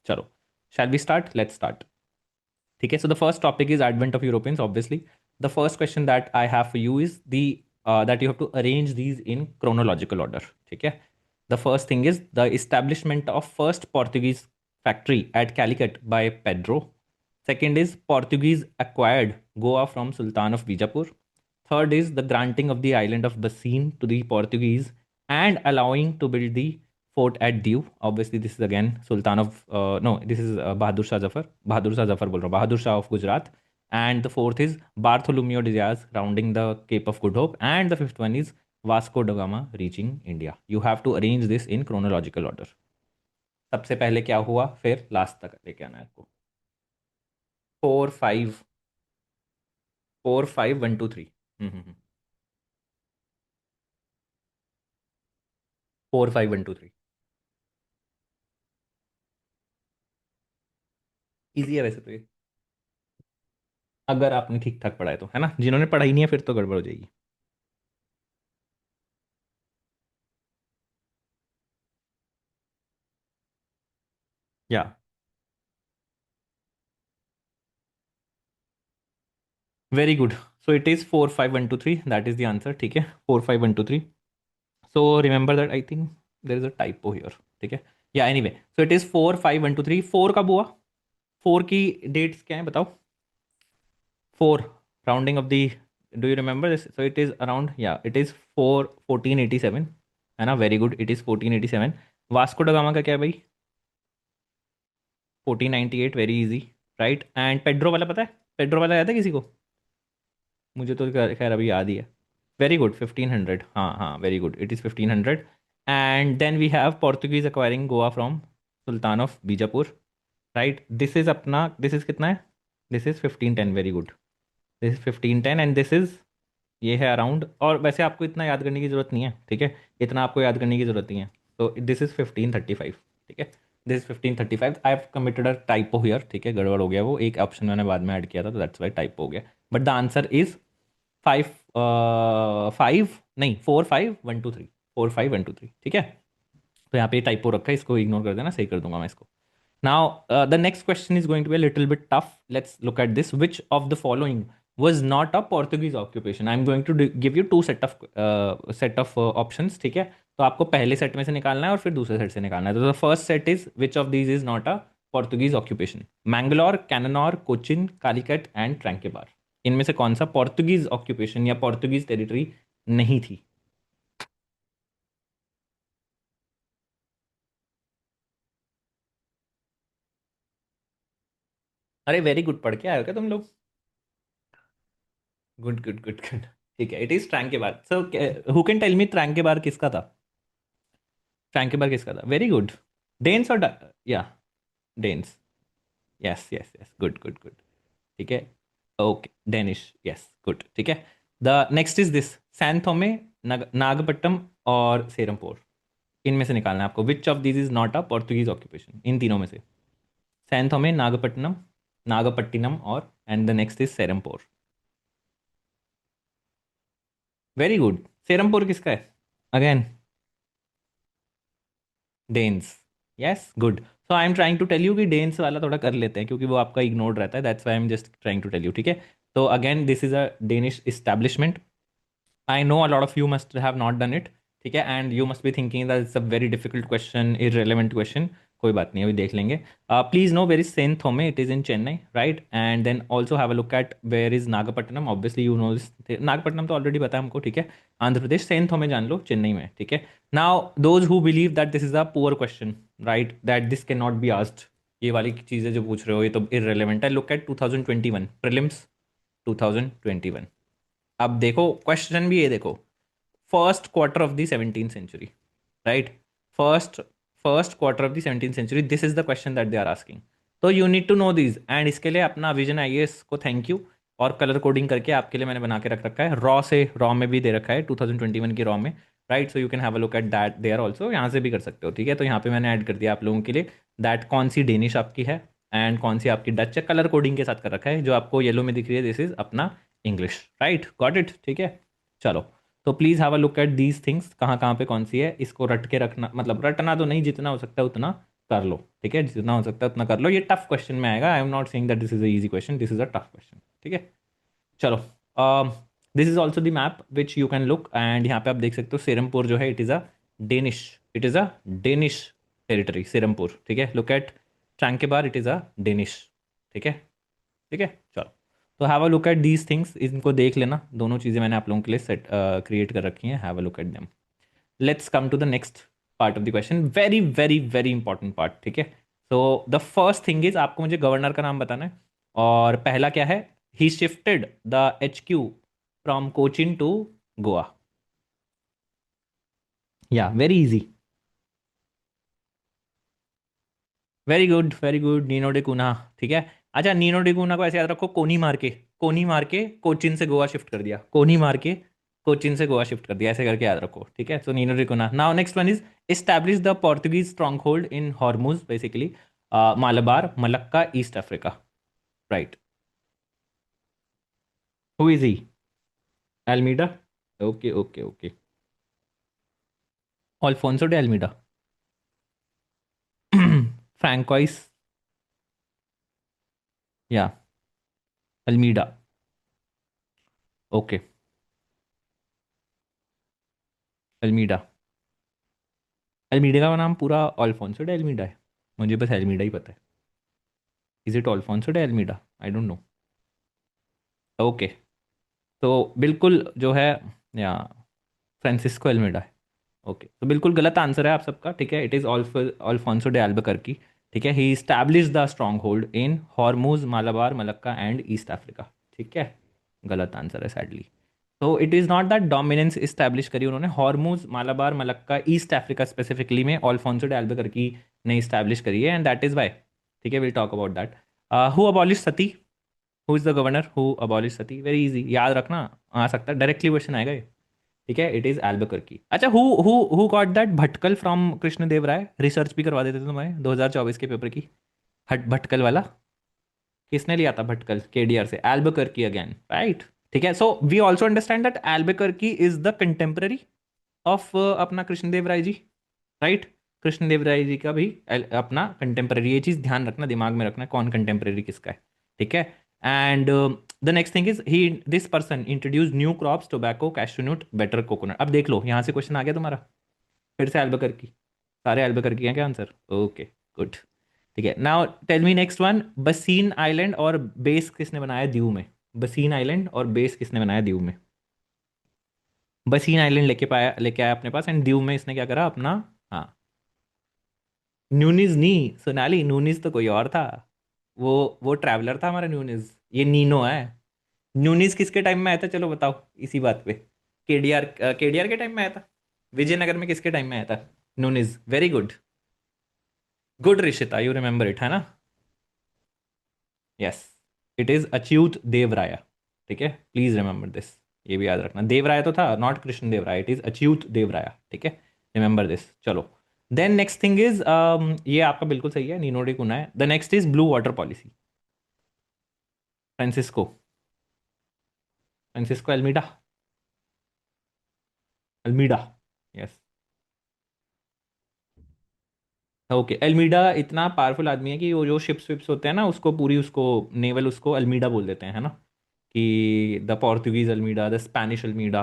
चलो, shall we start? Let's start. ठीक है, so the first topic is advent of Europeans obviously. The first question that I have for you is the that you have to arrange these in chronological order. ठीक है, the first thing is the establishment of first Portuguese factory at Calicut by Pedro. Second is Portuguese acquired Goa from Sultan of Bijapur. Third is the granting of the island of Bassein to the Portuguese and allowing to build the fort at Diu. Obviously, this is again Sultan of no, this is Bahadur Shah Zafar. Bahadur Shah Zafar bol raha hu, Bahadur Shah of Gujarat. And the fourth is Bartholomew Diaz rounding the Cape of Good Hope. And the fifth one is Vasco da Gama reaching India. You have to arrange this in chronological order. सबसे पहले क्या हुआ, फिर last तक लेके आना है आपको। 4 5 4 5 1 2 3। 4 5 1 2 3 इजी है वैसे तो ये, अगर आपने ठीक ठाक पढ़ा है तो, है ना। जिन्होंने पढ़ाई नहीं है फिर तो गड़बड़ हो जाएगी। या very good. So it is 4 5 1 2 3, that is the answer. ठीक है, 4 5 1 2 3। So remember that, I think there is a typo here. ठीक है, या anyway, so it is 4 5 1 2 3। Four कब हुआ? फोर की डेट्स क्या है बताओ? Four, rounding of the, do you remember this? So it is around, या इट इज 1487, है ना। Very good, it is 1487। Vasco da Gama का क्या है भाई? 1498, very easy. Right, and Pedro वाला पता है? पेड्रो वाला याद है किसी को? मुझे तो खैर अभी याद ही है। Very good, 1500। हाँ हाँ, very good, it is 1500। And then we have Portuguese acquiring Goa from sultan of Bijapur. Right, this is अपना, दिस इज कितना है? This is 1510, very good. This is 1510 and this is, ये है अराउंड। और वैसे आपको इतना याद करने की जरूरत नहीं है, ठीक है, इतना आपको याद करने की जरूरत नहीं है। तो दिस इज 1535। ठीक है, this is 1535। I have committed a typo here. ठीक है, गड़बड़ हो गया, वो एक ऑप्शन मैंने बाद में ऐड किया था तो दैट्स वाई टाइप हो गया। बट द आंसर इज 5 5 नहीं, 4 5 1 2 3। 4 5 1 2 3, ठीक है। तो यहाँ पे टाइपो रखा है, इसको इग्नोर कर देना, सही कर दूंगा मैं इसको। Now, the next question is going to be a little bit tough. Let's look at this. Which of the following was not a Portuguese occupation? I'm going to give you two set of options. ठीक है, तो आपको पहले set में से निकालना है और फिर दूसरे सेट से निकालना है। तो the first set is which of these is not a Portuguese occupation? Mangalore, Cannanore, Cochin, Calicut and Tranquebar. इनमें से कौन सा पोर्तुगीज ऑक्यूपेशन या पोर्तुगीज टेरिटरी नहीं थी? अरे वेरी गुड, पढ़ के आए हो क्या तुम लोग? Good good good good. ठीक है, इट इज ट्रैंक के बाद। So who can tell me ट्रैंक के बाद किसका था? ट्रैंक के बाद किसका था? Very good. डेन्स और या Danes. Yes yes yes, good good good. ठीक है, ओके, डेनिश, यस, गुड। ठीक है, the next is this, San Thome, Nagapattinam और सेरमपोर। इनमें से निकालना है आपको, which of this is not a Portuguese occupation, इन तीनों में से। सैन थोमे, नागपट्टनम, नागपट्टिनम और and the next is Serampore. Very good. Serampore किसका है? Again Danes. Yes, good. So I am trying to tell you कि डेन्स वाला थोड़ा कर लेते हैं क्योंकि वो आपका इग्नोर्ड रहता है, that's why I am just trying to tell you. ठीक है, तो again this is a Danish establishment. I know a lot of you must have not done it, ठीक है, and you must be thinking that it's a very difficult question, irrelevant question. कोई बात नहीं, अभी देख लेंगे। Please know where is saint Thome, it is in Chennai, right. And then also have a look at where is Nagapattinam, obviously you know this. Nagapattinam तो already पता है हमको, ठीक है, आंध्र प्रदेश। सेंट थोमे जान लो, चेन्नई में, ठीक है। Now those who believe that this is a poor question, right, that this can not be asked, ये वाली चीज़ें जो पूछ रहे हो ये तो इरेलीवेंट है। Look at 2021 prelims, 2021। अब देखो क्वेश्चन भी ये देखो, first quarter of the 17th century, right. First first quarter of the 17th century, this is the question that they are asking. तो you need to know this, and इसके लिए अपना vision IAS को thank you. और colour coding करके आपके लिए मैंने बना के रख रखा है, रॉ से, रॉ में भी दे रखा है 2021 की रॉ में, right. So you can have a look at that there also, यहाँ से भी कर सकते हो, ठीक है। तो यहाँ पे मैंने ऐड कर दिया आप लोगों के लिए दैट कौन सी डेनिश आपकी है एंड कौन सी आपकी डच है, कलर कोडिंग के साथ कर रखा है। जो आपको येलो में दिख रही है दिस इज अपना इंग्लिश, राइट, गॉट इट, ठीक है। चलो, तो please have a look at these things, कहाँ कहाँ पे कौन सी है, इसको रट के रखना, मतलब रटना तो नहीं, जितना हो सकता है उतना, कर लो, ठीक है, जितना हो सकता है उतना कर लो। ये टफ क्वेश्चन में आएगा, I am not saying that this is a easy question, this is a tough question, ठीक है। चलो, this is also the map which you can look, and यहाँ पे आप देख सकते हो सेरमपुर जो है, it is a Danish, it is a Danish territory, Serampore, ठीक है। Look at Tranquebar, it is a Danish, ठीक है, ठीक है। चलो, तो have a look at these things, इनको देख लेना, दोनों चीज़ें मैंने आप लोगों के लिए सेट क्रिएट कर रखी हैं, have a look at them. Let's come to the next part of the question, very very very important part, ठीक है। So the first thing is, आपको मुझे गवर्नर का नाम बताना है, और पहला क्या है, he shifted the HQ from Cochin to Goa. Yeah very easy, very good very good, Nuno da Cunha, ठीक है। अच्छा, नीनो डे कुना को ऐसे याद रखो, कोनी मार के कोचिन से गोवा शिफ्ट कर दिया, कोनी मार के कोचिन से गोवा शिफ्ट कर दिया, ऐसे करके याद रखो, ठीक है। So Nuno da Cunha. Now next one is, establish the Portuguese stronghold in Hormuz, basically Malabar, Malacca, east Africa, right. Who is he? Almeida? Okay okay okay, Alfonso de Almeida. Francois, या Almeida, okay, एल्मीडा। एल्मीडा का नाम पूरा Alfonso de एल्मीडा है? मुझे बस एल्मीडा ही पता है। Is it Alfonso de Almeida? I don't know. Okay, तो बिल्कुल जो है, या फ्रांसिस्को एल्मीडा है। ओके, तो बिल्कुल गलत आंसर है आप सबका, ठीक है। It is Alfonso de Albuquerque, ठीक है। He establish the stronghold in Hormuz, Malabar, Malacca and east Africa, ठीक है। गलत आंसर है सैडली। तो it is not that dominance establish करी उन्होंने, Hormuz, Malabar, Malacca, east Africa specifically में अल्फोंसो डे अल्बुकर्की ने इस्टेब्लिश करी है, एंड दैट इज़ वाई, ठीक है, will talk about that. Who abolish Sati? Who is the governor who abolish Sati? Very easy, याद रखना, आ सकता है, डायरेक्टली क्वेश्चन आएगा ये, ठीक है। It is Albuquerque. अच्छा, who got that Bhatkal from Krishnadeva Raya? Research भी करवा देते थे तुम्हारे 2024 के पेपर की। हट भटकल वाला किसने लिया था? भटकल KDR से, एल्बुकर्की अगेन, राइट, ठीक है। So we also understand that Albuquerque is the contemporary of अपना कृष्णदेव राय जी, राइट। कृष्णदेव राय जी का भी अपना कंटेम्पररी, ये चीज ध्यान रखना, दिमाग में रखना, कौन कंटेम्पररी किसका है, ठीक है। And the next thing is, he this person introduce new crops, tobacco, cashew nut, better coconut. अब देख लो, यहाँ से क्वेश्चन आ गया तुम्हारा, फिर से एल्बुकर्की, सारे एल्बुकर्की हैं क्या आंसर? ओके, गुड, ठीक है। Now tell me next one, Bassein island और बेस किसने बनाया दीव में? बसीन आइलैंड और बेस किसने बनाया दीव में? बसीन आइलैंड लेके आया अपने पास, एंड दीव में इसने क्या करा अपना? हाँ, न्यूनीज नहीं सोनाली, न्यूनीज तो कोई और था, वो ट्रैवलर था हमारा न्यूनीज, ये नीनो है। न्यूनीज किसके टाइम में आया था, चलो बताओ इसी बात पे। केडीआर के टाइम में आया था? विजयनगर में किसके टाइम में आया था Nunes? Very good, good Rishita, you remember it, है ना? Yes, it is Achyuta Deva Raya, ठीक है, प्लीज रिमेंबर दिस, ये भी याद रखना, देव राय तो था, not Krishna Deva Raya, it is Achyuta Deva Raya, ठीक है, रिमेंबर दिस। चलो, देन नेक्स्ट थिंग इज, ये आपका बिल्कुल सही है, नीनोडे कुना है। The next is blue water policy, Francisco, Francisco Almeida, Almeida, yes, okay. Almeida इतना पावरफुल आदमी है कि वो जो शिप्स विप्स होते हैं ना, उसको पूरी, उसको नेवल, उसको एल्मीडा बोल देते हैं, है ना, कि the Portuguese Almeida, the Spanish Almeida,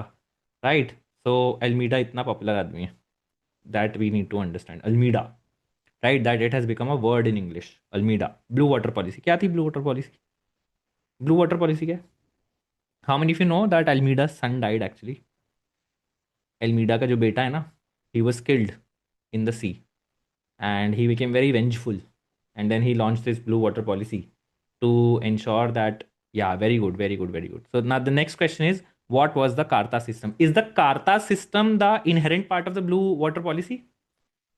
right. So Almeida इतना पॉपुलर आदमी है, that we need to understand, Almeida, right, that it has become a word in English, Almeida. Blue water policy क्या थी? Blue water policy, blue water policy क्या? How many of you know that Almeida son died actually? Almeida का जो बेटा है ना, he was killed in the sea, and he became very vengeful, and then he launched this blue water policy to ensure that, yeah, very good, very good, very good. So now the next question is, what was the Karta system? Is the Karta system the inherent part of the blue water policy?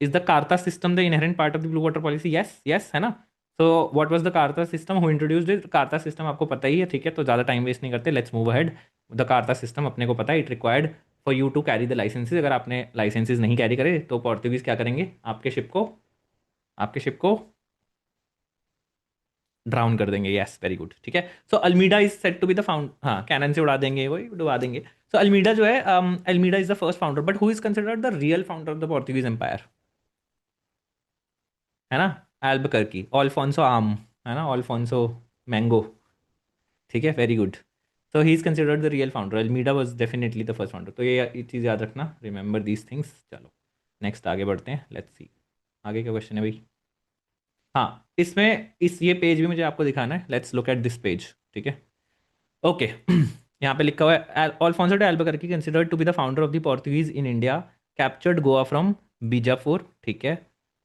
Is the Karta system the inherent part of the blue water policy? Yes, yes, है ना? So what was the Karta system? Who introduced it? Karta system आपको पता ही है, ठीक है, तो ज़्यादा time waste नहीं करते, let's move ahead. The cartaz system अपने को पता है, it required for you to carry the licences, अगर आपने लाइसेंसेज नहीं कैरी करे तो पोर्तुगीज क्या करेंगे? आपके शिप को ड्राउन कर देंगे, यस, वेरी गुड, ठीक है। So Almeida is set to be the found, हाँ, कैनन से उड़ा देंगे, वही उड़ा देंगे। सो अल्मीडा जो है, Almeida is the first founder, but who is considered the real founder of the Portuguese empire? है ना, एल्बकर्की, ऑल्फोंसो आम, है ना, ऑल्फोंसो मैंगो, ठीक है, very good. So he is considered the real founder, Almeida was definitely the first founder. तो ये चीज़ याद रखना, रिमेंबर दीज थिंग्स। चलो नेक्स्ट आगे बढ़ते हैं, लेट्स सी आगे क्या क्वेश्चन है भाई। हाँ, इसमें इस ये पेज भी मुझे आपको दिखाना है, let's look at this page, ठीक है। ओके यहाँ पे लिखा हुआ है Alfonso de Albuquerque considered to be the founder of the Portuguese in India, captured Goa from Bijapur, ठीक है,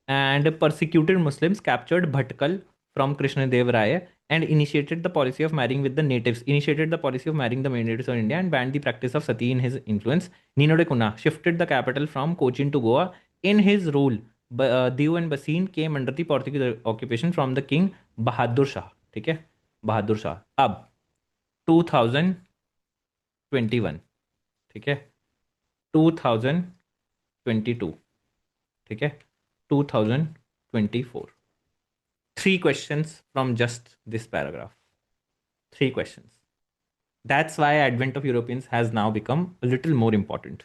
and persecuted Muslims, captured Bhatkal from Krishnadeva Rai, and initiated the policy of marrying with the natives, initiated the policy of marrying the natives of India and banned the practice of sati in his influence. Nuno da Cunha shifted the capital from Cochin to Goa in his rule. Diu and Bassein came under the Portuguese occupation from the king Bahadur Shah, ठीक है, बहादुर शाह। अब 2021, ठीक है, 2022, ठीक है, 2024, three questions from just this paragraph, three questions. That's why advent of Europeans has now become a little more important,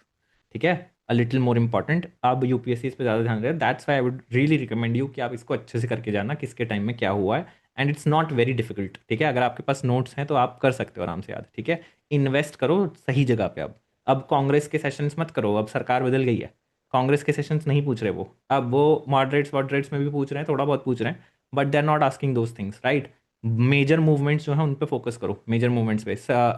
ठीक है, a little more important. अब यूपीएससी इस पर ज़्यादा ध्यान दे रहा है, that's why I would really recommend you कि आप इसको अच्छे से करके जाना, किसके टाइम में क्या हुआ है। And it's not very difficult, ठीक है, अगर आपके पास नोट्स हैं तो आप कर सकते हो आराम से याद, ठीक है। इन्वेस्ट करो सही जगह पे। अब कांग्रेस के सेशंस मत करो, अब सरकार बदल गई है, कांग्रेस के सेशंस नहीं पूछ रहे वो, अब वो मॉडरेट्स वॉडरेट्स में भी पूछ रहे हैं, थोड़ा बहुत पूछ रहे हैं, but they are not asking those things, right. Major movements जो है उन पे फोकस करो, मेजर मूवमेंट्स पे।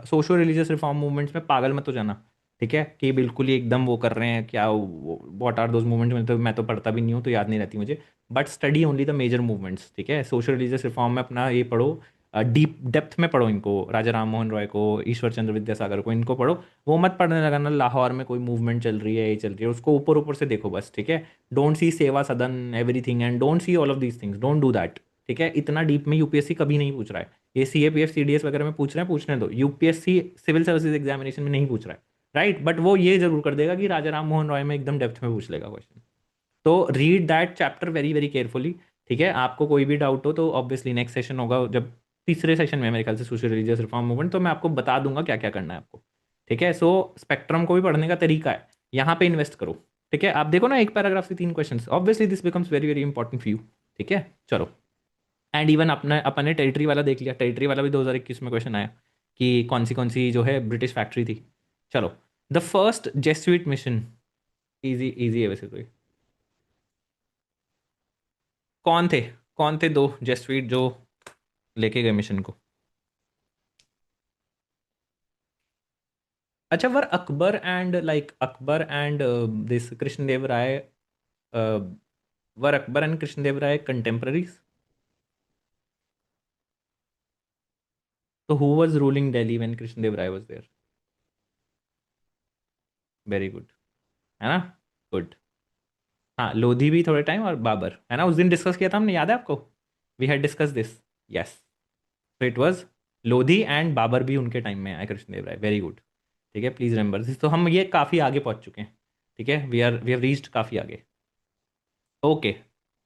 सोशो रिलीजियस रिफॉर्म मूवमेंट्स में पागल मत हो जाना, ठीक है, कि बिल्कुल ही एकदम वो कर रहे हैं क्या, व्हाट आर दोज मूवमेंट्स, मैं तो पढ़ता भी नहीं हूँ तो याद नहीं रहती मुझे, but study only the major movements, ठीक है। सोशल रिलीजियस रिफॉर्म में अपना ये पढ़ो, डीप डेप्थ में पढ़ो इनको, राजा राम मोहन रॉय को, ईश्वर चंद्र विद्यासागर को, इनको पढ़ो। वो मत पढ़ने लगाना लाहौर में कोई मूवमेंट चल रही है, ये चल रही है, उसको ऊपर ऊपर से देखो बस, ठीक है। डोंट सी सेवा सदन everything and don't see all of these things, don't do that, ठीक है। इतना डीप में यूपीएससी कभी नहीं पूछ रहा है, ये सीएपीएफ सीडीएस वगैरह में पूछ रहे हैं, पूछने दो, यूपीएससी सिविल सर्विसेज एग्जामिनेशन में नहीं पूछ रहा है, राइट। बट वो ये जरूर कर देगा कि राजा राम मोहन रॉय में एकदम डेप्थ में पूछ लेगा क्वेश्चन। तो read that chapter very very carefully, ठीक है। आपको कोई भी डाउट हो तो ऑब्वियसली नेक्स्ट सेशन होगा, जब तीसरे सेशन में मेरे ख्याल से सोशल रिलीजियस रिफॉर्म मूवमेंट, तो मैं आपको बता दूंगा क्या क्या करना है आपको, ठीक है। सो स्पेक्ट्रम को भी पढ़ने का तरीका है, यहाँ पे इन्वेस्ट करो, ठीक है। आप देखो ना, एक पैराग्राफ से तीन question, obviously this becomes very very important for you, ठीक है। चलो, एंड इवन अपने अपने टेरिटरी वाला देख लिया, टेरिटरी वाला भी 2021 में क्वेश्चन आया कि कौन सी जो है ब्रिटिश फैक्ट्री थी। चलो, the first Jesuit mission, easy easy है वैसे तो ये। कौन थे, कौन थे दो जेसुइट जो लेके गए मिशन को? अच्छा, were Akbar and like Akbar and this Krishnadeva Raya, were Akbar and Krishnadeva Raya contemporaries? तो who was ruling Delhi when Krishnadeva Raya was there? Very good, है ना, गुड। हाँ, लोधी भी थोड़े टाइम, और बाबर, है ना, उस दिन डिस्कस किया था हमने, याद है आपको? We had discuss this, yes. तो it was Lodi and Babur भी उनके टाइम में आए, कृष्णदेव राय, वेरी गुड, ठीक है, प्लीज रिमेंबर दिस। तो हम ये काफ़ी आगे पहुंच चुके हैं, ठीक है, वी हैव रीच्ड काफ़ी आगे। ओके,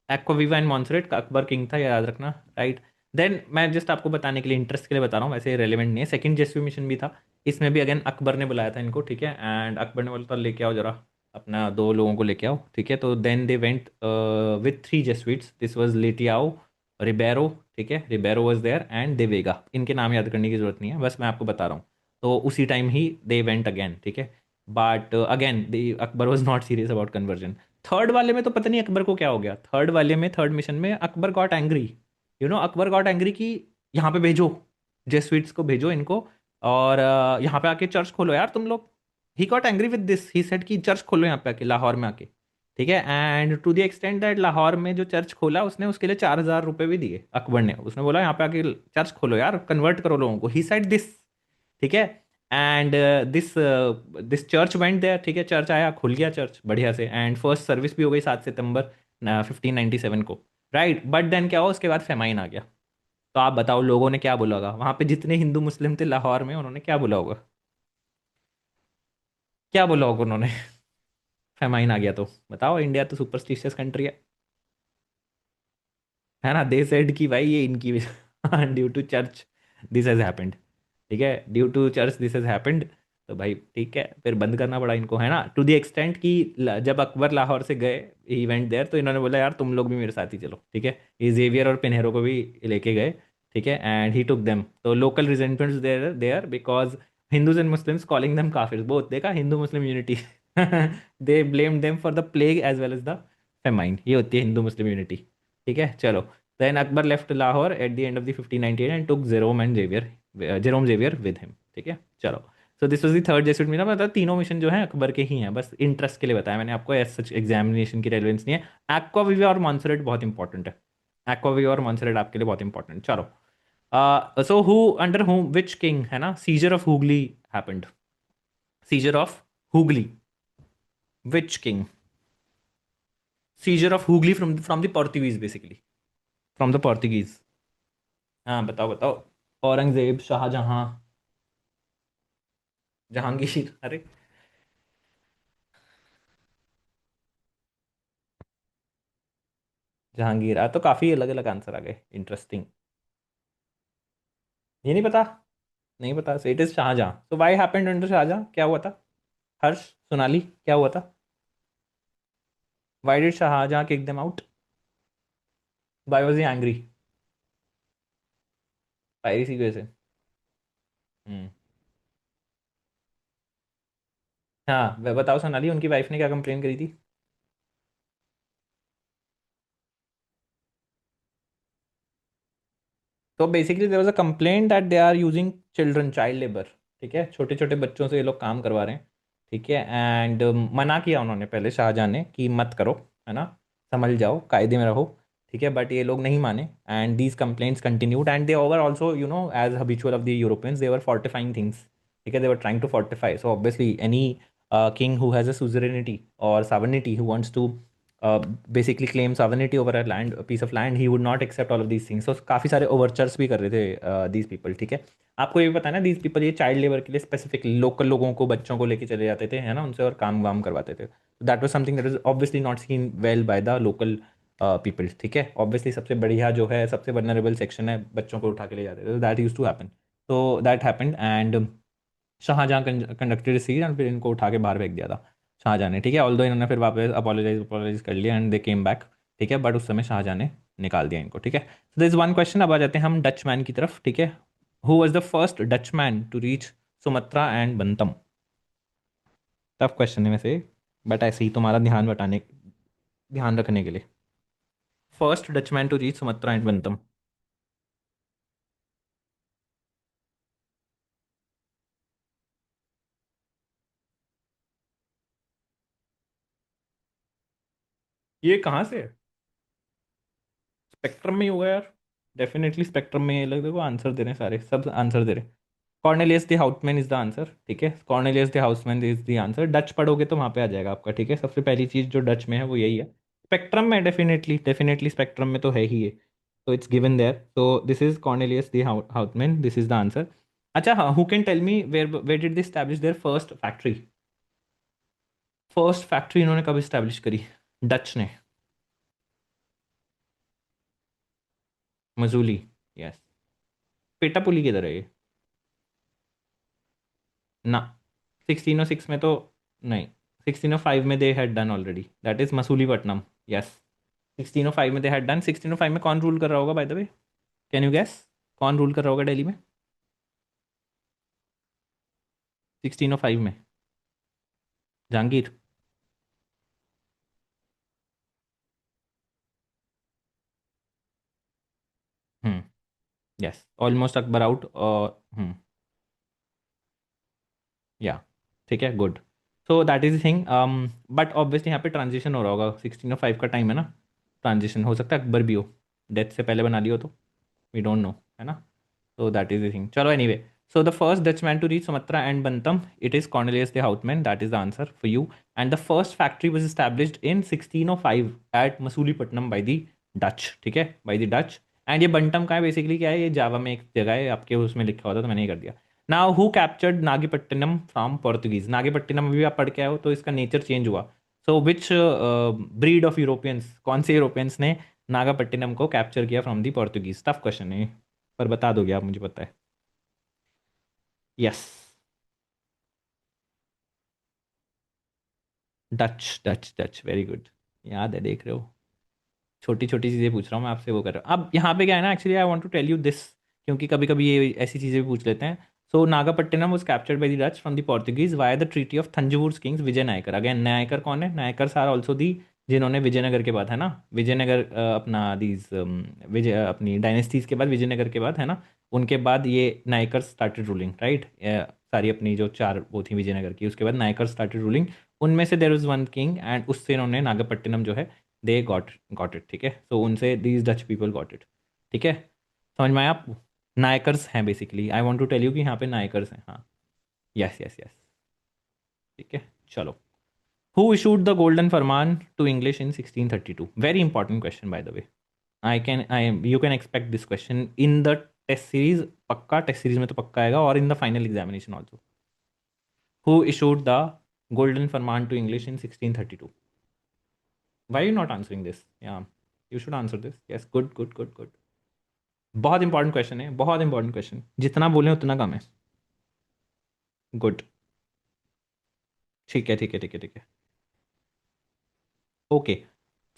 एक्वाविवा एंड मॉन्सरेट का अकबर किंग था, ये याद रखना, राइट। देन मैं जस्ट आपको बताने के लिए, इंटरेस्ट के लिए बता रहा हूँ, वैसे रेलिवेंट नहीं है। सेकंड जेसवी मिशन भी था, इसमें भी अगेन अकबर ने बुलाया था इनको, ठीक है, एंड अकबर ने बोला था लेके आओ जरा अपना दो लोगों को लेके आओ, ठीक है। तो then they went with three Jesuits, this was Leitao, Ribeiro, ठीक है, Ribeiro was there and de Vega. इनके नाम याद करने की जरूरत नहीं है, बस मैं आपको बता रहा हूँ। तो उसी time he they went again, ठीक है, but again Akbar was not serious about conversion. Third वाले में तो पता नहीं अकबर को क्या हो गया, थर्ड वाले में, थर्ड मिशन में Akbar got angry, Akbar got angry कि यहाँ पे भेजो, जेसुइट्स को भेजो इनको, और यहाँ पे आके चर्च खोलो यार तुम लोग। He got angry with this, he said कि चर्च खोलो यहाँ पे आके, लाहौर में आके, ठीक है। And to the extent that Lahore में जो चर्च खोला, उसने उसके लिए 4,000 रुपये भी दिए अकबर ने, उसने बोला यहाँ पे आके चर्च खोलो यार, कन्वर्ट करो लोगों को, ही सेड दिस, ठीक है। And this this church went there, ठीक है, चर्च आया, खुल गया चर्च बढ़िया से, एंड फर्स्ट सर्विस भी हो गई 7 सितंबर 1597 को, राइट। बट देन क्या हुआ, उसके बाद फेमाइन आ गया। तो आप बताओ लोगों ने क्या बोला होगा वहां पे, जितने हिंदू मुस्लिम थे लाहौर में, उन्होंने क्या बोला होगा, क्या बोला होगा उन्होंने? फेमाइन आ गया तो बताओ, इंडिया तो सुपरस्टिशियस कंट्री है ना, दे सेड कि भाई ये इनकी due to church this has happened, ठीक है, due to church this has happened. तो भाई ठीक है, फिर बंद करना पड़ा इनको, है ना, टू द एक्सटेंट कि जब अकबर लाहौर से गए इवेंट देयर, तो इन्होंने बोला यार तुम लोग भी मेरे साथ ही चलो, ठीक है। ये जेवियर और पिनहेरो को भी लेके गए, ठीक है, एंड ही टुक देम। तो local resentments there there because Hindus and Muslims calling them काफिर, बोथ देखा Hindu Muslim unity. They blame them for the plague as well as the famine, ये होती है हिंदू मुस्लिम यूनिटी। ठीक है चलो। Then Akbar left Lahore at the end of the 1598 and took Jerome and Xavier, Jerome Xavier with him, ठीक है चलो। So this was the third Jesuit mission, मतलब तीनों मिशन जो है अकबर के ही हैं, बस इंटरेस्ट के लिए बताया मैंने आपको, एज सच एग्जामिनेशन की रेलेवेंस नहीं है। एक्वाविवा और मॉन्सरेट बहुत इंपॉर्टेंट है, एक्वाविवा और मॉन्सरेट आपके लिए बहुत इंपॉर्टेंट, चलो। So who under whom which king, है ना, scissor of Hooghly happened, scissor of Hooghly, which king, scissor of Hooghly from the Portuguese basically, from the Portuguese. हाँ बताओ बताओ। औरंगजेब, शाहजहां, जहांगीर, अरे जहांगीर, तो काफी अलग अलग आंसर आ गए, इंटरेस्टिंग। ये नहीं पता? नहीं पता, सो इट इज शाहजहां। तो व्हाई हैपेंड अंडर शाहजहां, क्या हुआ था? हर्ष, सोनाली, क्या हुआ था? Why did Shahjahan kick them out? Why was he angry? Piracy की वजह से। हम्म। हाँ बताओ सोनाली, उनकी वाइफ ने क्या कंप्लेन करी थी? तो basically there was a complaint that they are using children, child labour, ठीक है, छोटे छोटे बच्चों से ये लोग काम करवा रहे हैं, ठीक है। एंड मना किया उन्होंने पहले शाहजहां ने कि मत करो, है ना, संभल जाओ, कायदे में रहो, ठीक है, बट ये लोग नहीं माने। And these complaints continued and they over also, you know, as habitual of the Europeans, they were fortifying things, ठीक है, they were trying to fortify. So obviously any king who has a suzerainty or sovereignty, who wants to basically claim sovereignty over a land, a piece of land, he would not accept all of these things. So काफ़ी सारे ओवरचर्स भी कर रहे थे these people, ठीक है। आपको ये भी पता है ना, दीज पीपल ये चाइल्ड लेबर के लिए स्पेसिफिक लोकल लोगों को, बच्चों को लेके चले जाते थे, है ना, उनसे और काम वाम करवाते थे। That was something that is obviously not seen well by the local people, ठीक है। ऑब्वियसली सबसे बढ़िया जो है, सबसे वनरेबल सेक्शन है, बच्चों को उठा के ले जाते थे, दैट यूज टू हैपन। तो that happened and Shahjahan conducted siege and फिर इनको उठा के बाहर फेंक दिया था शाहजहां ने, ठीक है। ऑल्दो इन्होंने फिर वापस अपोलोजाइज कर लिया एंड दे केम बैक, ठीक है, बट उस समय शाहजहां ने निकाल दिया इनको, ठीक है। So this one question. अब आ जाते हैं हम डच मैन की तरफ, ठीक है। Who was the first Dutch man to reach Sumatra and Bantam? Tough question है वैसे, बट ऐसे ही तुम्हारा ध्यान बटाने, ध्यान रखने के लिए। First Dutch man to reach Sumatra and Bantam. ये कहाँ से है? स्पेक्ट्रम में ही होगा यार, डेफिनेटली स्पेक्ट्रम में। ये लोग देखो आंसर दे रहे हैं, सारे सब आंसर दे रहे हैं। Cornelius de houseman is the answer, ठीक है, Cornelius de houseman is the answer. Dutch पढ़ोगे तो वहाँ पे आ जाएगा आपका, ठीक है। सबसे पहली चीज जो डच में है वो यही है। स्पेक्ट्रम में डेफिनेटली डेफिनेटली स्पेक्ट्रम में तो है ही ये, तो इट्स गिवन देयर। तो this is Cornelius de Houtman, this is the answer. अच्छा हाँ, who can tell me where did they establish their first factory? First factory इन्होंने कब स्टैब्लिश करी, डच ने? मजूली, यस। पेटापुली किधर है ये? ना, 1606 में तो नहीं, 1605 में they had done already, that is Masulipatnam, yes. 1605 में दे हैड डन। 1605 में कौन रूल कर रहा होगा by the way, can you guess? कौन रूल कर रहा होगा दिल्ली में 1605 में? Jahangir? Hmm, yes, almost Akbar out, और या, ठीक है, good. So that is thing, but obviously यहाँ पे ट्रांजिशन हो रहा होगा, 1605 का टाइम है ना, ट्रांजिशन हो सकता है अकबर भी हो, डेथ से पहले बना लियो तो, वी डोंट नो, है ना। So that is the thing. Chalo, anyway. So the first Dutchman to reach Sumatra and Bantam, it is Cornelius de Houtman. That is the answer for you. And the first factory was established in 1605 at Masulipatam by the Dutch. ठीक है, by the Dutch. And ये बंटम का है basically, क्या है ये, जावा में एक जगह है, आपके उसमें लिखा हुआ था तो मैंने ये कर दिया। Now who captured Nagapattinam from Portuguese? Nagapattinam अभी आप पढ़ के आए हो तो इसका नेचर चेंज हुआ। सो विच ब्रीड ऑफ यूरोपियंस, कौन से यूरोपियंस ने नागपट्टिनम को कैप्चर किया from the Portuguese? Tough question है, पर बता दोगे आप, मुझे पता है। Yes, Dutch Dutch Dutch, very good. याद है, देख रहे हो, छोटी छोटी चीज़ें पूछ रहा हूँ मैं आपसे, वो कर रहा हूँ। अब यहाँ पे क्या है ना, actually I want to tell you this, क्योंकि कभी कभी ये ऐसी चीज़ें भी पूछ लेते हैं। So Nagapattinam was captured by the Dutch from the Portuguese via the treaty of Thanjavur kings Vijay Nayakar. Again Nayakar कौन है? नायकर आर ऑल्सो दी, जिन्होंने विजयनगर के बाद, है ना, विजयनगर अपना दीज विजय अपनी डायनेस्टीज के बाद, विजयनगर के बाद, है ना, उनके बाद ये नायकर स्टार्टेड रूलिंग, राइट। सारी अपनी जो चार वो थी विजयनगर की, उसके बाद नायकर स्टार्टेड रूलिंग। उनमें से there was one king and उससे इन्होंने नागपट्टिनम जो है, दे गॉट इट, ठीक है। तो उनसे these Dutch people got it, ठीक है। समझ में आया आपको? नायकर्स हैं basically, I want to tell you कि यहाँ पे नायकर्स हैं, हाँ। यस यस यस, ठीक है, चलो। हु इशूड द गोल्डन फरमान to English in 1632? Very important question by the way. I you can expect this question in the test series, पक्का टेस्ट सीरीज में तो पक्का आएगा, और in the final examination also. Who issued the golden फरमान to English in 1632? Why you not answering this? Yeah you should answer this, yes, good good good good. बहुत important question है, बहुत important question, जितना बोले उतना कम है। Good, ठीक है ठीक है ठीक है ठीक है। Okay,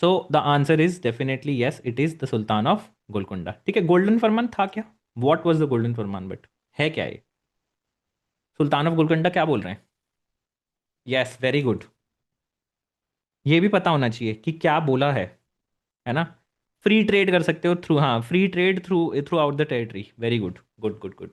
so the answer is definitely yes, it is the sultan of Golconda, ठीक है। गोल्डन फरमान था क्या? What was the golden Farman, but है क्या ये? सुल्तान ऑफ गोलकुंडा क्या बोल रहे हैं? Yes, very good. ये भी पता होना चाहिए कि क्या बोला है ना। फ्री ट्रेड कर सकते हो थ्रू, हाँ, free trade through through out the territory, very good good good good,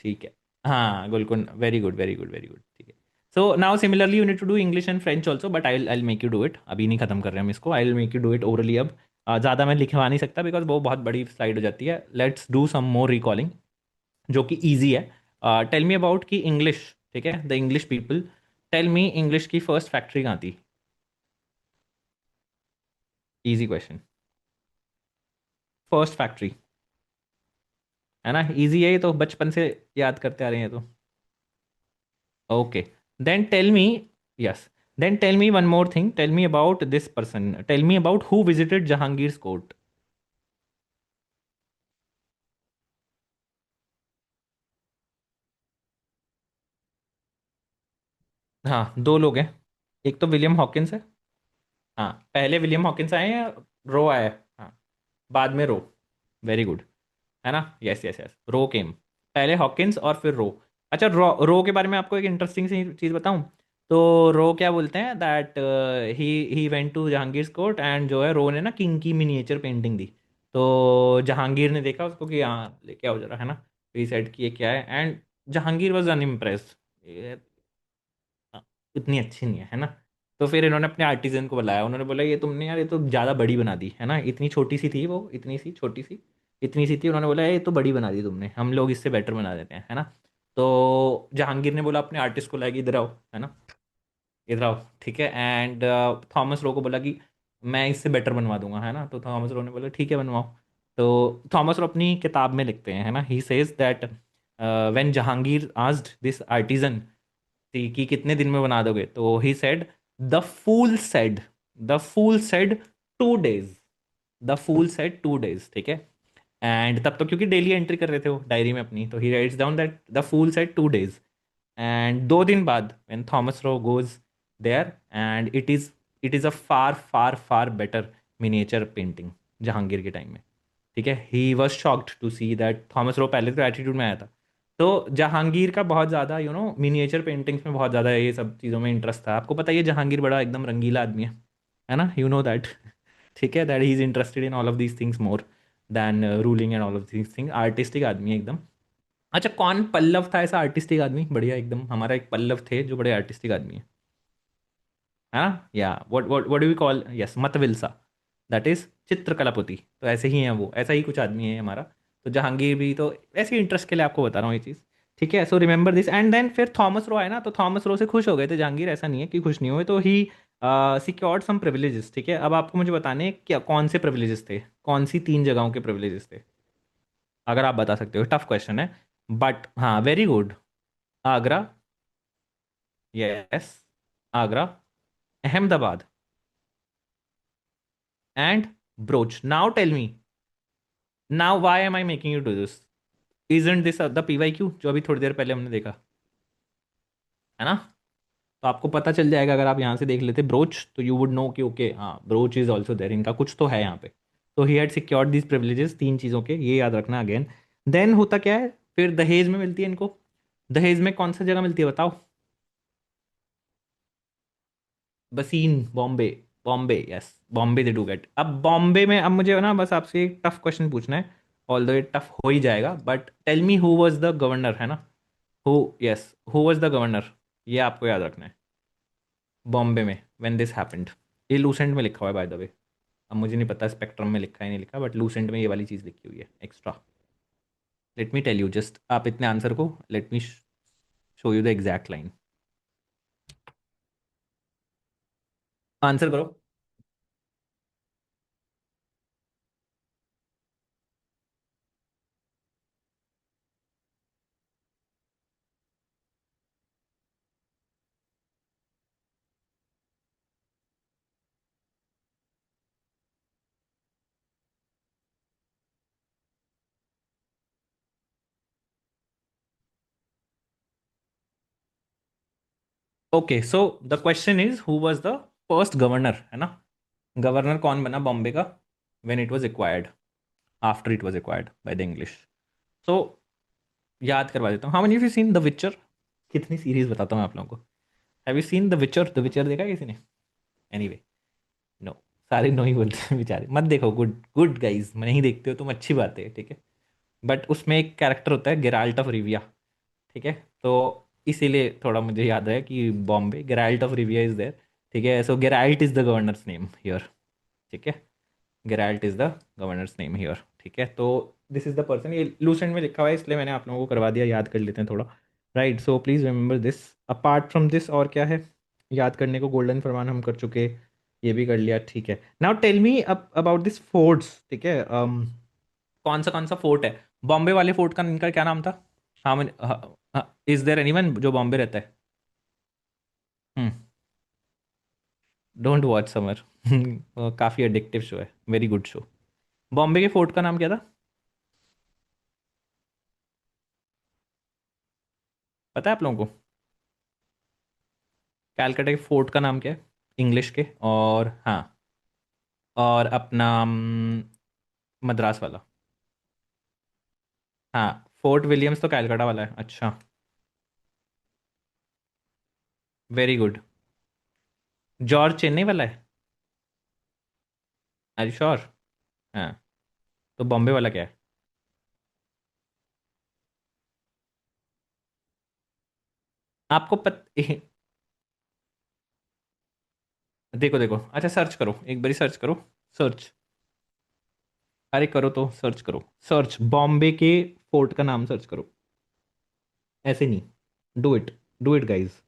ठीक है। हाँ, Golconda, very good very good very good, ठीक है। So now similarly you need to do English and French also, but I make you do it, अभी नहीं खत्म कर रहे हैं हम इसको, I will make you do it orally अब। ज़्यादा मैं लिखवा नहीं सकता बिकॉज वो बहुत बड़ी स्लाइड हो जाती है। Let's do some more recalling, जो कि ईजी है। टेल मी अबाउट की इंग्लिश, ठीक है, the English people, tell me English की फर्स्ट फैक्ट्री कहाँ थी? इजी क्वेश्चन, फर्स्ट फैक्ट्री, है ना, इजी है ये तो, बचपन से याद करते आ रहे हैं तो। Okay. Then tell me, yes. Then tell me one more thing. Tell me about this person. Tell me about who visited Jahangir's court. हाँ, दो लोग हैं। एक तो विलियम हॉकिंस है। हाँ, पहले विलियम हॉकिंस आए या रो आया? हाँ, बाद में रो। वेरी गुड, है ना, यस यस यस, रो केम, पहले हॉकिंस और फिर रो। अच्छा, रो के बारे में आपको एक इंटरेस्टिंग सी चीज़ बताऊं? तो रो क्या बोलते हैं, that he went to Jahangir court, and जो है रो ने ना किंग की मिनिएचर पेंटिंग दी। तो जहांगीर ने देखा उसको कि हाँ लेके आओ जरा, है ना, तो ही सेट कि ये क्या है, एंड जहांगीर वॉज अनइम्प्रेस्ड, ये इतनी अच्छी नहीं है ना। तो फिर इन्होंने अपने आर्टिजन को बुलाया, उन्होंने बोला ये तुमने यार, ये तो ज़्यादा बड़ी बना दी, है ना, इतनी छोटी सी थी वो, इतनी सी छोटी सी, इतनी सी थी, उन्होंने बोला ये तो बड़ी बना दी तुमने, हम लोग इससे बेटर बना देते हैं, है ना। तो जहांगीर ने बोला अपने आर्टिस्ट को लाएगी, इधर आओ, है ना, इधर आओ, ठीक है। एंड थॉमस रो को बोला कि मैं इससे बेटर बनवा दूंगा, है ना। तो थॉमस रो ने बोला ठीक है, बनवाओ। तो थॉमस रो अपनी किताब में लिखते हैं, है ना, he says that when Jahangir asked this artisan कि कितने दिन में बना दोगे, तो he said, the fool said, the fool said 2 days, the fool said 2 days, ठीक है। एंड तब तो क्योंकि डेली एंट्री कर रहे थे वो डायरी में अपनी, तो he writes down that the fool said 2 days। And 2 दिन बाद when Thomas Roe goes there, and it is a far far far better miniature painting Jahangir के टाइम में, ठीक है। He was shocked to see that Thomas Roe पहले तो attitude में आया था। तो जहांगीर का बहुत ज़्यादा मिनिएचर पेंटिंग्स में बहुत ज़्यादा ये सब चीज़ों में इंटरेस्ट था। आपको पता है ये जहांगीर बड़ा एकदम रंगीला आदमी है ना, यू नो दैट। ठीक है, that he is interested in all of these things more than ruling and all of these things, artistic आदमी है एकदम। अच्छा, कौन पल्लव था ऐसा आर्टिस्टिक आदमी बढ़िया एकदम? हमारा एक पल्लव थे जो बड़े आर्टिस्टिक आदमी है ना, या what do we call, yes, मतविलसा, दैट इज चित्रकलापति। तो ऐसे ही हैं वो, ऐसा ही कुछ आदमी है हमारा। तो जहांगीर भी तो ऐसे ही इंटरेस्ट के लिए आपको बता रहा हूँ ये चीज़, ठीक है। So remember this, and then फिर थॉमस रो आए ना, तो थॉमस रो से खुश हो गए थे जहांगीर, ऐसा नहीं है कि खुश नहीं हुए। तो ही सिक्योर्ड सम प्रिविलेजेस, ठीक है। अब आपको मुझे बताने हैं क्या कौन से प्रिविलेजेस थे, कौन सी 3 जगहों के प्रिविलेजेस थे, अगर आप बता सकते हो। टफ क्वेश्चन है, बट हाँ, very good. Agra, yes, Agra, Ahmedabad, and Broach. Now tell me, now why am I making you do this? Isn't this the PYQ जो अभी थोड़ी देर पहले हमने देखा, है ना? तो आपको पता चल जाएगा अगर आप यहाँ से देख लेते ब्रोच, तो यू वुड नो कि ओके हाँ ब्रोच इज ऑल्सो देयर, इनका कुछ तो है यहाँ पे। तो he had secured these privileges, तीन चीज़ों के, ये याद रखना अगेन। देन होता क्या है, फिर दहेज में मिलती है इनको। दहेज में कौन सा जगह मिलती है बताओ? बसीन, Bombay. Bombay, yes, Bombay they do get. अब बॉम्बे में अब मुझे ना बस आपसे एक टफ क्वेश्चन पूछना है, ऑल दो टफ हो ही जाएगा, but tell me who was the governor, है ना? Who, yes, who was the governor, ये आपको याद रखना है बॉम्बे में व्हेन दिस हैपेंड। ये लूसेंट में लिखा हुआ है बाय द वे। अब मुझे नहीं पता स्पेक्ट्रम में लिखा है नहीं लिखा, बट लूसेंट में ये वाली चीज़ लिखी हुई है extra. Let me tell you, just आप इतने आंसर को, let me show you the exact line. Answer करो। Okay, so the question is who was the first governor, है ना? गवर्नर कौन बना बॉम्बे का when it was acquired, after it was acquired by the English? सो याद करवा देता हूँ। How many of you seen the Witcher? कितनी सीरीज बताता हूँ आप लोगों को। हैव यू सीन द विचर? द विचर देखा है किसी ने? एनीवे, नो, सारे नो ही बोलते हैं बेचारे। मत देखो, गुड गुड गाइज, नहीं देखते हो तुम, अच्छी बात है, ठीक है। बट उसमें एक कैरेक्टर होता है गेराल्ट ऑफ रिविया, ठीक है। तो इसीलिए थोड़ा मुझे याद है कि Bombay, Geralt of Rivia is there, ठीक है। So Geralt is the governor's name here, ठीक है। Geralt is the governor's name here, ठीक है। तो दिस इज द पर्सन, ये लूसेंट में लिखा हुआ है इसलिए मैंने आप लोगों को करवा दिया, याद कर लेते हैं थोड़ा। Right, so please remember this. Apart from this और क्या है याद करने को? गोल्डन फरमान हम कर चुके, ये भी कर लिया, ठीक है। Now tell me about this forts, ठीक है। कौन सा फोर्ट है? बॉम्बे वाले फोर्ट का इनका क्या नाम था? हाँ, इज देयर एनीवन जो बॉम्बे रहता है? हम्म, डोंट वॉच समर। काफ़ी एडिक्टिव शो है, वेरी गुड शो। बॉम्बे के फोर्ट का नाम क्या था, पता है आप लोगों को? कैलकाटा के फोर्ट का नाम क्या है इंग्लिश के? और हाँ, और अपना मद्रास वाला? हाँ, फोर्ट विलियम्स तो कैलकाटा वाला है, अच्छा। Very good. जॉर्ज चेन्नई वाला है? Are you sure? हाँ, तो बॉम्बे वाला क्या है? आपको देखो देखो, अच्छा सर्च करो, एक बारी सर्च करो, सर्च। अरे करो तो, सर्च करो, सर्च बॉम्बे के फोर्ट का नाम सर्च करो, ऐसे नहीं, डू इट गाइज।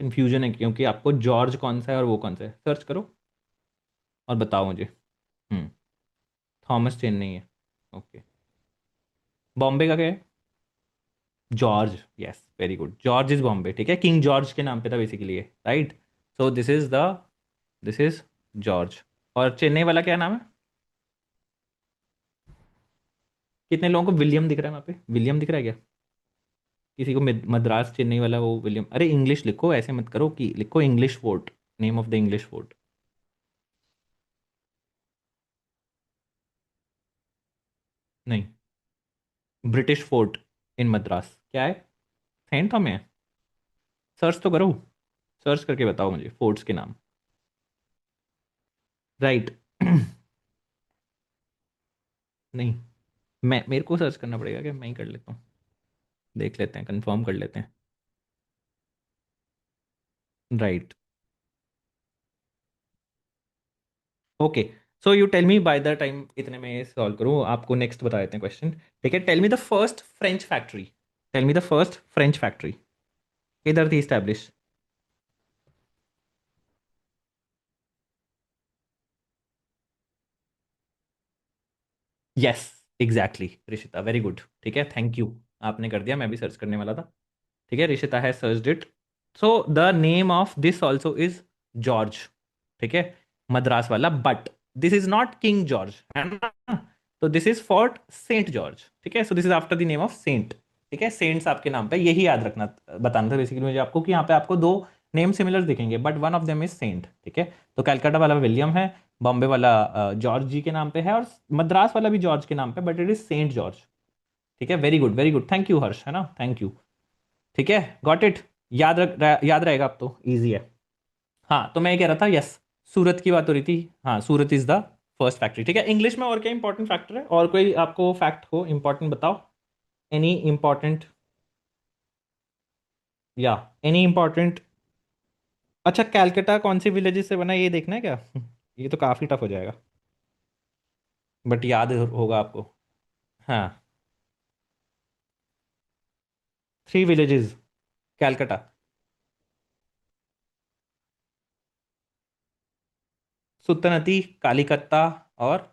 कंफ्यूजन है क्योंकि आपको जॉर्ज कौन सा है और वो कौन सा है, सर्च करो और बताओ मुझे। हम्म, थॉमस चेन नहीं है, ओके। बॉम्बे का क्या है? George, yes, very good, George is Bombay, ठीक है। किंग जॉर्ज के नाम पे था बेसिकली ये, right. So this is George. और चेन्नई वाला क्या नाम है? कितने लोगों को विलियम दिख रहा है वहाँ पे? विलियम दिख रहा है क्या किसी को? मद्रास चेन्नई वाला वो विलियम, अरे इंग्लिश लिखो, ऐसे मत करो, कि लिखो English fort, name of the English fort. नहीं, ब्रिटिश फोर्ट इन मद्रास क्या है? सेंट थॉम है? सर्च तो करो, सर्च करके बताओ मुझे फोर्ट्स के नाम। राइट। नहीं, मैं, मेरे को सर्च करना पड़ेगा क्या? मैं ही कर लेता हूँ, देख लेते हैं, कंफर्म कर लेते हैं। Right, okay. So you tell me by the time इतने में सॉल्व करूँ, आपको नेक्स्ट बता देते हैं क्वेश्चन, ठीक है। Tell me the first French factory, tell me the first French factory किधर थी establish? Yes, exactly, Rishita, very good, ठीक है, थैंक यू। आपने कर दिया, मैं भी सर्च करने वाला था, ठीक है। ऋषिता है search it. So the name of this also is George, ठीक है, मद्रास वाला, but this is not king George, है ना? तो this is Fort Saint George, ठीक है। So this is after the name of saint, ठीक है, सेंट्स आपके नाम पे, यही याद रखना, बताना था बेसिकली मुझे आपको कि यहाँ पे आपको दो नेम सिमिलर दिखेंगे but one of them is saint, ठीक है। तो कलकत्ता वाला विलियम है, बॉम्बे वाला जॉर्ज जी के नाम पे है, और मद्रास वाला भी जॉर्ज के नाम पे, but it is Saint George. ठीक है, very good, thank you Harsh, है ना, थैंक यू। ठीक है, गॉट इट। याद रहेगा अब तो, इजी है। हाँ, तो मैं ये कह रहा था, यस, सूरत की बात हो रही थी। हाँ, सूरत इज द फर्स्ट फैक्ट्री। ठीक है, इंग्लिश में और क्या इंपॉर्टेंट फैक्टर है, और कोई आपको फैक्ट हो इंपॉर्टेंट बताओ। एनी इंपॉर्टेंट, या एनी इंपॉर्टेंट। अच्छा, कैलकाटा कौन सी विलेजेस से बना है, ये देखना है क्या? ये तो काफी टफ हो जाएगा, बट याद होगा आपको। हाँ, 3 विलेजेस, कैलकाटा। सुत्तनती, कालीकत्ता, और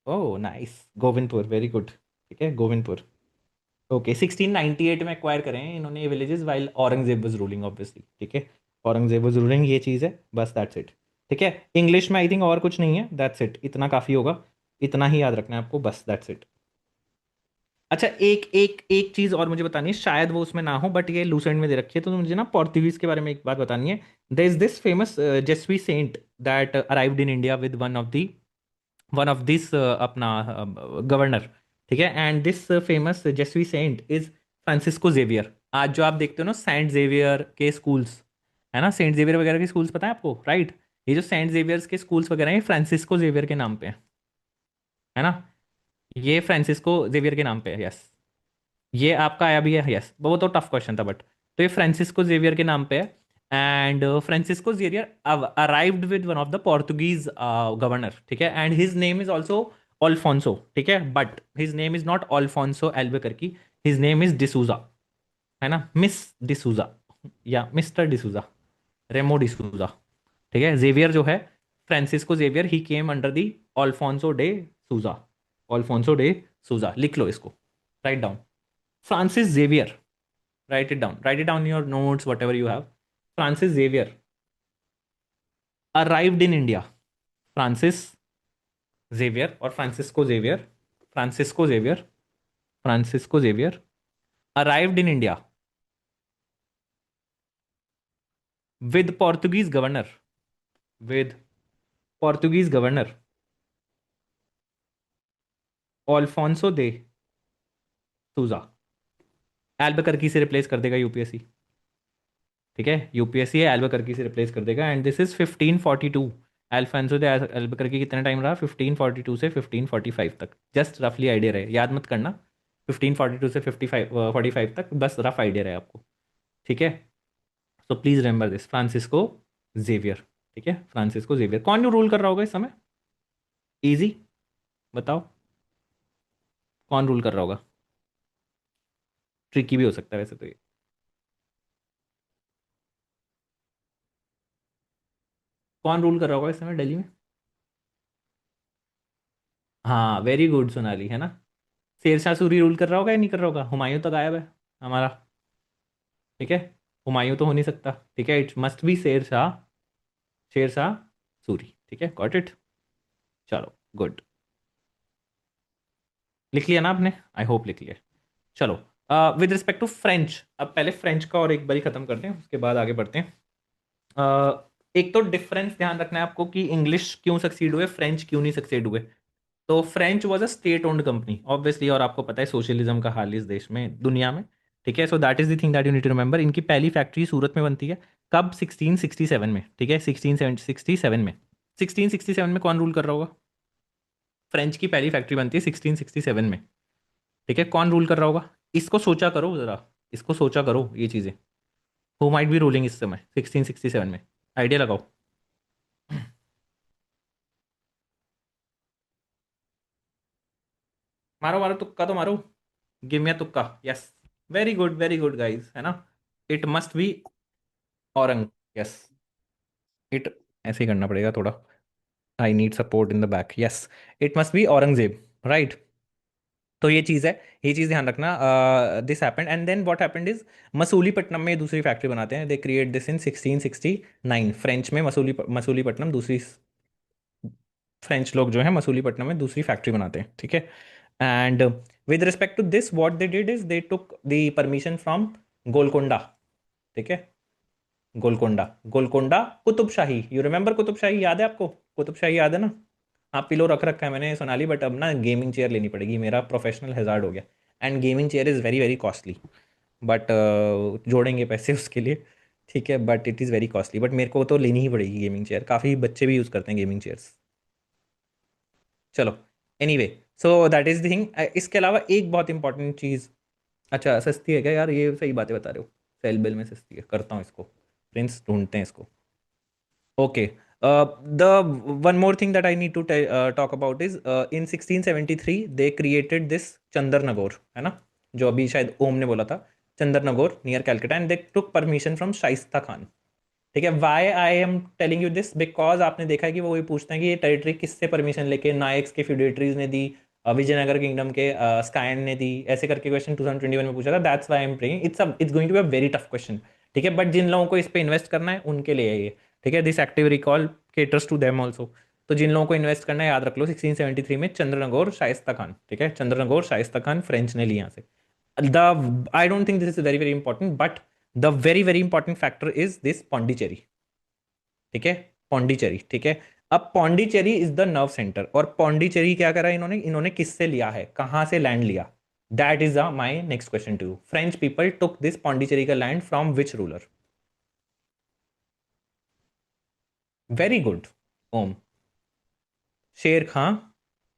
oh nice, Govindpur, very good. ठीक है, गोविंदपुर। ओके, 1698 में एक्वायर करें हैं इन्होंने ये villages, while Aurangzeb was ruling obviously. ठीक है, औरंगजेब वाज रूलिंग, ये चीज़ है, बस दैट्स इट। ठीक है, इंग्लिश में आई थिंक और कुछ नहीं है, दैट्स इट, इतना काफ़ी होगा, इतना ही याद रखना है आपको, बस दैट्स इट। अच्छा, एक एक एक चीज़ और मुझे बतानी है, शायद वो उसमें ना हो, बट ये लूसेंट में दे रखी है, तो मुझे ना पोर्तुगीज के बारे में एक बात बतानी है। There is this famous Jesuit saint that arrived in India with one of this अपना गवर्नर। ठीक है, and this famous Jesuit saint is Francisco Xavier. आज जो आप देखते हो ना सेंट जेवियर के स्कूल्स, है ना, सेंट जेवियर वगैरह के स्कूल्स, पता है आपको, राइट? ये जो सेंट जेवियर्स के स्कूल्स वगैरह हैं, ये फ्रांसिस्को जेवियर के नाम पे है ना, ये फ्रांसिस्को जेवियर के नाम पे है, यस। ये आपका आया भी है, यस, वो तो टफ क्वेश्चन था, बट तो ये फ्रांसिस्को जेवियर के नाम पे है। And Francisco Xavier arrived with one of the Portuguese governor, ठीक है, and his name is also Alfonso. ठीक है, but his name is not Alfonso Albuquerque, his name is D'Souza, है ना, मिस डिसूजा या मिस्टर डिसूजा, रेमो डिसूजा। ठीक है, जेवियर जो है, Francisco Xavier, he came under the Alfonso de Souza, Alfonso de Souza, लिख लो इसको, write down, Francis Xavier, write it down in your notes, whatever you have. Francis Xavier arrived in India. Francis Xavier or Francisco Xavier arrived in India with with Portuguese governor Alfonso de Souza। एल्बुकर्की से replace कर देगा UPSC. ठीक है, UPSC है, एल्बुकर्की से replace कर देगा, and this is 1542। Alfonso de Albuquerque कितना टाइम रहा, 1542 से 1545 तक, जस्ट रफली आइडिया रहे, याद मत करना, 1542 से 45 तक, बस रफ आइडिया रहे आपको। ठीक है, so please remember this, Francisco Xavier. ठीक है, फ्रांसिस्को जेवियर, कौन रूल कर रहा होगा इस समय? इजी, बताओ, कौन रूल कर रहा होगा? ट्रिकी भी हो सकता है वैसे तो ये। कौन रूल कर रहा होगा इस समय दिल्ली में? हाँ, वेरी गुड सोनाली, है ना। शेरशाह सूरी रूल कर रहा होगा या नहीं कर रहा होगा? हुमायूं तो गायब है हमारा। ठीक है, हुमायूं तो हो नहीं सकता, ठीक है, it must be Sher Shah, Sher Shah Suri. ठीक है, गॉट इट, चलो, गुड। लिख लिया ना आपने? आई होप लिख लिया। चलो, विद रिस्पेक्ट टू फ्रेंच, अब पहले फ्रेंच का और एक बारी खत्म करते हैं, उसके बाद आगे बढ़ते हैं। एक तो डिफरेंस ध्यान रखना है आपको कि इंग्लिश क्यों सक्सीड हुए, फ्रेंच क्यों नहीं सक्सीड हुए। तो French was a state owned company obviously, और आपको पता है सोशलिज्म का हाल इस देश में, दुनिया में। ठीक है, so that is the thing that you need to remember. इनकी पहली फैक्ट्री सूरत में बनती है, कब? 1667 में। ठीक है, 1667 में, 1667 में कौन रूल कर रहा होगा? फ्रेंच की पहली फैक्ट्री बनती है 1667 में। ठीक है, कौन रूल कर रहा होगा? इसको सोचा करो जरा, इसको सोचा करो ये चीज़ें, हु माइट बी रूलिंग इस समय 1667 में, आइडिया लगाओ। मारो मारो, तुक्का तो मारो, गिव मी अ तुक्का, यस, वेरी गुड गाइस, है ना। It must be Aurang, yes, it, ऐसे ही करना पड़ेगा थोड़ा, I need support in the back, yes, it must be Aurangzeb, right. तो ये चीज़ है, ये चीज़ ध्यान रखना। This happened and then what happened is, Masulipatnam में दूसरी फैक्ट्री बनाते हैं, they create this in 1669, French में मसूलीपट्टनम दूसरी, फ्रेंच लोग जो है मसूलीपट्टनम में दूसरी फैक्ट्री बनाते हैं। ठीक है, And with respect to this, what they did is they took the permission from Golconda. ठीक है, गोलकोंडा, गोलकोंडा कुतुब शाही, यू रिमेंबर कुतुब शाही, याद है आपको? कुतुब शाही याद है ना? हाँ, पिलो रख रखा है मैंने सोनाली, बट अब ना गेमिंग चेयर लेनी पड़ेगी, मेरा प्रोफेशनल हैजार्ड हो गया। And gaming chair is very very costly, but जोड़ेंगे पैसे उसके लिए, ठीक है, but it is very costly, but मेरे को तो लेनी ही पड़ेगी गेमिंग चेयर, काफ़ी बच्चे भी यूज़ करते हैं गेमिंग चेयर्स। चलो, anyway, so that is the thing. इसके अलावा एक बहुत इंपॉर्टेंट चीज़, अच्छा सस्ती है क्या यार? ये सही बातें बता रहे हो, सेल बिल में सस्ती है, करता हूँ इसको, प्रिंस ढूंढते हैं इसको। Okay. The one more thing that I need to talk about is in 1673 they created this Chandar Nagore, है ना, जो अभी शायद ओम ने बोला था, Chandernagore near Calcutta, and they took permission from Shaista Khan. ठीक है, why I am telling you this, because आपने देखा है कि वो ये पूछते हैं कि ये टेरिटरी किससे परमिशन लेके, नायक्स के फ्यूडेटरीज ने दी, विजयनगर किंगडम के स्कायन ने दी, ऐसे करके क्वेश्चन 2021 में पूछा था। That's why I am praying it's going to be a very tough question. ठीक है, बट जिन लोगों को इस पे इन्वेस्ट करना है उनके लिए है ये। ठीक है, this active recall caters to them also. तो जिन लोगों को इन्वेस्ट करना है याद रख लो, 1673 में चंद्रनगौर शाइस्ता खान, ठीक है, चंद्रनगौर शाइस्ता खान फ्रेंच ने लिया यहाँ से। the I don't think this is very very important, but the very very important factor is this Pondicherry। ठीक है, पौंडीचेरी, ठीक है। अब Pondicherry is the nerve centre, और पौंडीचेरी क्या करा इन्होंने, इन्होंने किससे लिया है, कहां से लैंड लिया? That is my next question to you. French people took this Pondicherry का land from which ruler? Very good, Om. Sher Khan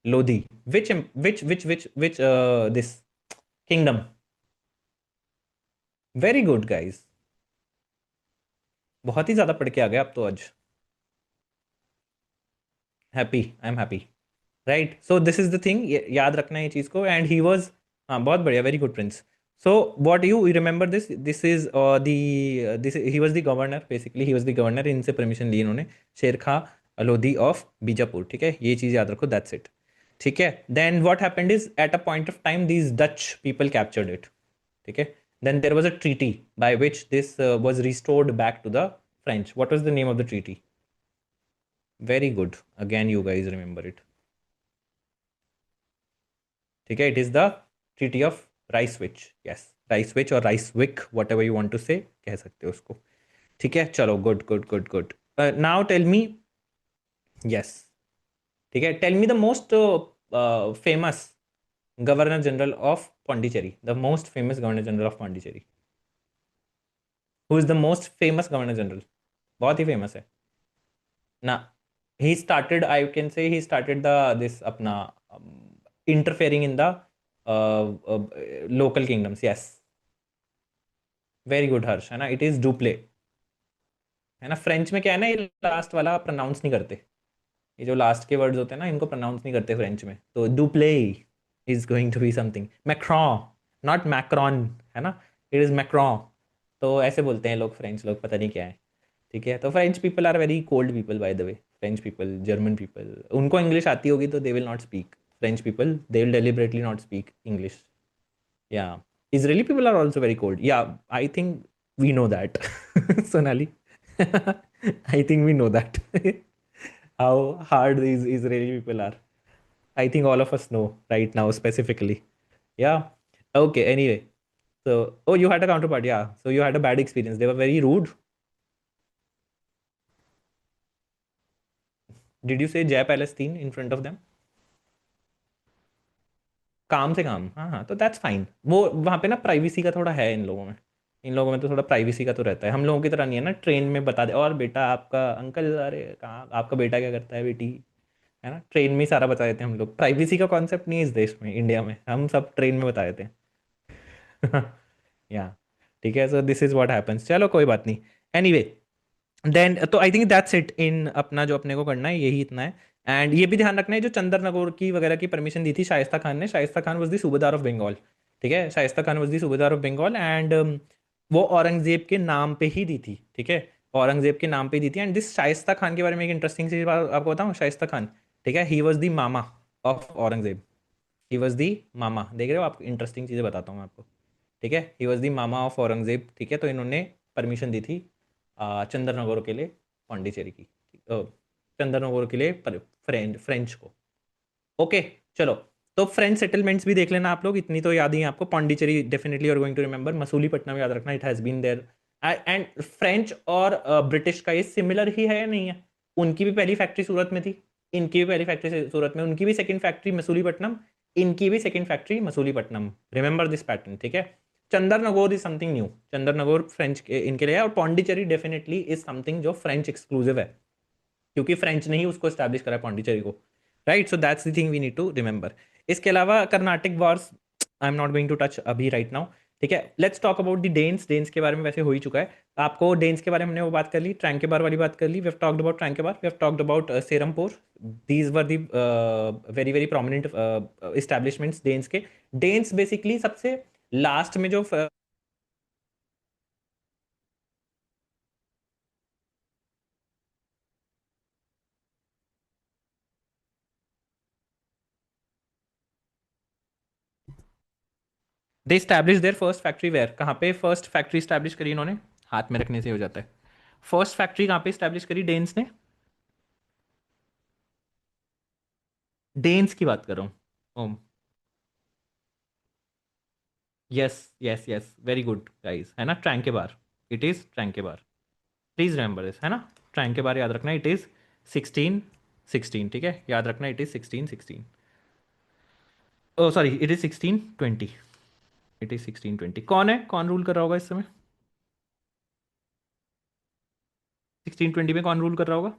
Lodhi. Which this kingdom? Very good guys, बहुत ही ज्यादा पढ़ के आ गए आप तो आज। Happy, I am happy. Right, so this is the thing, याद रखना है ये चीज़ को। एंड ही वॉज, हाँ बहुत बढ़िया, very good Prince. So what you remember this, this is this he was the governor, basically he was the governor, इनसे permission ली इन्होंने, शेर खां लोधी ऑफ बीजापुर। ठीक है, ये चीज़ याद रखो, दैट्स इट। ठीक है, then what happened is at a point of time these Dutch people captured it. ठीक है, then there was a treaty by which this was restored back to the French. What was the name of the treaty? Very good, again you guys remember it. ठीक है, it is the treaty of Ryswick, yes, Ryswick और Ryswick, whatever you want to say, कह सकते हो उसको। ठीक है, चलो, good good good good. Now tell me, yes, ठीक है, tell me the most famous governor general of Pondicherry, the most famous governor general of Pondicherry. Who is the most famous governor general? बहुत ही फेमस है ना। He started, I can say he started the this अपना interfering in the local kingdoms, yes. Very good Harsh, है ना, it is Dupleix. है ना, French में क्या है ना, ये लास्ट वाला प्रोनाउंस नहीं करते, ये जो लास्ट के वर्ड्स होते हैं ना, इनको प्रोनाउंस नहीं करते फ्रेंच में, तो Dupleix is going to be something, Macron, not Macron, है ना, इट इज मैक्रॉन। तो ऐसे बोलते हैं लोग, फ्रेंच लोग, पता नहीं क्या है। ठीक है, तो French people are very cold people by the way, French people, German people, उनको इंग्लिश आती होगी तो they will not speak, French people they will deliberately not speak English. या Israeli people are also very cold. Yeah, I think we know that. Sonali, I think we know that. How hard these Israeli people are. I think all of us know right now, specifically. Yeah. Okay. Anyway, so, oh, you had a counterpart. Yeah. So you had a bad experience. They were very rude. Did you say Jai Palestine in front of them? काम से काम, हाँ हाँ, तो that's fine. वो वहाँ पे ना प्राइवेसी का थोड़ा है इन लोगों में, इन लोगों में तो थोड़ा प्राइवेसी का तो रहता है, हम लोगों की तरह नहीं है ना, ट्रेन में बता दे, और बेटा आपका अंकल, अरे कहाँ आपका बेटा क्या करता है बेटी, है ना, ट्रेन में ही सारा बता देते हैं हम लोग। प्राइवेसी का कॉन्सेप्ट नहीं है इस देश में, इंडिया में, हम सब ट्रेन में बता देते हैं। या, ठीक है, so this is what happens, चलो कोई बात नहीं। एनीवे, देन तो I think that's it in अपना जो अपने को करना है, यही इतना है। एंड ये भी ध्यान रखना है, जो चंदर नगौर की वगैरह की परमिशन दी थी शाइस्ता खान ने, शाइस्ता खान वॉज द सूबेदार ऑफ बंगाल। ठीक है, शाइस्ता खान वॉज द सूबेदार ऑफ बंगाल, एंड वो औरंगजेब के नाम पे ही दी थी। ठीक है, औरंगजेब के नाम पे दी थी। एंड दिस शाइस्ता खान के बारे में एक इंटरेस्टिंग चीज आपको बताऊं, शाइस्ता खान, ठीक है, ही वॉज द मामा of Aurangzeb, he was the मामा, देख रहे हो आप, इंटरेस्टिंग चीज़ें बताता हूँ मैं आपको। ठीक है, he was the mama of Aurangzeb. ठीक है, तो इन्होंने परमिशन दी थी चंद्रनगौर के लिए, पौंडीचेरी की, चंद्रनगौर के लिए फ्रेंच को। ओके, चलो, तो फ्रेंच सेटलमेंट्स भी देख लेना आप लोग, इतनी तो याद ही है आपको। Pondicherry definitely you are going to remember, Masulipatnam याद रखना, it has been there. And French और ब्रिटिश का ये सिमिलर ही है या नहीं है? उनकी भी पहली फैक्ट्री सूरत में थी, इनकी भी पहली फैक्ट्री सूरत में, उनकी भी सेकंड फैक्ट्री मसूलीपट्टनम, इनकी भी second factory Masulipatnam. Remember this pattern, ठीक है। Chandernagore is something new, Chandernagore French के इनके लिए है, और पौंडीचेरी डेफिनेटली इज समथिंग जो फ्रेंच एक्सक्लूसिव है, क्योंकि फ्रेंच ने ही उसको स्टैब्लिश करा पौंडीचेरी को, right. So that's the thing we need to remember. इसके अलावा Carnatic wars I am not going to touch अभी राइट नाउ, ठीक है। Let's talk about the Danes. Danes के बारे में वैसे हो ही चुका है आपको, डेन्स के बारे में हमने वो बात कर ली, ट्रैंकेबार वाली बात कर ली, we have talked about Tranquebar, we have talked about Serampore. These were the very very prominent establishments Danes के। डेन्स बेसिकली सबसे लास्ट में जो they establish their first factory where, कहाँ पे फर्स्ट फैक्ट्री स्टैब्लिश करी इन्होंने? हाथ में रखने से हो जाता है। फर्स्ट फैक्ट्री कहाँ पे स्टैब्लिश करी डेन्स ने? डेन्स की बात कर रहा हूँ Om. Yes yes yes, very good guys, है ना, ट्रैंक के बार, इट इज ट्रैंक के बार। प्लीज रिमेंबर दिस, है ना, ट्रैंक के बार याद रखना, इट इज 1616, ठीक है, याद रखना, it is 1616। Oh sorry, it is 1620, it is 1620। कौन है, कौन रूल कर रहा होगा इस समय? 1620 में कौन रूल कर रहा होगा?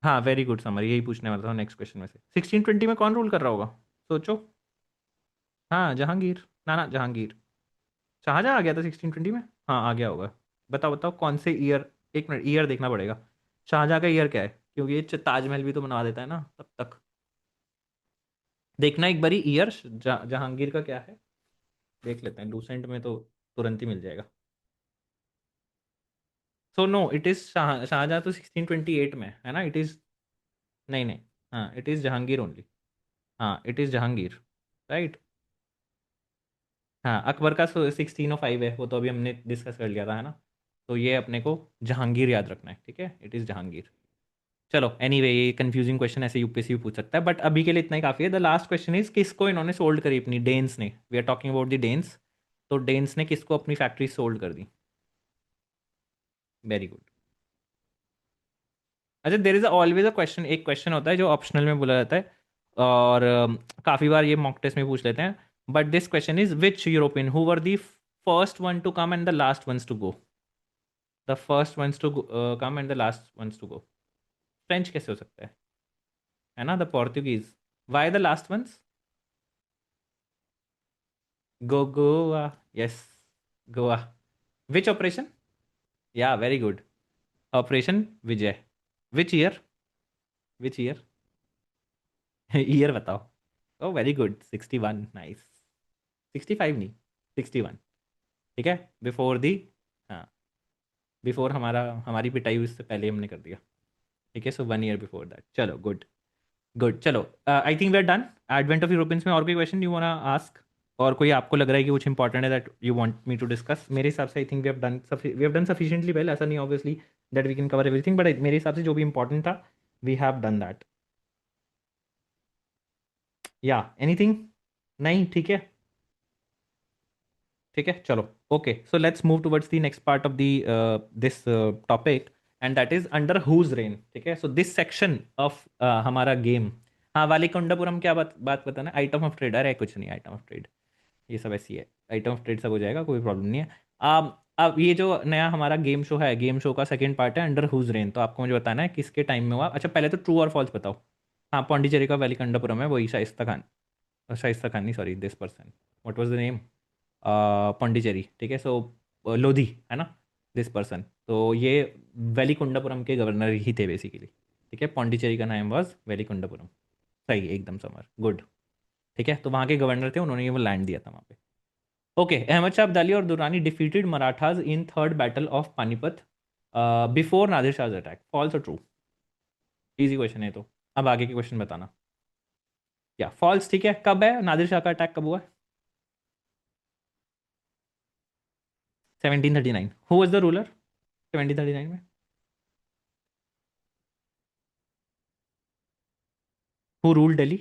हाँ वेरी गुड समर, यही पूछने वाला था नेक्स्ट क्वेश्चन में से, 1620 में कौन रूल कर रहा होगा? सोचो। हाँ जहांगीर, ना ना जहांगीर। शाहजहाँ आ गया था 1620 में? हाँ आ गया होगा। बताओ बताओ कौन से ईयर, एक मिनट ईयर देखना पड़ेगा। शाहजहाँ का ईयर क्या है, क्योंकि ये ताजमहल भी तो बनवा देता है ना तब तक। देखना एक बारी ईयर, जहांगीर का क्या है, देख लेते हैं, लूसेंट में तो तुरंत ही मिल जाएगा। So no it is Shah Jahan तो 1628 में है ना, इट इज, नहीं नहीं, हाँ इट इज जहांगीर ओनली। हाँ इट इज जहांगीर, राइट। हाँ अकबर का 1605 है, वो तो अभी हमने डिस्कस कर लिया था, है ना। तो ये अपने को जहांगीर याद रखना है, ठीक है, इट इज़ जहांगीर। चलो एनीवे ये कंफ्यूजिंग क्वेश्चन ऐसे यूपीएससी भी पूछ सकता है, बट अभी के लिए इतना ही काफ़ी है। द लास्ट क्वेश्चन इज, किसको इन्होंने सोल्ड करी अपनी, डेन्स ने, we are talking about the Danes. तो डेन्स ने किसको अपनी फैक्ट्री सोल्ड कर दी? Very good. अच्छा, there is always a question, एक क्वेश्चन होता है जो ऑप्शनल में बोला जाता है, और काफ़ी बार ये मॉक टेस्ट में पूछ लेते हैं, but this question is, which European who were the first one to come and the last ones to go? The first ones to come and the last ones to go. French कैसे हो सकता है ना, the Portuguese. Why the last ones? Goa, yes, Goa. Which operation? Yeah very good, operation Vijay. Which year, which year? Year बताओ। Oh very good, 61, nice. 65 नहीं, 61, ठीक है, before the, हाँ बिफोर हमारा, हमारी पिटाई हुई उससे पहले हमने कर दिया, ठीक है। सो 1 ईयर बिफोर दैट, चलो गुड। गुड, चलो I think we are done. Advent of Europeans में और कोई क्वेश्चन यू वांट आस्क, और कोई आपको लग रहा है कि कुछ इंपॉर्टेंट है that you want me to discuss? मेरे हिसाब से I think we have done sufficiently well, ऐसा नहीं obviously that we can cover everything, but मेरे हिसाब से जो भी इंपॉर्टेंट था वी हैव डन दैट। या एनीथिंग? नहीं, ठीक है, ठीक है, चलो okay. So let's move towards the next part of the this topic, and that is under whose reign, ठीक है। सो दिस सेक्शन ऑफ हमारा गेम, हाँ वालीकुंडापुरम, क्या बात बात बताना, आइटम ऑफ ट्रेड, अरे कुछ नहीं, आइटम ऑफ ट्रेड ये सब ऐसी है, आइटम ऑफ ट्रेड सब हो जाएगा, कोई प्रॉब्लम नहीं है। अब ये जो नया हमारा गेम शो है, गेम शो का सेकंड पार्ट है अंडर हुज रेन, तो आपको मुझे बताना है किसके टाइम में हुआ। अच्छा पहले तो ट्रू और फॉल्स बताओ। हाँ पौंडीचेरी का वेलिकंडापुरम है, वही शाइस्ता खान, शाइस्ता खान नहीं, sorry, this person, what was the name, Pondicherry, ठीक है। सो लोधी, है ना, दिस पर्सन, तो ये वेलिकुंडापुरम के गवर्नर ही थे बेसिकली, ठीक है। पौंडीचेरी का नाम वाज वेलिकुंडापुरम, सही एकदम समर, गुड, ठीक है। तो वहाँ के गवर्नर थे, उन्होंने ये वो लैंड दिया था वहाँ पे। ओके, अहमद शाह अब्दाली और Durrani defeated Marathas in third battle of Panipat before Nadir Shah attack, false और ट्रू? इजी क्वेश्चन है तो, अब आगे के क्वेश्चन बताना। या फॉल्स, ठीक है, कब है नादिर शाह का अटैक, कब हुआ? 1739। हु वाज द रूलर 1739 में? Who rule Delhi?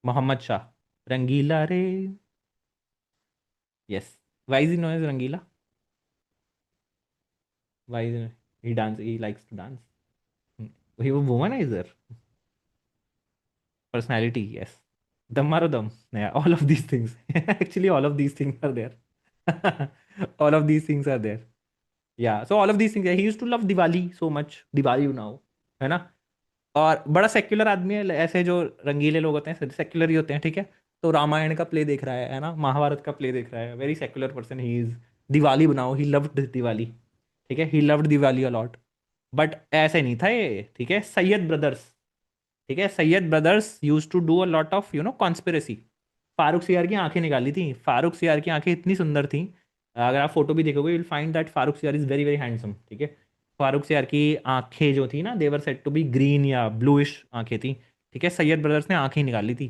मोहम्मद शाह। रंगीला रे। Yes. Why is known as Rangila? Why is he dance, he likes to dance. He वो womaniser. Personality, yes. Dum maro dum. Yeah, all of these things. Actually, all of these things are there. All of these things are there. Yeah, so all of these things. Yeah, he used to love Diwali so much. Diwali now, है ना? और बड़ा secular आदमी है, ऐसे जो रंगीले लोग होते हैं सेक्युलर ही होते हैं, ठीक है? तो रामायण का प्ले देख रहा है ना? महाभारत का प्ले देख रहा है। Very secular person he is. Diwali बनाओ, ही लव्ड दिवाली। ठीक है, he loved Diwali a lot. But ऐसे नहीं था ये, ठीक है? सैयद ब्रदर्स, ठीक है, Sayyid brothers use to do a lot of conspiracy. Farrukh Siyar की आंखें निकाली थी। फारूक सियार की आंखें इतनी सुंदर थी, अगर आप फोटो भी देखोगे you will find that Farooq सियार इज वेरी वेरी हैंडसम, ठीक है? फारूक सियार की आंखें जो थी ना, देवर सेट टू बी ग्रीन या ब्लूइश आंखें थी, ठीक है? सैयद ब्रदर्स ने आंखें निकाली थी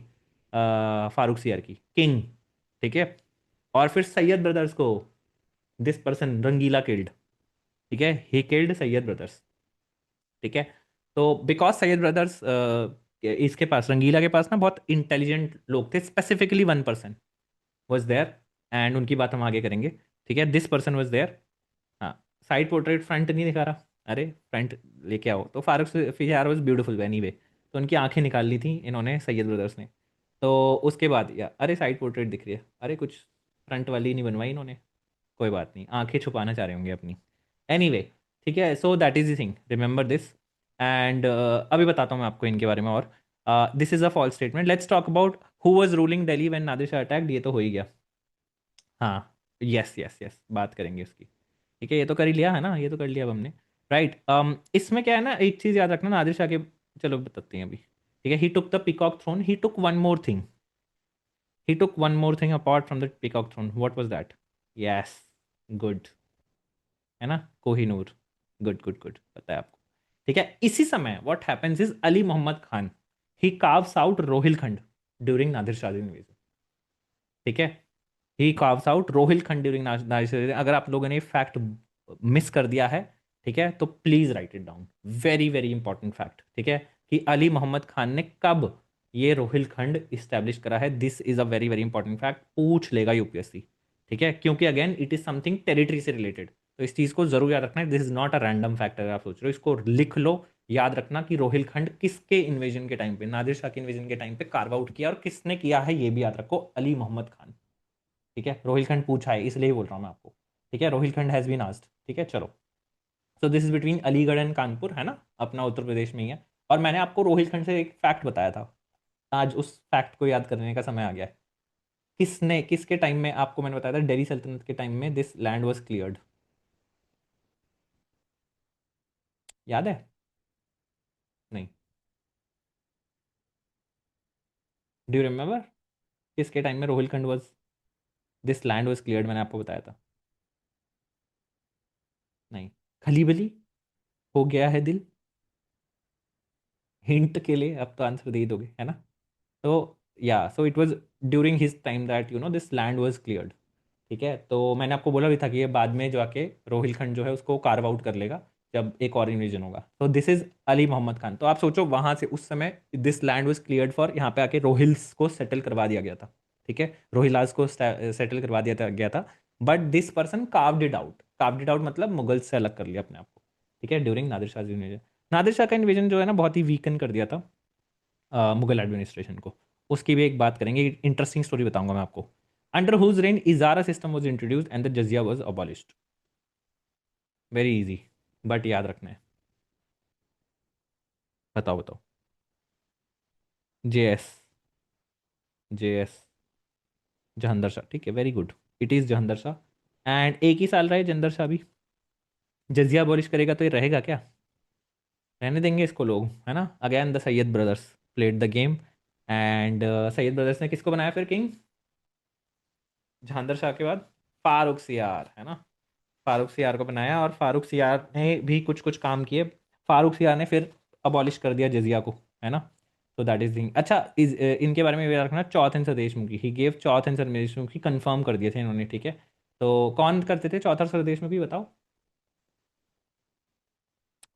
फारूक सियार की, किंग, ठीक है? और फिर सैयद ब्रदर्स को दिस पर्सन रंगीला किल्ड, ठीक है? ही किल्ड सैयद ब्रदर्स, ठीक है? तो बिकॉज सैयद ब्रदर्स, इसके पास, रंगीला के पास ना बहुत इंटेलिजेंट लोग थे, specifically one person was there, and उनकी बात हम आगे करेंगे, ठीक है? This person was there. हाँ, साइड पोर्ट्रेट फ्रंट नहीं दिखा रहा, अरे फ्रंट लेके आओ। तो Farrukh Siyar was beautiful anyway, तो उनकी आंखें निकाल ली थी इन्होंने, सैयद ब्रदर्स ने। तो उसके बाद या अरे साइड पोर्ट्रेट दिख रही है, अरे कुछ फ्रंट वाली नहीं बनवाई इन्होंने, कोई बात नहीं, आंखें छुपाना चाह रहे होंगे अपनी। एनीवे, ठीक है, so that is the thing, remember this. And अभी बताता हूँ मैं आपको इनके बारे में। और this is a false statement. Let's talk about who was ruling Delhi when Nadir Shah attacked. ये तो हो ही गया। हाँ, यस यस यस, बात करेंगे उसकी, ठीक है? ये तो कर ही लिया है ना, ये तो कर लिया अब हमने, राइट? इसमें क्या है ना, एक चीज़ याद रखना नादिर शाह के, चलो बताते हैं अभी, ठीक है? He took the peacock throne, he took one more thing, he took one more thing apart from the peacock throne. What was that? Yes, good, है ना? कोहिनूर। गुड गुड गुड, पता है आपको, ठीक है? इसी समय what happens is Ali Mohammad Khan, he carves out Rohilkhand during Nadir Shah invasion, ठीक है? He carves out Rohilkhand during Nadir Shah. अगर आप लोगों ने फैक्ट मिस कर दिया है, ठीक है, तो please right it down. Very very important fact, ठीक है? कि अली मोहम्मद खान ने कब ये रोहिलखंड इस्टेब्लिश करा है, this is a very very important fact, पूछ लेगा यूपीएससी, ठीक है? क्योंकि again it is something territory से रिलेटेड, तो इस चीज को जरूर याद रखना है। This is not a random fact, अगर आप सोच रहे हो, इसको लिख लो। याद रखना कि रोहिलखंड किसके इन्वेजन के टाइम पे, नादिर शाह के इन्वेजन के टाइम पे कार्व आउट किया, और किसने किया है ये भी याद रखो, अली मोहम्मद खान, ठीक है? रोहिलखंड पूछा है इसलिए ही बोल रहा हूँ मैं आपको, ठीक है? रोहिलखंड हैज बीन आस्क्ड, ठीक है? चलो, so this is between Aligarh and Kanpur, है ना? अपना उत्तर प्रदेश में ही है। और मैंने आपको रोहिलखंड से एक फैक्ट बताया था, आज उस फैक्ट को याद करने का समय आ गया है। किसने, किसके टाइम में, आपको मैंने बताया था दिल्ली सल्तनत के टाइम में दिस लैंड वाज क्लियर्ड, याद है? नहीं? डू यू रिमेम्बर किसके टाइम में Rohilkhand was, this land was cleared, मैंने आपको बताया था? नहीं? खलीबली, हो गया है दिल। हिंट के लिए अब तो आंसर दे ही दोगे, है ना? तो या so it was during his time that this land was cleared, ठीक है? तो मैंने आपको बोला भी था कि ये बाद में जाके रोहिलखंड जो है उसको कार्व आउट कर लेगा जब एक और इन्वेजन होगा। तो दिस इज अली मोहम्मद खान। तो आप सोचो, वहां से उस समय this land was cleared for, यहाँ पे आके रोहिल्स को सेटल करवा दिया गया था, ठीक है? रोहिलास को सेटल करवा दिया गया था। But this person carved it out, carved it out मतलब मुगल से अलग कर लिया अपने आप को, ठीक है? During Nadir Shah invasion. नादिर शाह का इन्वेजन जो है ना, बहुत ही वीकन कर दिया था मुगल एडमिनिस्ट्रेशन को। उसकी भी एक बात करेंगे, इंटरेस्टिंग स्टोरी बताऊंगा मैं आपको। Under whose reign ijara system was introduced and the jizya was abolished. Very easy, but याद रखना है। बताओ बताओ। जेएस, जेएस, जहंदर शाह, ठीक है? Very good, it is Jahandar Shah. And एक ही साल रहे जहंदर शाह भी। जजिया अबॉलिश करेगा तो ये रहेगा क्या? रहने देंगे इसको लोग, है ना? Again the Syed brothers played the game, and Syed brothers ने किसको बनाया फिर किंग, जहांदर शाह के बाद? फारूक सियार, है ना? फारूक सियार को बनाया, और फारूक सियार ने भी कुछ कुछ काम किए। फारूक सियार ने फिर अबॉलिश कर दिया जजिया को, है ना? तो दैट इज थिंग। अच्छा, इनके बारे में ये रखना, चौथ एंड स्वदेश मुखी, ही गेव चौथ एंड स्वदेश मुखी, कंफर्म कर दिए थे इन्होंने, ठीक है? तो कौन करते थे चौथ और स्वदेश मुखी, बताओ?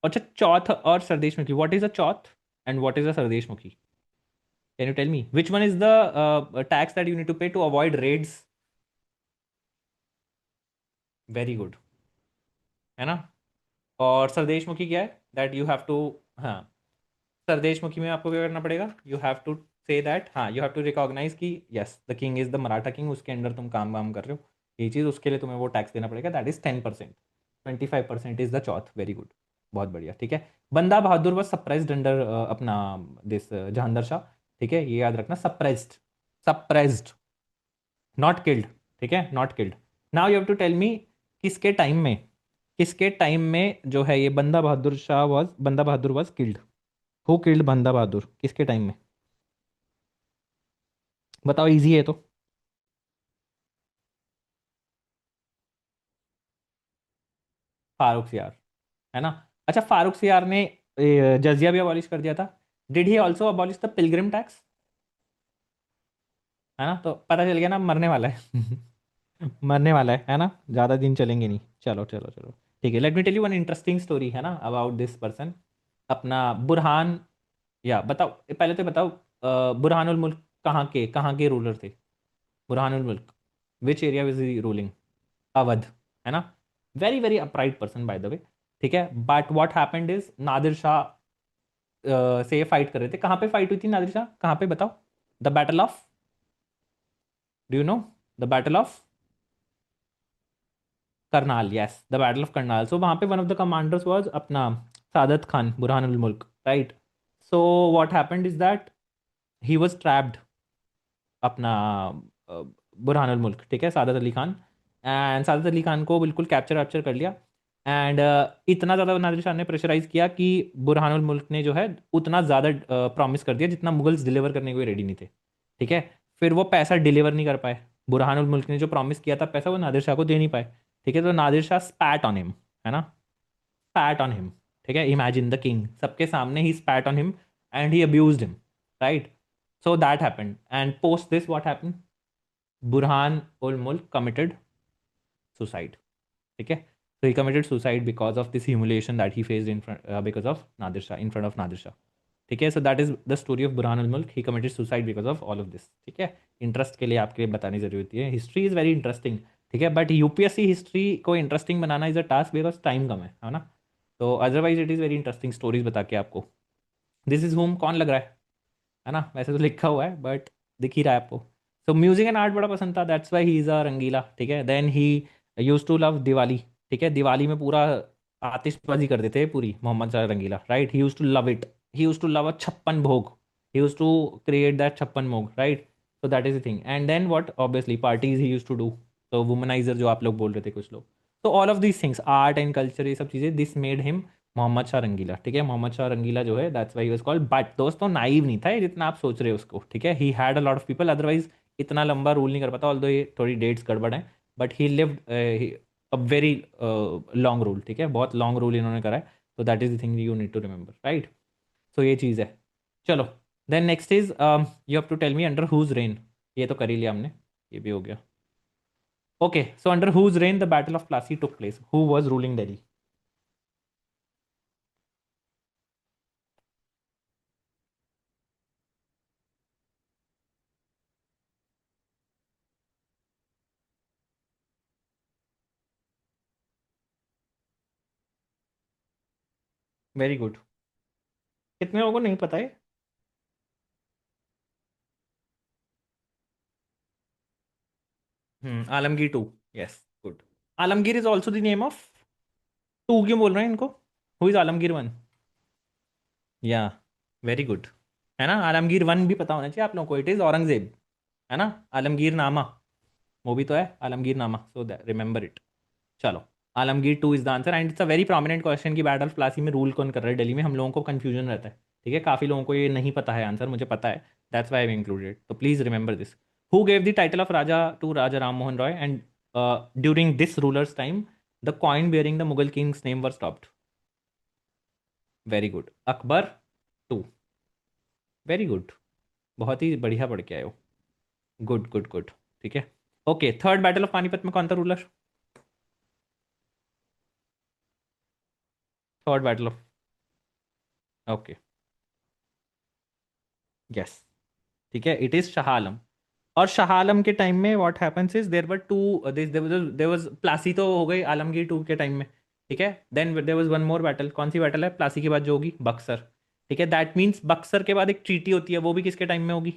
अच्छा, चौथ और sardeshmukhi, what is a chauth and what is a sardeshmukhi? Can you tell me which one is the tax that you need to pay to avoid raids? Very good, है ना। और सरदेशमुखी क्या है? दैट यू हैव टू, हाँ, सरदेशमुखी में आपको क्या करना पड़ेगा? You have to say that, हाँ, यू हैव टू रिकॉग्नाइज कि yes the king is the Maratha king, उसके अंडर तुम काम वाम कर रहे हो, ये चीज़, उसके लिए तुम्हें वो टैक्स देना पड़ेगा, that is 10%। 25% is the Chauth. Very good, बहुत बढ़िया, ठीक है। बंदा बहादुर वॉज सरप्राइज्ड अंडर अपना दिस जहांदर शाह, ठीक है, ये याद रखना, सरप्राइज्ड, सरप्राइज्ड, नॉट किल्ड, ठीक है, not killed. Now you have to tell me किसके टाइम में, किसके टाइम में जो है ये बंदा बहादुर वॉज किल्ड? हु किल्ड बंदा बहादुर, किसके टाइम में? बताओ, इजी है तो। फारूक सियार, है ना। अच्छा, फारूक सियार ने जजिया भी अबॉलिश कर दिया था। Did he also abolish the Pilgrim tax? है ना, तो पता चल गया ना, मरने वाला है। मरने वाला है ना, ज़्यादा दिन चलेंगे नहीं। चलो चलो चलो, ठीक है, let me tell you one interesting story, है ना, अबाउट दिस पर्सन, अपना बुरहान। या बताओ, पहले तो बताओ, बुरहानुल मुल्क कहाँ के रूलर थे? बुरहानुल मुल्क, which area was he ruling? Awadh, है ना। Very very upright person by the way, ठीक है। But what happened is Nadir Shah से फाइट कर रहे थे। कहाँ पे फाइट हुई थी नादिर शाह, कहाँ पे बताओ? The battle of, do you know the battle of Karnal? Yes, the battle of Karnal. So वहाँ पे one of the commanders was अपना Saadat Khan Burhanul Mulk, right. So what happened is that he was trapped, अपना बुरहानुल मुल्क, ठीक है, सादत अली खान। एंड सादत अली खान को बिल्कुल कैप्चर वैप्चर कर लिया। एंड इतना ज़्यादा नादिर शाह ने प्रेशराइज किया कि बुरहानुल मुल्क ने जो है उतना ज़्यादा प्रॉमिस कर दिया जितना मुगल्स डिलीवर करने को रेडी नहीं थे, ठीक है। फिर वो पैसा डिलीवर नहीं कर पाए, बुरहानुल मुल्क ने जो प्रॉमिस किया था पैसा, वो नादिर शाह को दे नहीं पाए, ठीक है। तो नादिर शाह स्पैट ऑन हिम, है ना, स्पैट ऑन हिम, ठीक है। इमेजिन द किंग सबके सामने ही spat on him and he abused him, right. So that happened and post this what happened, Burhan ul Mulk committed suicide, ठीक है। So he committed suicide because of this humiliation that he faced in front, because of Nadir Shah, in front of Nadir Shah, ठीक है। So that is the story of Burhan al Mulk. He committed suicide because of all of this, ठीक है। Interest के लिए आपके लिए बताने जरूरी होती है, हिस्ट्री इज़ वेरी इंटरेस्टिंग, ठीक है। बट यूपीएससी हिस्ट्री को इंटरेस्टिंग बनाना is a task because time कम है ना। तो otherwise it is very interesting stories बता के आपको। दिस इज होम कौन लग रहा है ना, वैसे तो लिखा हुआ है बट दिख ही रहा है आपको। सो म्यूजिक एंड आर्ट बड़ा पसंद था, that's why he is a Rangila, ठीक है। Then he used to love Diwali, ठीक है। दिवाली में पूरा आतिशबाजी कर देते हैं पूरी, Mohammad Shah Rangila, right. He used to love it, he used to love a chhappan bhog, he used to create that chhappan bhog, right. So that is the thing. And then what, obviously parties he used to do, तो womaniser जो आप लोग बोल रहे थे कुछ लोग। तो all of these things, art and culture, ये सब चीज़ें, this made him Mohammad Shah Rangila, ठीक है। मोहम्मद शाह रंगीला जो है that's why was called. But दोस्तों नाइव नहीं था ये जितना आप सोच रहे हो उसको, ठीक है। ही had a lot of people, otherwise इतना लंबा रूल नहीं कर पाता, ऑल्दो ये थोड़ी डेट्स गड़बड़ है। But he lived a very long rule, ठीक है, बहुत लॉन्ग रूल इन्होंने करा है। तो that is the thing you need to remember, right. So ये चीज़ है। चलो, then next is you have to tell me under whose reign. ये तो कर ही लिया हमने, ये भी हो गया। Okay, so under whose reign the battle of Plassey took place, who was ruling Delhi? Very good, कितने लोगों को नहीं पता है? Alamgir two, yes, good. Alamgir is also the name of, two क्यों बोल रहे हैं इनको? Who is Alamgir one? Yeah, very good, है ना। आलमगीर वन भी पता होना चाहिए आप लोगों को, इट इज औरंगजेब, है ना। आलमगीर नामा, वो भी तो है आलमगीर नामा, सो रिमेंबर इट। चलो, Alamgir two is the answer and it's a very prominent question कि बैटल ऑफ प्लासी में रूल कौन कर रहा है दिल्ली में, हम लोगों को कंफ्यूजन रहता है, ठीक है। काफ़ी लोगों को ये नहीं पता है आंसर, मुझे पता है, दैट्स वाई आई इंक्लूडेड, तो please remember this. Who gave the title of Raja to Raja Ram Mohan Roy and during this ruler's time the coin bearing the Mughal king's name were stopped? Very good, Akbar two, very good, बहुत ही बढ़िया पढ़ के आए हो, good good good, ठीक है। Okay, third battle of Panipat में कौन था ruler? Third battle of, okay, yes, ठीक है, इट इज शाह आलम। और शाह आलम के टाइम में what happens is there were two, there was Plassey तो हो गई आलमगीर टू के टाइम में, ठीक है। Then there was one more battle, कौन सी बैटल है प्लासी के बाद जो होगी, बक्सर, ठीक है। दैट मीन्स बक्सर के बाद एक ट्रीटी होती है, वो भी किसके टाइम में होगी,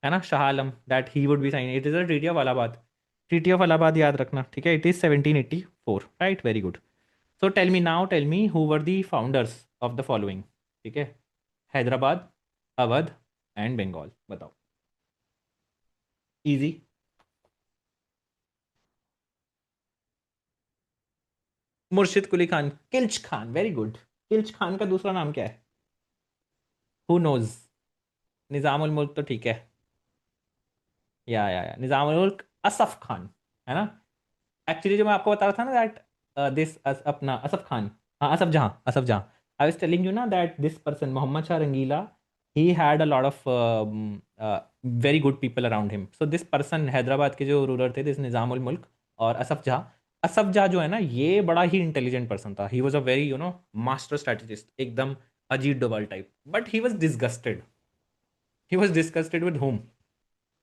है ना, Shah Alam, that he would be sign, it is a treaty of Allahabad. Treaty of Allahabad याद रखना, ठीक है, it is 1784, right, very good. So tell me now, tell me who were the founders of the following, ठीक है, हैदराबाद, अवध एंड बंगाल, बताओ। Easy. Murshid Quli Khan, Kilich Khan, very good. Kilich Khan का दूसरा नाम क्या है, हु नोज। निजाम उल मुल्क तो ठीक है, या निजाम उल मुल्क असफ खान, है ना। एक्चुअली जो मैं आपको बता रहा था ना दैट दिस अपना असफ खान, हाँ Asaf Jahan, Asaf Jahan, I was telling you ना that this person Mohammad Shah Rangila, he had a lot of very good people around him. So this person, Hyderabad के जो रूलर थे, दिस निजाम उल मुल्क और असफ जहाँ, असफ जहाँ जो है ना, ये बड़ा ही इंटेलिजेंट पर्सन था, he was a very master strategist, एकदम Ajit Doval type, but he was disgusted, he was disgusted with home,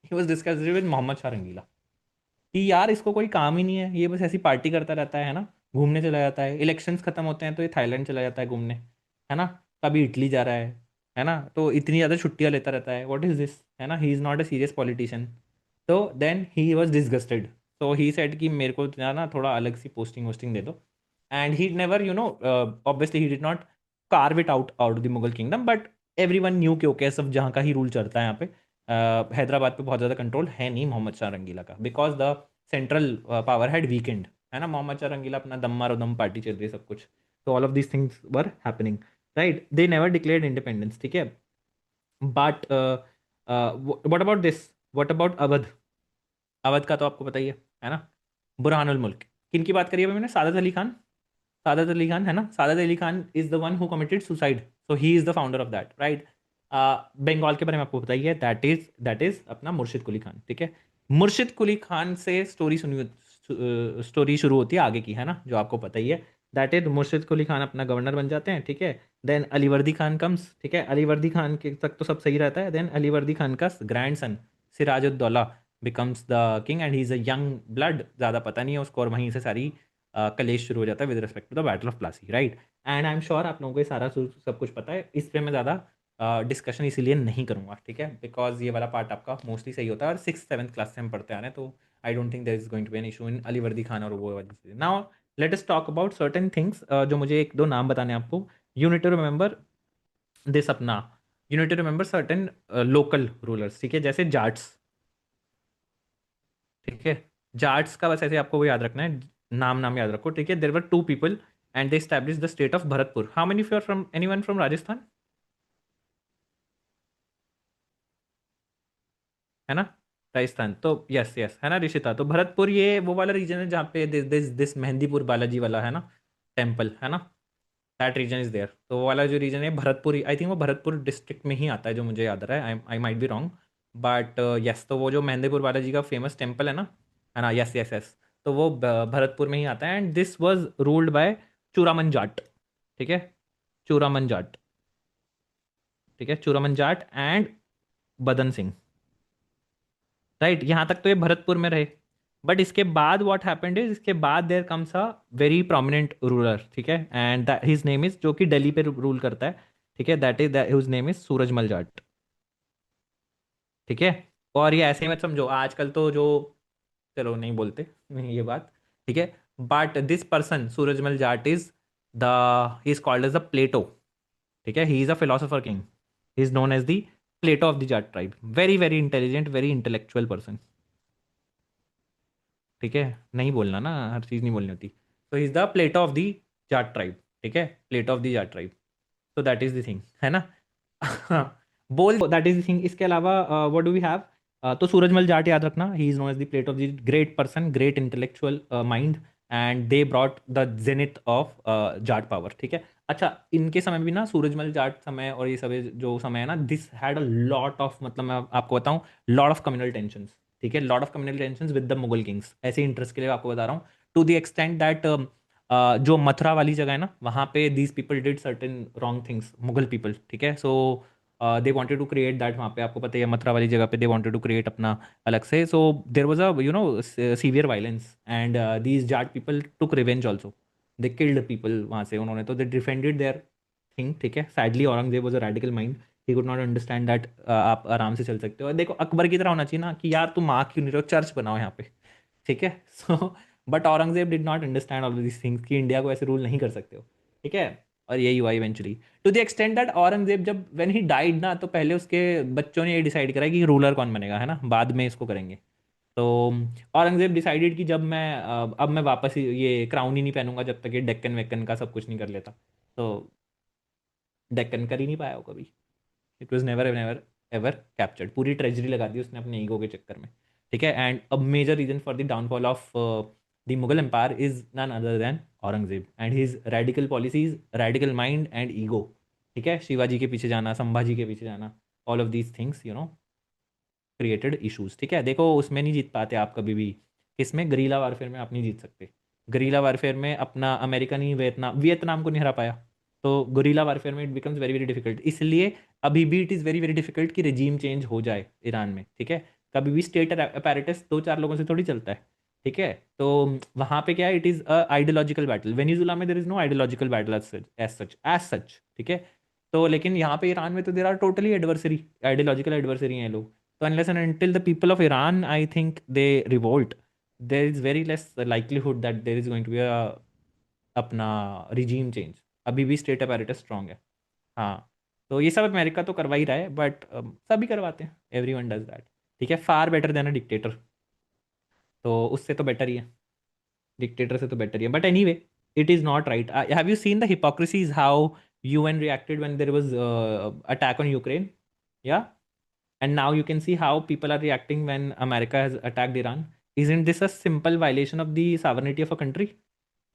he was disgusted with Mohammad Shah Rangila, कि यार इसको कोई काम ही नहीं है, ये बस ऐसी पार्टी करता रहता है ना, घूमने चला जाता है, इलेक्शंस खत्म होते हैं तो ये थाईलैंड चला जाता है घूमने, है ना, कभी इटली जा रहा है ना, तो इतनी ज़्यादा छुट्टियां लेता रहता है, व्हाट इज दिस, है ना, he is not a serious politician. तो then he was disgusted, so he said कि मेरे को ना थोड़ा अलग सी पोस्टिंग वोस्टिंग दे दो। And he never obviously he did not curve it out out the Mughal kingdom, but every one new कि okay सब जहाँ का ही रूल चलता है यहाँ पे, हैदराबाद पे बहुत ज़्यादा कंट्रोल है नहीं मोहम्मद शाह रंगीला का, because the central power had weekend, है ना, मोहम्मद शाह रंगीला अपना दम मारो दम पार्टी चल रही है सब कुछ। तो all of these things were happening, right, they never declared independence, ठीक है। But what about this, what about Awadh, Awadh का तो आपको पता ही है ना, बुरहानुल मुल्क, किन की बात करी है मैंने, सादत अली खान, सादत अली खान, है ना, Saadat Ali Khan is the one who committed suicide, so he is the founder of that, right. Bengal के बारे में आपको बताइए, दैट इज अपना मुर्शिद कुली खान, ठीक है। मुर्शिद कुली खान से स्टोरी सुनी, स्टोरी शुरू होती है आगे की, है ना, जो आपको पता ही है, दैट इज मुर्शिद कुली खान अपना गवर्नर बन जाते हैं, ठीक है। देन अलीवर्दी खान कम्स, ठीक है, अलीवर्दी खान के तक तो सब सही रहता है, देन अलीवर्दी खान का grandson Sirajuddaula becomes the king, and he is a young blood, ज़्यादा पता नहीं है उसको, और वहीं से सारी कलेश शुरू हो जाता है with respect to the battle of Plassey, right. And I am sure आप लोगों को ये सारा सब कुछ पता है, इस पर मैं ज़्यादा डिस्कशन इसीलिए नहीं करूँगा, ठीक है, बिकॉज ये वाला पार्ट आपका मोस्टली सही होता है, और सिक्स सेवन्थ क्लास से हम पढ़ते आ रहे हैं, तो I don't think there is going to be an issue in Alivardi Khan और वो वाली चीज़ें। Now let us talk about certain things, जो मुझे एक दो नाम बताने हैं आपको, you need to remember this अपना, you need to remember certain local rulers, ठीक है, जैसे जाट्स, ठीक है, जाट्स का बस ऐसे आपको वो याद रखना है, नाम नाम याद रखो, ठीक है। There were two people and they establish the state of Bharatpur, how many of you are from, anyone from Rajasthan, है ना, राजस्थान, तो यस यस, है ना ऋषिता, तो भरतपुर ये वो वाला रीजन है जहाँ पे this this this Mehandipur Balaji वाला, है ना, टेम्पल, है ना, दैट रीजन इज देयर, तो वो वाला जो रीजन है भरतपुर, आई थिंक वो भरतपुर डिस्ट्रिक्ट में ही आता है, जो मुझे याद आ रहा है, I might be wrong, but yes, तो वो जो मेहंदीपुर बालाजी का फेमस टेम्पल है ना, यस यस यस, तो वो भरतपुर में ही आता है, and this was ruled by Churaman Jat, ठीक है, चूरामन जाट, ठीक है, चूरामन जाट एंड बदन सिंह, राइट, यहाँ तक तो ये भरतपुर में रहे। बट इसके बाद व्हाट हैपेंड इज, इसके बाद there comes a very prominent ruler, ठीक है, एंड हिज नेम इज, जो कि दिल्ली पे रूल करता है, ठीक है, that is his name is Surajmal Jat, ठीक है। और ये ऐसे ही मत समझो आजकल तो जो, चलो नहीं बोलते ये बात, ठीक है, but this person Surajmal Jat is the, he is called as the Plato, ठीक है, he is a philosopher king, he is known as the Plato of the Jat tribe, very very intelligent, very intellectual person, ठीक है, नहीं बोलना ना, हर चीज़ नहीं बोलनी होती, तो is the Plato of the Jat tribe, ठीक है, Plato of the Jat tribe, तो दैट इज द थिंग, है ना। बोल, दैट इज द थिंग, इसके अलावा व्हाट डू वी हैव, तो सूरजमल जाट याद रखना, he is known as the Plato of the great person, great intellectual mind, and they brought the zenith of Jat power, ठीक है। अच्छा, इनके समय भी ना, सूरजमल जाट समय और ये सब जो समय है ना, this had a lot of, मतलब मैं आपको बताऊं, लॉट ऑफ कम्युनल टेंशन, ठीक है, lot of communal tension with the Mughal Kings, ऐसे इंटरेस्ट के लिए आपको बता रहा हूँ, टू द एक्सटेंट दैट जो मथुरा वाली जगह है ना, वहाँ पे these people did certain wrong things, Mughal people, ठीक है, so they wanted to create that, वहाँ पे आपको पता ही है मथुरा वाली जगह पे दे वांटेड टू क्रिएट अपना अलग से. So there was a severe violence and these Jat people took revenge also. They killed people वहाँ से उन्होंने, तो दे डिफेंडेड देयर थिंग. ठीक है, sadly Aurangzeb was a radical mind. He could not understand that आप आराम से चल सकते हो. और देखो अकबर की तरह होना चाहिए ना कि यार तुम माँ क्यों नहीं रहो, चर्च बनाओ यहाँ पे. ठीक है. So but Aurangzeb did not understand all this things कि इंडिया को ऐसे रूल नहीं कर सकते हो. ठीक है. और यही हुआ eventually, to the extent that Aurangzeb जब व्हेन ही डाइड ना, तो पहले उसके बच्चों ने ये डिसाइड करा कि रूलर कौन बनेगा, है ना, बाद में इसको करेंगे. तो औरंगजेब डिसाइडेड कि जब मैं अब मैं वापस ये क्राउन ही नहीं पहनूंगा जब तक ये डेक्कन वेक्कन का सब कुछ नहीं कर लेता. तो डेक्कन कर ही नहीं पाया वो कभी. It was never never ever captured. पूरी ट्रेजरी लगा दी उसने अपने ईगो के चक्कर में. ठीक है. And a major reason for the downfall of the Mughal empire is none other than Aurangzeb and his radical policies, radical mind and ego. ठीक है. शिवाजी के पीछे जाना, संभाजी के पीछे जाना, all of these things created issues. ठीक है. देखो उसमें नहीं जीत पाते आप कभी भी. किसमें? गरीला वारफेयर में आप नहीं जीत सकते. गरीला वारफेयर में अपना अमेरिका नहीं, वियतनाम वियतनाम को नहीं हरा पाया. तो गुरीला वारफेयर में it becomes very very difficult. इसलिए अभी भी it is very very difficult कि रिजीम चेंज हो जाए ईरान में. ठीक है. कभी भी स्टेट अपैरेटस दो चार लोगों से थोड़ी चलता है. ठीक है. तो वहाँ पे क्या है, it is a ideological battle. Venezuela में there is no ideological battle as such. ठीक है. तो लेकिन यहाँ पे ईरान में तो there are totally adversary, ideological adversary हैं ये लोग. तो unless and until the people of Iran, I think they revolt, there is very less likelihood that there is going to be a अपना regime change. अभी भी state apparatus strong है. हाँ. तो ये सब अमेरिका तो करवा ही रहा है, बट सभी करवाते हैं. Every one does that. ठीक है. Far better than a dictator. तो उससे तो बेटर ही है. डिक्टेटर से तो बेटर ही है. But any way, it is not right. Have you seen the hypocrisies how UN reacted when there was attack on Ukraine? Yeah. And now you can see how people are reacting when America has attacked Iran. Isn't this a simple violation of the sovereignty of a country?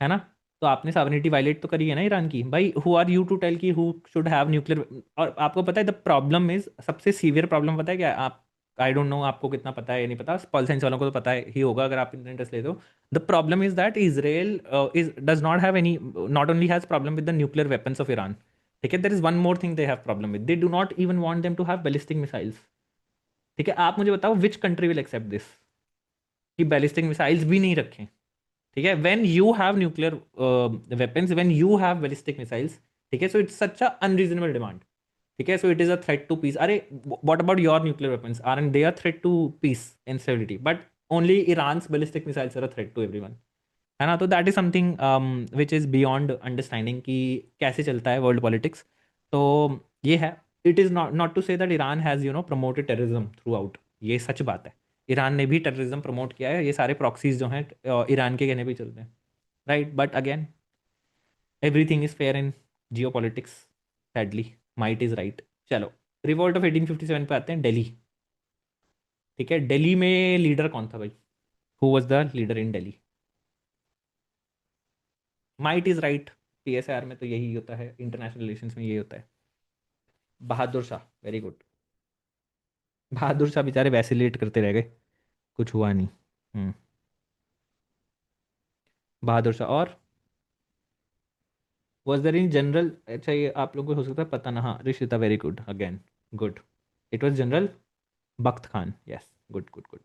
है ना. तो आपने sovereignty violet तो करी है ना Iran की. भाई who are you to tell कि हु शुड हैव न्यूक्लियर. और आपको पता है द प्रॉब्लम इज, सबसे सीवियर प्रॉब्लम पता है क्या आप? आई डोंट नो आपको कितना पता है या नहीं पता, पॉल साइंस वालों को तो पता है ही होगा अगर आप इंटरेस्ट लेते हो. The problem is that Israel is does not have any, not only has problem with the nuclear weapons of Iran. ठीक है. There is one more thing they have problem with, they do not even want them to have ballistic missiles. ठीक है. आप मुझे बताओ which country will accept this कि ballistic missiles भी नहीं रखें. ठीक है. When you have nuclear weapons, when you have ballistic missiles. ठीक है. So it's such a unreasonable demand. ठीक है. So it is a threat to peace. अरे what about your nuclear weapons? Are and they are threat to peace and stability, but only Iran's ballistic missiles are a threat to everyone. है ना. तो that is something which is beyond understanding कि कैसे चलता है world politics. तो ये है. It is not not to say that Iran has promoted terrorism through out. ये सच बात है. ईरान ने भी टेररिज्म प्रमोट किया है. ये सारे प्रॉक्सीज जो हैं ईरान के कहने पे चलते हैं. Right. But again everything is fair in Jio politics. Sadly might is right. चलो रिवोल्ट ऑफ 1857 पे आते हैं. दिल्ली. ठीक है. दिल्ली में लीडर कौन था भाई? Who was the leader in Delhi? Might is right. PSR में तो यही होता है, इंटरनेशनल रिलेशंस में यही होता है. बहादुर शाह. Very good. बहादुर शाह बेचारे वैसे लेट करते रह गए, कुछ हुआ नहीं. हम्म. बहादुर शाह. और वॉज देयर इन जनरल, अच्छा ये आप लोगों को हो सकता है पता ना. हाँ Rishita. Very good again. Good. It was general Bakht Khan. Yes. Good good good.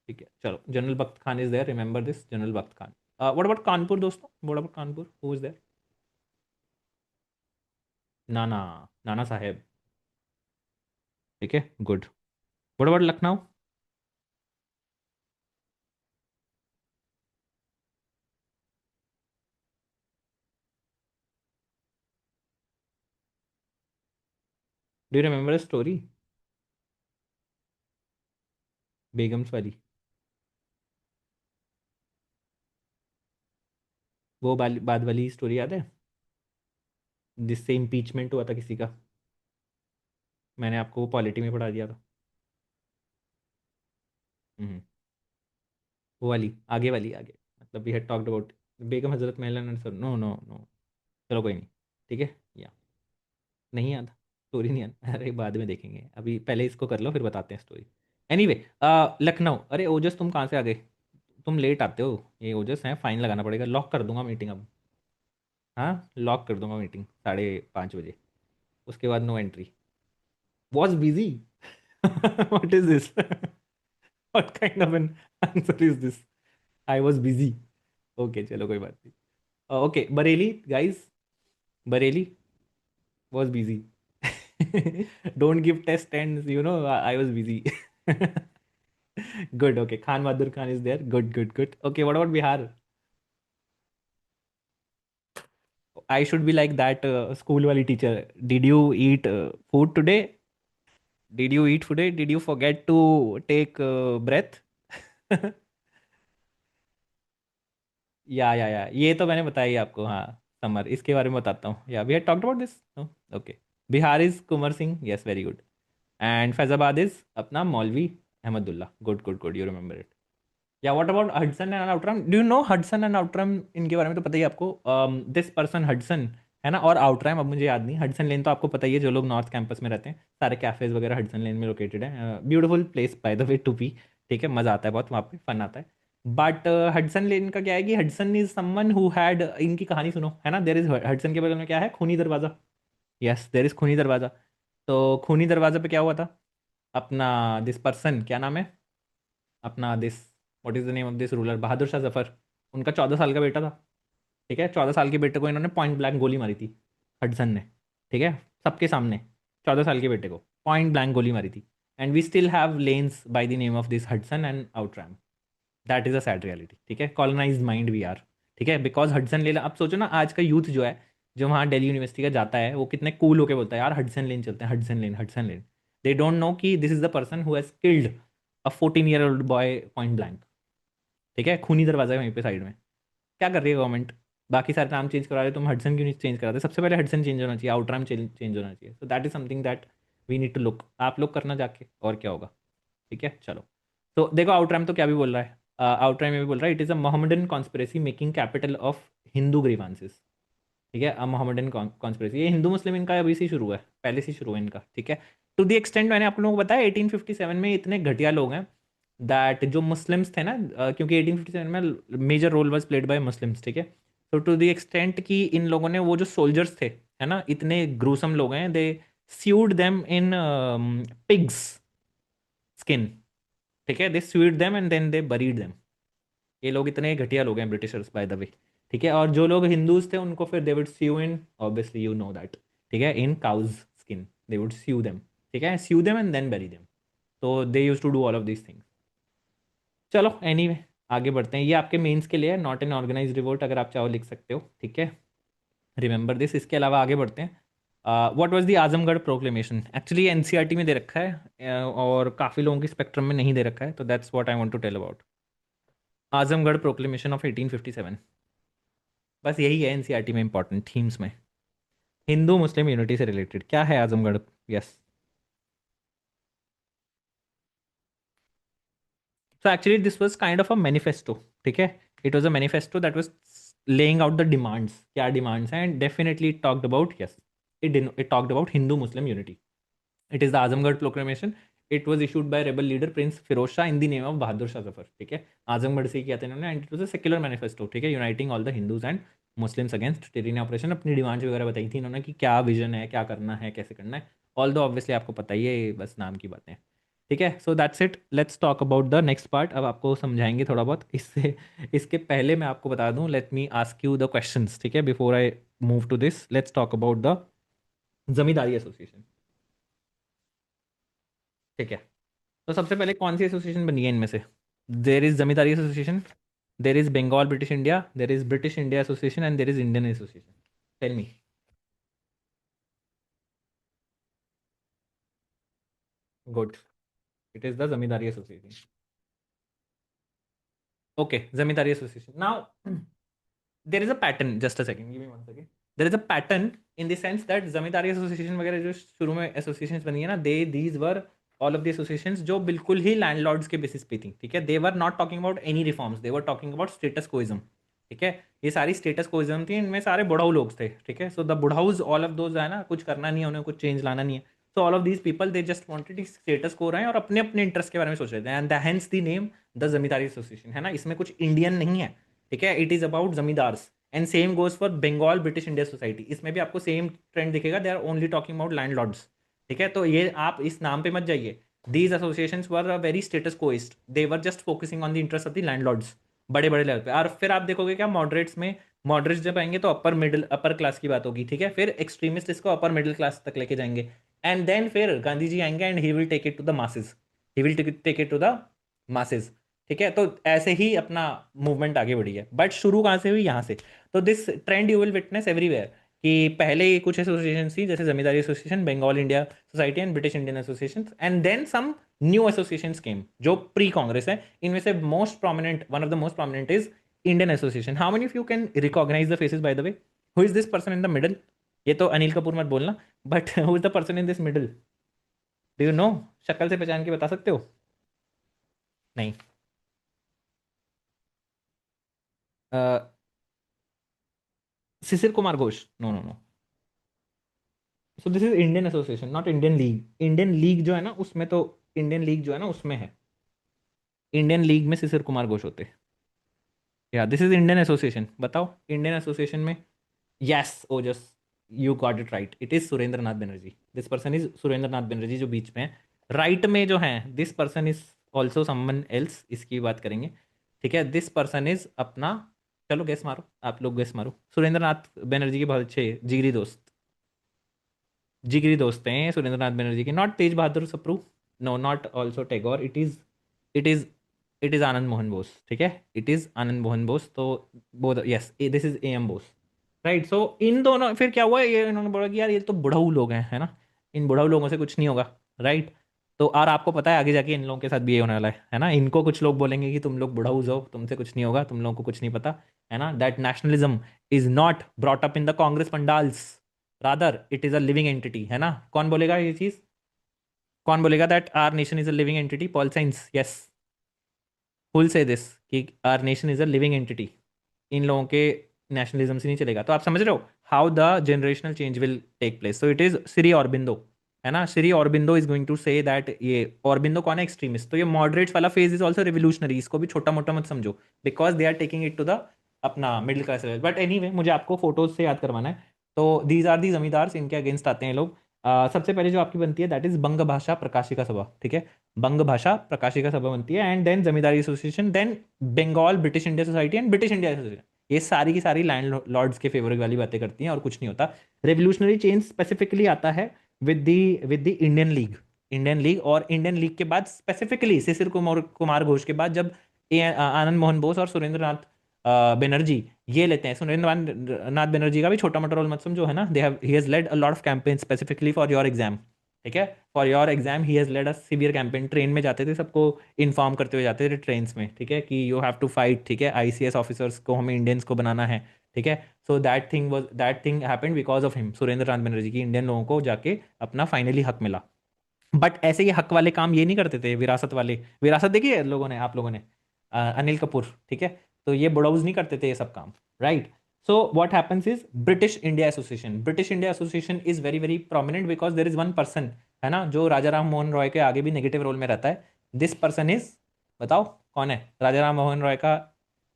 ठीक है. चलो general Bakht Khan is there. Remember this. General Bakht Khan. What about Kanpur दोस्तों? What about Kanpur? Who is there? Nana. Nana Saheb. ठीक है. Good. What about Lucknow? Do you remember story Begums वाली? वो बाद वाली स्टोरी याद है जिससे इम्पीचमेंट हुआ था किसी का? मैंने आपको वो पॉलिटी में पढ़ा दिया था. हम्म. वो वाली आगे वाली आगे. मतलब we had talked about Begum Hazrat Mahal and sir. No no no. चलो कोई नहीं. ठीक है. या नहीं याद. स्टोरी नहीं याद. अरे बाद में देखेंगे, अभी पहले इसको कर लो फिर बताते हैं स्टोरी. एनीवे लखनऊ. अरे ओजस तुम कहाँ से आ गए? तुम लेट आते हो. ये ओजस हैं, फाइन लगाना पड़ेगा. लॉक कर दूंगा मीटिंग अब. हाँ लॉक कर दूंगा मीटिंग 5:30 बजे. उसके बाद no entry. was busy. What is this? What kind of an answer is this? I was busy. Okay, चलो कोई बात नहीं. Okay, Bareilly, guys. Bareilly was busy. Don't give test and I was busy. Good. Okay, Khan Bahadur Khan is there. Good, good, good. Okay, what about Bihar? I should be like that school wali teacher. Did you eat food today? Did you eat today? Did you forget to take breath? या ये तो मैंने बताया ही आपको. हाँ, summer, इसके बारे में बताता हूँ. Yeah we had talked about this. Okay. Bihar is Kunwar Singh. Yes, very good. And Faizabad is अपना Maulvi Ahmadullah. Good, good, good. You remember it. Yeah what about Hudson and Outram? Do you know Hudson and Outram? इनके बारे में तो पता ही है आपको. This person Hudson है ना, और आउटरैम अब मुझे याद नहीं. हडसन लेन तो आपको पता ही है, जो लोग नॉर्थ कैंपस में रहते हैं. सारे कैफेज वगैरह हडसन लेन में लोकेटेड है. Beautiful place by the way to be. ठीक है, मज़ा आता है बहुत वहाँ पे, फन आता है. बट हडसन लेन का क्या है कि Hudson is someone who had, इनकी कहानी सुनो, है ना. देर इज हडसन के बगल में क्या है, खूनी दरवाज़ा. यस, देर इज खूनी दरवाज़ा. तो खूनी दरवाज़ा पे क्या हुआ था? अपना दिस पर्सन, क्या नाम है अपना, this, what is the name of this ruler, Bahadur Shah Zafar. उनका 14 साल का बेटा था. ठीक है, 14 साल के बेटे को इन्होंने पॉइंट ब्लैंक गोली मारी थी, हडसन ने. ठीक है, सबके सामने 14 साल के बेटे को पॉइंट ब्लैंक गोली मारी थी. And we still have lanes by the name of this Hudson and Outram. That is a sad reality. ठीक है, कॉलोनाइज माइंड वी आर. ठीक है, बिकॉज हडसन लेन, अब सोचो ना, आज का यूथ जो है, जो वहाँ दिल्ली यूनिवर्सिटी का जाता है, वो कितने कूल होके बोलता है, यार हडसन लेन चलते हैं, Hudson lane, Hudson lane. They don't know कि this is the person who has killed a 14 year old boy point blank. ठीक है, खूनी दरवाजा है वहीं पे साइड में. क्या कर रही है गवर्नमेंट? बाकी सारे नाम चेंज करा रहे, तुम हडसन क्यों नहीं चेंज कराते? सबसे पहले हडसन चेंज होना चाहिए, आउटराम चेंज होना चाहिए. So that is something that we need to look. आप लोग करना जाके, और क्या होगा. ठीक है, चलो. तो देखो, आउटराम तो क्या भी बोल रहा है. आउटराम ये भी बोल रहा है, it is a Mohammedan conspiracy making capital of Hindu grievances. ठीक है, मोहम्मदन कॉन्स्पिरेसी, ये हिंदू मुस्लिम इनका अभी से शुरू है, पहले से शुरू है इनका. ठीक है, टू द एक्सटेंट मैंने आप लोगों को बताया 1857 में इतने घटिया लोग हैं दैट जो मुस्लिम्स थे ना, क्योंकि 1857 में major role was played by Muslims. ठीक है, तो टू द एक्सटेंट कि इन लोगों ने, वो जो सोल्जर्स थे, है ना, इतने ग्रूसम लोग हैं, they sewed them in pigs skin. ठीक है, they sewed them and then they buried them. ये लोग इतने घटिया लोग हैं, ब्रिटिशर्स बाय द वे. ठीक है, और जो लोग हिंदूज थे उनको फिर they would sew in, obviously you know that. ठीक है, in cows skin they would sew them. ठीक है, sew them and then bury them. तो they use to do all of these things. चलो, एनीवे, आगे बढ़ते हैं. ये आपके मेंस के लिए है, नॉट एन ऑर्गेनाइज रिवोल्ट, अगर आप चाहो लिख सकते हो. ठीक है, रिमेंबर दिस. इसके अलावा आगे बढ़ते हैं. What was the Azamgarh proclamation? Actually NCERT में दे रखा है, और काफ़ी लोगों के स्पेक्ट्रम में नहीं दे रखा है, तो that's what I want to tell about. Azamgarh proclamation of 1857. बस यही है एनसीईआरटी में इंपॉर्टेंट थीम्स में. हिंदू मुस्लिम यूनिटी से रिलेटेड क्या है Azamgarh? Yes. So actually this was kind of a manifesto. ठीक है, it was a manifesto that was laying out the demands, क्या डिमांड्स हैं, and definitely it talked about, yes, it talked about Hindu Muslim unity. It is the Azamgarh proclamation. It was issued by rebel leader prince Firoz Shah in the name of Bahadur Shah Zafar. ठीक है, आजमगढ़ से ही किया था इन्होंने, and it was a secular manifesto. ठीक है, uniting all the Hindus and Muslims against terrian operation. अपनी डिमांड्स वगैरह बताई थी इन्होंने कि क्या विजन है, क्या करना है, कैसे करना है. ऑल दो ऑब्वियसली आपको पता ही है, ये बस नाम की बातें हैं. ठीक है, so that's it. Let's talk about the next part. अब आपको समझाएंगे थोड़ा बहुत इससे. इसके पहले मैं आपको बता दूं, let me ask you the questions. ठीक है, before I move to this, let's talk about the zamindari association. ठीक है, तो सबसे पहले कौन सी एसोसिएशन बनी है इनमें से? There is zamindari association, there is Bengal British India, there is British India association, and there is Indian association. Tell me. Good. It is the zamindari association. Okay, zamindari association. Now there is a pattern, just a second, give me one second. There is a pattern in the sense that zamindari association वगैरह जो शुरू में associations बनी है ना, they these were all of the associations जो बिल्कुल ही landlords के बेसिस पे थी. ठीक है, they were not talking about any reforms, they were talking about status quoism. ठीक है, ये सारी स्टेटस कोइज्म थी, इनमें सारे बुढ़ाऊ लोग थे. ठीक है, सो द बुढ़ाउज, ऑल ऑफ दोज है ना, कुछ करना नहीं है उन्हें, कुछ चेंज लाना नहीं है. So all of these people they just wanted status को रहे हैं, और अपने अपने इंटरेस्ट के बारे में सोच रहे थे, and hence the name the zamindari association. है ना, इसमें कुछ इंडियन नहीं है. ठीक है, it is about zamindars. And same goes for Bengal British India society. इसमें भी आपको सेम ट्रेंड दिखेगा, they are only talking about landlords. ठीक है, तो ये आप इस नाम पे मत जाइए। These associations were very status quoist, they were just focusing on the interest of the landlords, बड़े बड़े लेवल पे। और फिर आप देखोगे क्या, मॉडरेट्स में, मॉडरेट्स जब आएंगे तो अपर मिडिल अपर क्लास की बात होगी, ठीक है, फिर एक्सट्रीमिस्ट इसको अपर मिडिल क्लास तक लेके जाएंगे, एंड देन फिर गांधी जी आएंगे and he will take it to the masses, he will take it to the masses. ठीक है, तो ऐसे ही अपना मूवमेंट आगे बढ़ी है, बट शुरू कहाँ से हुई, यहाँ से। तो this trend you will witness everywhere, कि पहले कुछ एसोसिएशन थी जैसे zamindari association, Bengal India society and British Indian association, and then some new association came जो प्री कांग्रेस है। इनमें से most prominent, one of the most prominent is Indian association. How many of you can recognise the faces by the way? Who is this person in the middle? ये तो अनिल कपूर मत बोलना, but who is the person in this middle? Do you know? शक्ल से पहचान के बता सकते हो? नहीं। Shishir Kumar Ghosh? No no no. So this is Indian association, not Indian league. Indian league जो है ना उसमें तो, इंडियन लीग जो है ना उसमें है, इंडियन लीग में शिशिर कुमार घोष होते। Yeah this is Indian association, बताओ इंडियन एसोसिएशन में। Yes Ojas, you got it right, it is Surendra Nath Banerjee. This person is Surendra Nath Banerjee, जो बीच में है, राइट में जो है, this person is also someone else, इसकी बात करेंगे। ठीक है, दिस पर्सन इज अपना, चलो गैस मारो, आप लोग गैस मारो। सुरेंद्र नाथ बनर्जी के बहुत अच्छे जिगरी दोस्त, जिगरी दोस्त हैं सुरेंद्र नाथ बनर्जी के। Not Tej Bahadur Sapru, no, not also Tagore, it is it is Anand Mohan Bose. ठीक है, इट इज आनंद मोहन बोस। तो both, yes, this is A M Bose, right. So इन दोनों, फिर क्या हुआ, ये इन्होंने बोला कि यार ये तो बुढ़ऊ लोग हैं, है ना, इन बुढ़ऊ लोगों से कुछ नहीं होगा, राइट। तो और आपको पता है आगे जाके इन लोगों के साथ भी ये होने वाला है ना, इनको कुछ लोग बोलेंगे कि तुम लोग बुढ़ऊ हो, तुमसे कुछ नहीं होगा, तुम लोगों को कुछ नहीं पता, है ना। That nationalism is not brought up in the Congress pandals, rather it is a living entity, है ना। कौन बोलेगा ये चीज? कौन बोलेगा that our nation is a living entity? Pol science, yes, will say this, कि our nation is a living entity. इन लोगों के नेशनलिज्म से नहीं चलेगा। तो आप समझ रहे हो how the generational change will take place. So it is Shri Aurobindo, है ना, Shri Aurobindo is going to say that, ये ऑरबिंदो कौन है, एक्सट्रीमिस्ट। तो ये मॉडरेट्स वाला फेज इज ऑल्सो रिवोल्यूशनरी, इसको भी छोटा मोटा मत समझो, because they are taking it to the अपना middle class level. But anyway, मुझे आपको फोटोज से याद करवाना है। तो दीज आर दी जमींदार्स, इनके अगेंस्ट आते हैं लोग। सबसे पहले जो आपकी बनती है दैट इज बंग भाषा प्रकाशिका सभा। ठीक है, बंग भाषा प्रकाशिका सभा बनती है, and then zamindari association, then Bengal British India society and British India association. ये सारी की सारी लैंड लॉर्ड्स के फेवर वाली बातें करती हैं और कुछ नहीं होता। रेवोल्यूशनरी चेंज स्पेसिफिकली आता है with the Indian league, Indian league. और इंडियन लीग के बाद स्पेसिफिकली शिशिर कुमार कुमार घोष के बाद, जब आनंद मोहन बोस और सुरेंद्र नाथ बनर्जी ये लेते हैं। सुरेंद्र नाथ बनर्जी का भी छोटा मोटा रोल मत समझो, है ना। They have he has lead a lot of campaign specifically for your exam. ठीक है, for your exam he has lead a severe campaign. Train में जाते थे, सबको इन्फॉर्म करते हुए जाते थे ट्रेन में, ठीक है, कि यू हैव टू फाइट, ठीक है, आईसीएस ऑफिसर्स को हमें इंडियंस को बनाना है। ठीक है, so that thing happened because of him, Surendra Nath Banerjee की। इंडियन लोगों को जाके अपना फाइनली हक मिला। बट ऐसे ये हक वाले काम ये नहीं करते थे, विरासत वाले, विरासत देखी है लोगों ने, आप लोगों ने, अनिल कपूर, ठीक है। तो ये बुड़ाउज नहीं करते थे ये सब काम, right. So what happens is British India association, British India association is very very prominent because there is one person, है ना, जो राजा राम मोहन रॉय के आगे भी नेगेटिव रोल में रहता है। दिस पर्सन इज, बताओ कौन है राजा राम मोहन रॉय का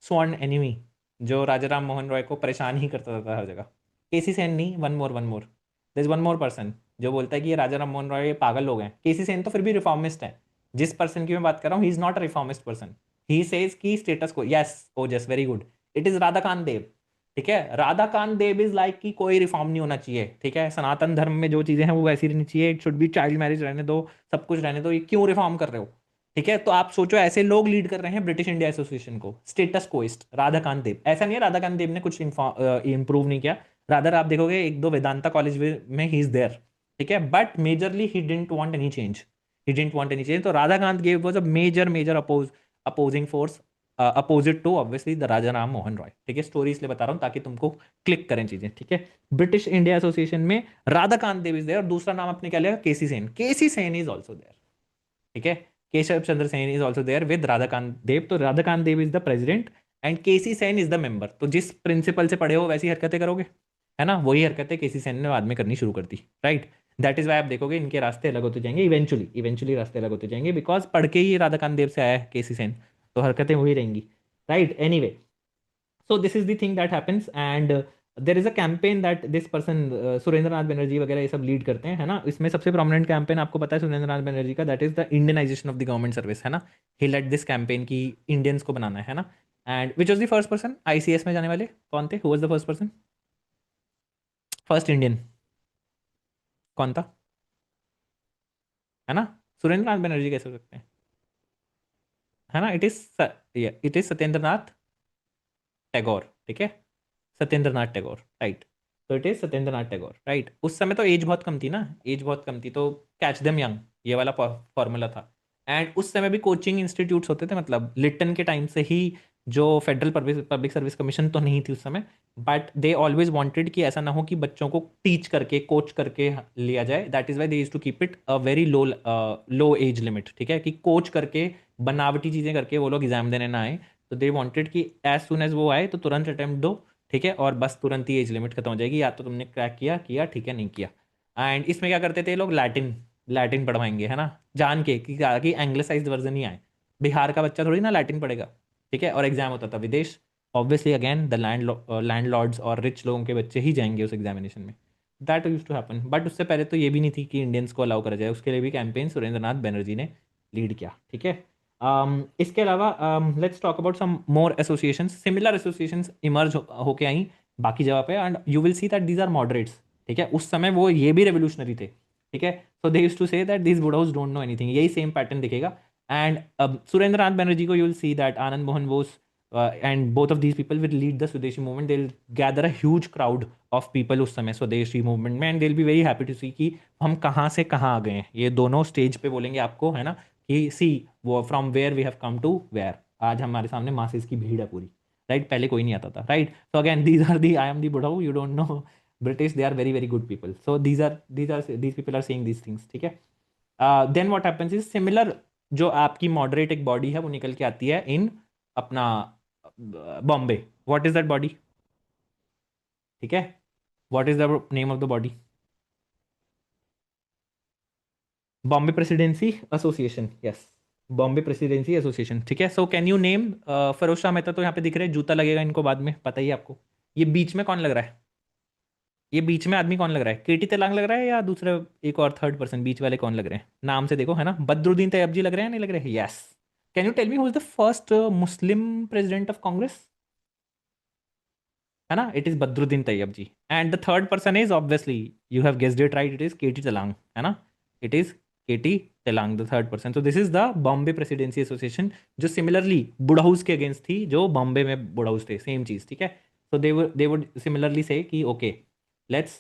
स्वर्ण एनिमी, जो राजा राम मोहन रॉय को परेशान ही करता था हर जगह। केसी सेन नहीं, one more, there is one more person जो बोलता है कि ये राजा राम मोहन रॉय ये पागल लोग हैं। केसी सेन तो फिर भी रिफॉर्मिस्ट है। जिस पर्सन की मैं बात कर रहा हूँ, he is not a reformist person, he says की स्टेटस को, यस ओ just very good, it is Radhakant Dev. ठीक है, राधाकांत देव इज लाइक कि कोई रिफॉर्म नहीं होना चाहिए। ठीक है, सनातन धर्म में जो चीजें हैं वो वैसी रहनी चाहिए, it should be child marriage रहने दो, सब कुछ रहने दो, ये क्यों रिफॉर्म कर रहे हो? ठीक है, तो आप सोचो ऐसे लोग लीड कर रहे हैं ब्रिटिश इंडिया एसोसिएशन को, स्टेटस कोइस्ट राधाकांत देव। ऐसा नहीं है राधाकांत देव ने कुछ इंप्रूव नहीं किया, रादर आप देखोगे एक दो वेदांता कॉलेज में ही इज देयर। ठीक है, but majorly he didn't want any change, he didn't want any change. तो Radhakant gave was a major major opposing force, opposite to obviously the Raja Ram Mohan Roy. ठीक है, स्टोरी इसलिए बता रहा हूँ ताकि तुमको क्लिक करें चीजें। ठीक है, ब्रिटिश इंडिया एसोसिएशन में राधाकांत देव इज देयर, और दूसरा नाम आपने क्या लिया, K C Sen, K C Sen is also there. ठीक है, Keshav Chandra Sen is also there with Radhakant Dev. तो Radhakant Dev is the president and K C Sen is the member. तो जिस प्रिंसिपल से पढ़े हो वैसी हरकतें करोगे, है ना, वही हरकतें केसी सेन ने बाद में करनी शुरू कर दी, राइट। दैट इज वाई आप देखोगे इनके रास्ते अलग होते जाएंगे, इवेंचुअली इवेंचुअली रास्ते अलग होते जाएंगे, बिकॉज पढ़ के ही राधाकांत देव से आया है केसी सेन, तो हरकतें वही रहेंगी, right. Anyway, so this is the thing that happens, and there is a campaign that this person Surendra Nath Banerjee वगैरह ये सब लीड करते हैं, है ना। इसमें सबसे प्रोमिनेंट कैंपेन आपको पता है सुरेंद्र नाथ बनर्जी का, that is the Indianisation of the government service, है ना। ही लेड दिस कैंपेन की इंडियंस को बनाना है ना। And which was the first person ICS में जाने वाले कौन थे, who was the first person, first Indian कौन था, है ना। सुरेंद्र नाथ बनर्जी कैसे हो सकते हैं, है ना। इट इज सत्येंद्र नाथ टैगोर, ठीक है। सत्येंद्र नाथ टैगोर, राइट। तो it is Satyendra Nath Tagore, right. उस समय तो एज बहुत कम थी ना, एज बहुत कम थी, तो कैच देम यंग ये वाला फॉर्मूला था। एंड उस समय भी कोचिंग इंस्टीट्यूट्स होते थे, मतलब लिटन के टाइम से ही, जो फेडरल पब्लिक सर्विस कमीशन तो नहीं थी उस समय, बट दे ऑलवेज वांटेड कि ऐसा ना हो कि बच्चों को टीच करके कोच करके लिया जाए। That is why they use to keep it a very low age limit, ठीक है, कि कोच करके बनावटी चीज़ें करके वो लोग एग्जाम देने ना आए। तो दे वांटेड कि एज सुन एज वो आए तो तुरंत अटेम्प्ट दो, ठीक है, और बस तुरंत ही एज लिमिट खत्म हो जाएगी, या तो तुमने क्रैक किया किया, ठीक है, नहीं किया। एंड इसमें क्या करते थे ये लोग, लैटिन लैटिन पढ़वाएंगे, है ना, जान के कि एंग्लिसाइज्ड वर्जन ही आए। बिहार का बच्चा थोड़ी ना लैटिन पढ़ेगा, ठीक है। और एग्जाम होता था विदेश, obviously again the landlords और रिच लोगों के बच्चे ही जाएंगे उस एग्जामिनेशन में। That use to happen, but उससे पहले तो ये भी नहीं थी कि इंडियंस को अलाउ करा जाए, उसके लिए भी कैंपेन सुरेंद्र नाथ बनर्जी ने लीड किया, ठीक है। इसके अलावा let's talk about some more associations, similar associations emerge होके आई बाकी जगह पे, and you will see that these are moderates, ठीक है। उस समय वो ये भी रेवोल्यूशनरी थे, ठीक है। So they used to say that these बुढ़ाउस डोंट नो एनीथिंग, यही सेम पैटर्न दिखेगा। एंड सुरेंद्र नाथ बनर्जी को you will see that Anand Mohan Bose and both of these people will lead the Swadeshi movement, they will gather a huge crowd of people उस समय Swadeshi movement में, and they will be very happy to see कि हम कहाँ से कहाँ आ गए हैं। ये दोनों स्टेज पे बोलेंगे आपको, है ना, कि सी वो from where we have come to where, आज हमारे सामने मासेस की भीड़ है पूरी, राइट। पहले कोई नहीं आता था, right. So again these are the I am the बुढ़ाऊ, you don't know British, they are very very good people, so these people are saying these things, ठीक है। Then what happens is similar, जो आपकी moderate एक body है वो निकल के आती है इन अपना Bombay. What is that body, ठीक है, what is the name of the body, Bombay presidency association, yes, Bombay presidency association, ठीक है। So can you name, Firoz Shah Mehta तो यहाँ पे दिख रहे हैं, जूता लगेगा इनको बाद में, पता ही है आपको। ये बीच में कौन लग रहा है, ये बीच में आदमी कौन लग रहा है, केटी तेलांग लग रहा है या दूसरा एक और थर्ड पर्सन बीच वाले कौन लग रहे हैं, नाम से देखो, है ना, बदरुद्दीन तैयब जी लग रहे हैं, नहीं लग रहे हैं, yes. Can you tell me who is the first Muslim president of Congress, है ना, it is Badruddin Tyabji. And the third person is obviously, you have guessed it right, it is K T Telang, है ना, it is K T Telang the third person. तो this is the Bombay presidency association, जो similarly बुढ़ाउस के against थी, जो बॉम्बे में बुढ़ाउस थे, सेम चीज, ठीक है। सो दे वुड सिमिलरली से कि okay let's,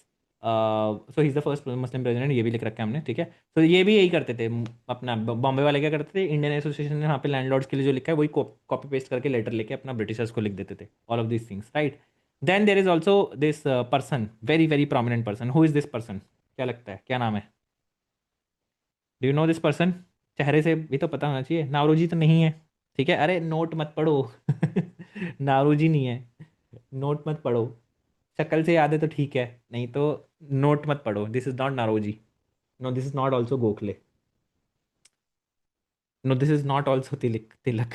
so he is the first Muslim president, ये भी लिख रखा है हमने, ठीक है। तो ये भी यही करते थे, अपना बॉम्बे वाले क्या करते थे, इंडियन एसोसिएशन ने यहाँ पे लैंडलॉर्ड्स के लिए जो लिखा है वही कॉपी पेस्ट करके लेटर लेके अपना ब्रिटिशर्स को लिख देते थे, all of these things, right. Then there is also this person, very very prominent person, who is this person, क्या लगता है क्या नाम है, do you know this person, चेहरे से भी तो पता होना चाहिए, नावरोजी तो नहीं है, ठीक है, अरे नोट मत पढ़ो नावरोजी नहीं है, नोट मत पढ़ो, शक्ल से याद है तो ठीक है, नहीं तो नोट मत पढ़ो, this is not Naoroji, no this is not also Gokhale, no this is not also Tilak Tilak,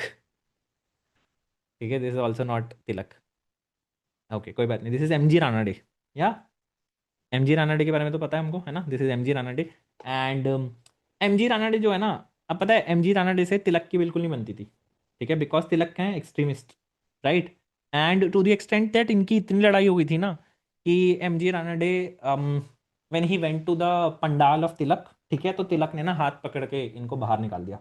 ठीक है, this is also not Tilak, okay कोई बात नहीं, this is M G Ranade, yeah M G Ranade के बारे में तो पता है हमको, है ना, this is M G Ranade. And M G Ranade जो है ना, अब पता है एम जी रानाडे से तिलक की बिल्कुल नहीं बनती थी, ठीक है, बिकॉज तिलक हैं extremist, right. And to the extent that इनकी इतनी लड़ाई हो गई थी ना, कि M G Ranade when he went to the pandal of Tilak, ठीक है, तो तिलक ने ना हाथ पकड़ के इनको बाहर निकाल दिया,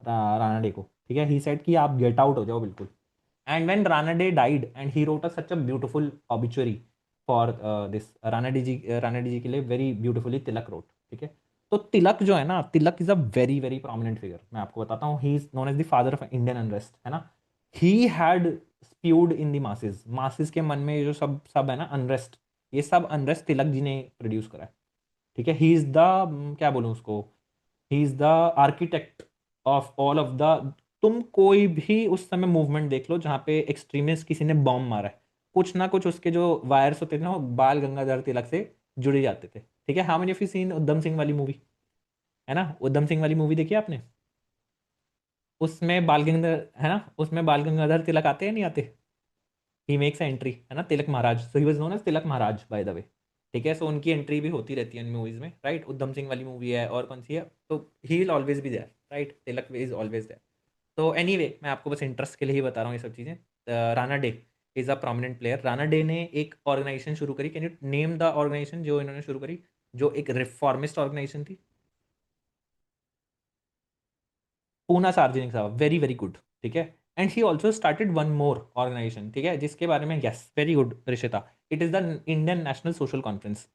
रानाडे को, ठीक है, ही सेड कि आप गेट आउट हो जाओ बिल्कुल। And when Ranade died and he wrote a such a beautiful obituary for this, Ranade ji के लिए वेरी ब्यूटीफुली तिलक रोट, ठीक है। तो तिलक जो है ना, Tilak is a very very prominent figure, मैं आपको बताता हूँ, he is known as the father of Indian unrest, है ना। He had spewed in the masses, masses के मन में ये जो सब सब है ना अनरेस्ट, ये सब अनरेस्ट तिलक जी ने प्रोड्यूस करा है, ठीक है। ही इज द, क्या बोलूँ उसको, ही is the architect of all of the, तुम कोई भी उस समय मूवमेंट देख लो जहाँ पे एक्सट्रीमिस्ट किसी ने बॉम्ब मारा है, कुछ ना कुछ उसके जो वायर्स होते थे ना वो बाल गंगाधर तिलक से जुड़े जाते थे, ठीक है। How many of you seen Udham Singh वाली मूवी, है ना, उधम सिंह वाली मूवी देखी है आपने, उसमें बाल गंगाधर, है ना, उसमें बाल गंगाधर तिलक आते हैं नहीं आते, ही मेक्स एंट्री, है ना, Tilak Maharaj, so he was known as Tilak Maharaj by the way, ठीक है। सो उनकी एंट्री भी होती रहती है इन मूवीज में, राइट। उधम सिंह वाली मूवी है और कौन सी है, तो he will always be there, right, Tilak is always there. तो एनीवे मैं आपको बस इंटरेस्ट के लिए ही बता रहा हूँ ये सब चीज़ें। Ranade is a prominent player. Ranade ने एक ऑर्गेनाइजेशन शुरू करी, can you name the organisation जो इन्होंने शुरू करी, जो एक रिफॉर्मिस्ट ऑर्गेनाइजेशन थी? पूना सार्वजनिक सभा, वेरी वेरी गुड, ठीक है। And he also started one more organisation, ठीक है, जिसके बारे में, yes very good Rishita, it is the Indian national social conference.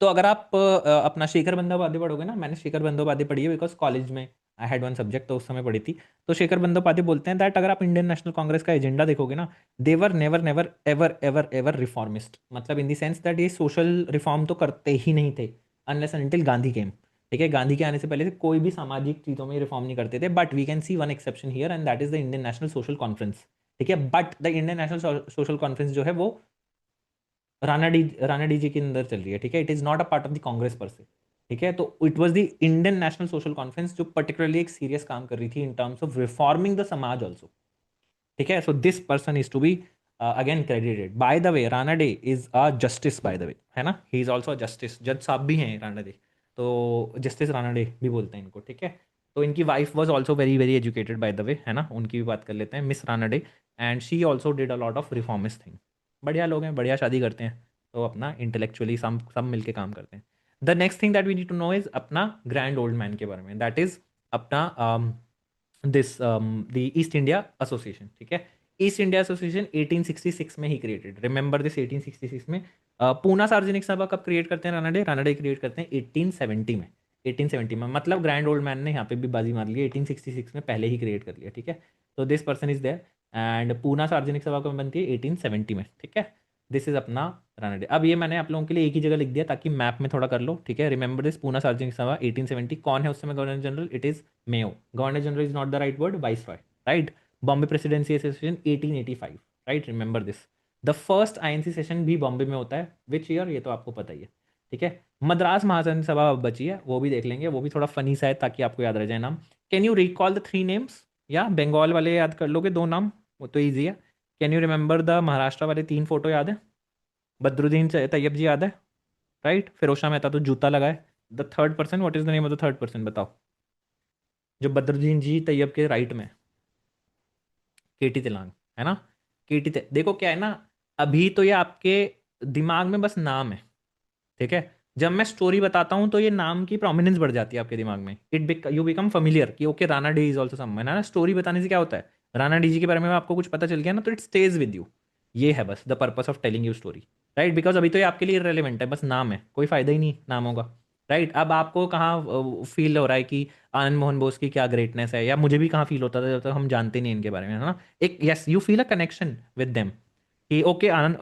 तो अगर आप अपना शेखर बंदोपाध्याय पढ़ोगे ना, मैंने शेखर बंदोपाध्याय पढ़ी है बिकॉज कॉलेज में आई हैड वन सब्जेक्ट, तो उस समय पढ़ी थी। तो शेखर बंदोपाध्याय बोलते हैं दैट अगर आप इंडियन नेशनल कांग्रेस का एजेंडा देखोगे ना, they were never never ever ever ever reformist, मतलब इन द सेंस दैट ये सोशल रिफॉर्म तो करते ही नहीं थे अनलेस अनटिल गांधी केम, ठीक है। गांधी के आने से पहले से कोई भी सामाजिक चीज़ों में रिफॉर्म नहीं करते थे, but we can see one exception here and that is the Indian national social conference, ठीक है। But the Indian national social conference जो है वो राणा डी जी के अंदर चल रही है, ठीक है। It is not a part of the Congress per se, ठीक है। तो it was the Indian national social conference जो पर्टिकुलरली एक सीरियस काम कर रही थी in terms of reforming the samaj also, ठीक है। So this person is to be again credited. By the way Ranade is a justice by the way, है ना, he is also a justice, जज साहब भी हैं राणा डे, तो जस्टिस राणा डे भी बोलते हैं इनको, ठीक है। तो इनकी wife was also very very educated bye the way, है ना, उनकी भी बात कर लेते हैं, miss Rana day. And she also did a lot of reformist thing. बढ़िया लोग हैं, बढ़िया शादी करते हैं, तो अपना इंटेलेक्चुअली सब मिलके काम करते हैं। The next thing that we need to know is अपना ग्रैंड ओल्ड मैन के बारे में, दैट इज अपना this the East India association, ठीक है। ईस्ट इंडिया एसोसिएशन 1866 में ही क्रिएटेड, रिमेंबर दिस, 1866 में। पूना सार्वजनिक सभा कब क्रिएट करते हैं राणा डे क्रिएट करते हैं 1870 में, 1870 में, मतलब ग्रैंड ओल्ड मैन ने यहाँ पे भी बाजी मार ली, 1866 में पहले ही क्रिएट कर लिया, ठीक है। तो this person is there. And Poona Sarvajanik Sabha कब बनती है 1870 में, ठीक है। दिस इज अपना राणा डे। अब ये मैंने आप लोगों के लिए एक ही जगह लिख दिया ताकि मैप में थोड़ा कर लो, ठीक है। रिमेंबर दिस, पूना सार्वजनिक सभा 1870, कौन है उस समय governor general, it is Mayo. Governor general is not the right word, vice Roy, right. Bombay presidency association 1885, right, remember this. The first INC session भी बॉम्बे में होता है, विच ईयर ये तो आपको पता ही है, ठीक है। मद्रास महाजन सभा अब बची है, वो भी देख लेंगे, वो भी थोड़ा फनी सा है ताकि आपको याद रह जाए नाम। Can you recall the three names, या बंगाल वाले याद कर लोगे दो नाम, वो तो ईजी है। Can you remember the Maharashtra वाले तीन फोटो याद है? बदरुद्दीन तैयब जी याद है, राइट। फिरोज शाह मेहता तो जूता लगाए। The third person, what is the name of the third person बताओ, जो बदरुद्दीन जी तैयब के राइट में? केटी तिलांग, है ना। देखो क्या है ना, अभी तो ये आपके दिमाग में बस नाम है, ठीक है। जब मैं स्टोरी बताता हूँ तो ये नाम की प्रोमिनेंस बढ़ जाती है आपके दिमाग में, यू बिकम फैमिलियर कि okay Rana D is also someone, है ना। स्टोरी बताने से क्या होता है, राणा डी जी के बारे में आपको कुछ पता चल गया ना, तो इट स्टेज विद यू। ये है बस the purpose of telling you story, right. Because अभी तो ये आपके लिए रेलिवेंट है, बस नाम है, कोई फायदा ही नहीं नामों का, राइट। अब आपको कहाँ फील हो रहा है कि आनंद मोहन बोस की क्या ग्रेटनेस है, या मुझे भी कहाँ फील होता था जब तक हम जानते नहीं इनके बारे में, है ना। एक yes, you feel a connection with them कि ओके आनंद,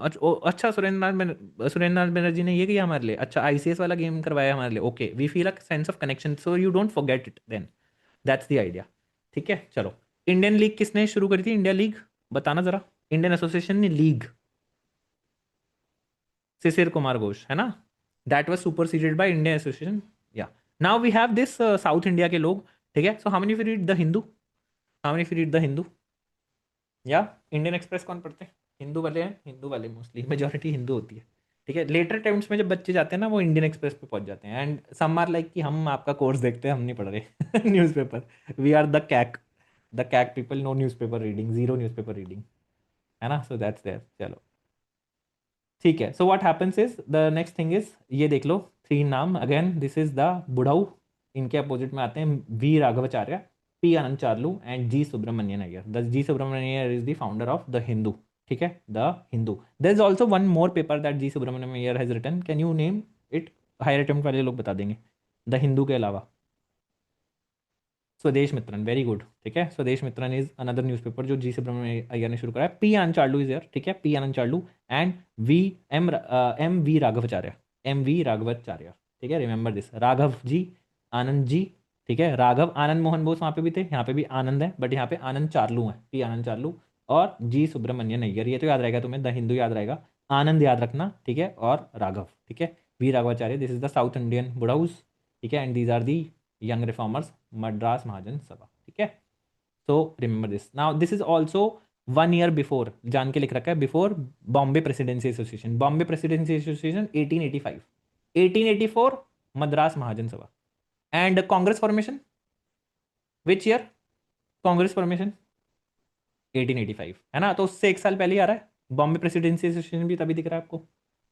अच्छा सुरेंद्र नाथ बनर्जी ने ये किया हमारे लिए, अच्छा आईसीएस वाला गेम करवाया हमारे लिए, okay we feel a sense of connection, so you don't forget it then, that's the idea, ठीक है। चलो, इंडियन लीग किसने शुरू करी थी, इंडिया लीग, बताना जरा। इंडियन एसोसिएशन ने लीग, शिशिर कुमार घोष, है ना। That was superseded by Indian Association, yeah. Now we have this South India के लोग, ठीक है। So how many read the Hindu, how many read the Hindu, या इंडियन एक्सप्रेस कौन पढ़ते हैं? हिंदू वाले हैं, हिंदू वाले मोस्टली मेजोरिटी हिंदू होती है, ठीक है। लेटर टाइम्स में जब बच्चे जाते हैं ना, वो इंडियन एक्सप्रेस पे पहुंच जाते हैं, एंड सम आर लाइक कि हम आपका कोर्स देखते हैं, हम नहीं पढ़ रहे newspaper, we are the cack people, no newspaper reading, zero newspaper reading, है ना। सो दैट्स देयर, चलो ठीक है। So what happens is the next thing is, ये देख लो थ्री नाम अगेन, दिस इज द बुढ़ाऊ, इनके अपोजिट में आते हैं V Raghavacharya, P Anand Charlu and G Subramanian Iyer. The G Subramanian Iyer is the founder of the Hindu, ठीक है, the Hindu. There is also one more paper that G Subramaniam Iyer has written, can you name it? Higher attempt वाले लोग बता देंगे, द हिंदू के अलावा। स्वदेश मित्रन, वेरी गुड, ठीक है। स्वदेश मित्रन इज अनदर न्यूज़पेपर जो जी सुब्रमण्यम अय्यर ने शुरू करा है। P Anand Charlu is there, ठीक है, P Anand Charlu and V M V Raghavacharya, M V Raghavacharya, ठीक है। रिमेंबर दिस, राघव जी, आनंद जी, ठीक है। राघव आनंद मोहन बोस वहाँ पे भी थे, यहाँ पे भी आनंद है, बट यहाँ पे आनंद चार्लू है, पी आनंद चार्लू और जी सुब्रमण्यन अय्यर, ये तो याद रहेगा तुम्हें, द हिंदू याद रहेगा, आनंद याद रखना, ठीक है, और राघव, ठीक है। We Raghavacharya, this is the south Indian बुढ़ाउस, ठीक है, and these are the young reformers, Madras महाजन सभा, ठीक है। So remember this. Now this is also 1 year before, जान के लिख रखा है, before Bombay presidency association. Bombay presidency association 1885, 1884 Madras महाजन सभा। And Congress formation which year? Congress formation 1885, है ना, तो उससे 1 साल पहले ही आ रहा है। बॉम्बे प्रेसिडेंसी एसोसिएशन भी तभी दिख रहा है आपको,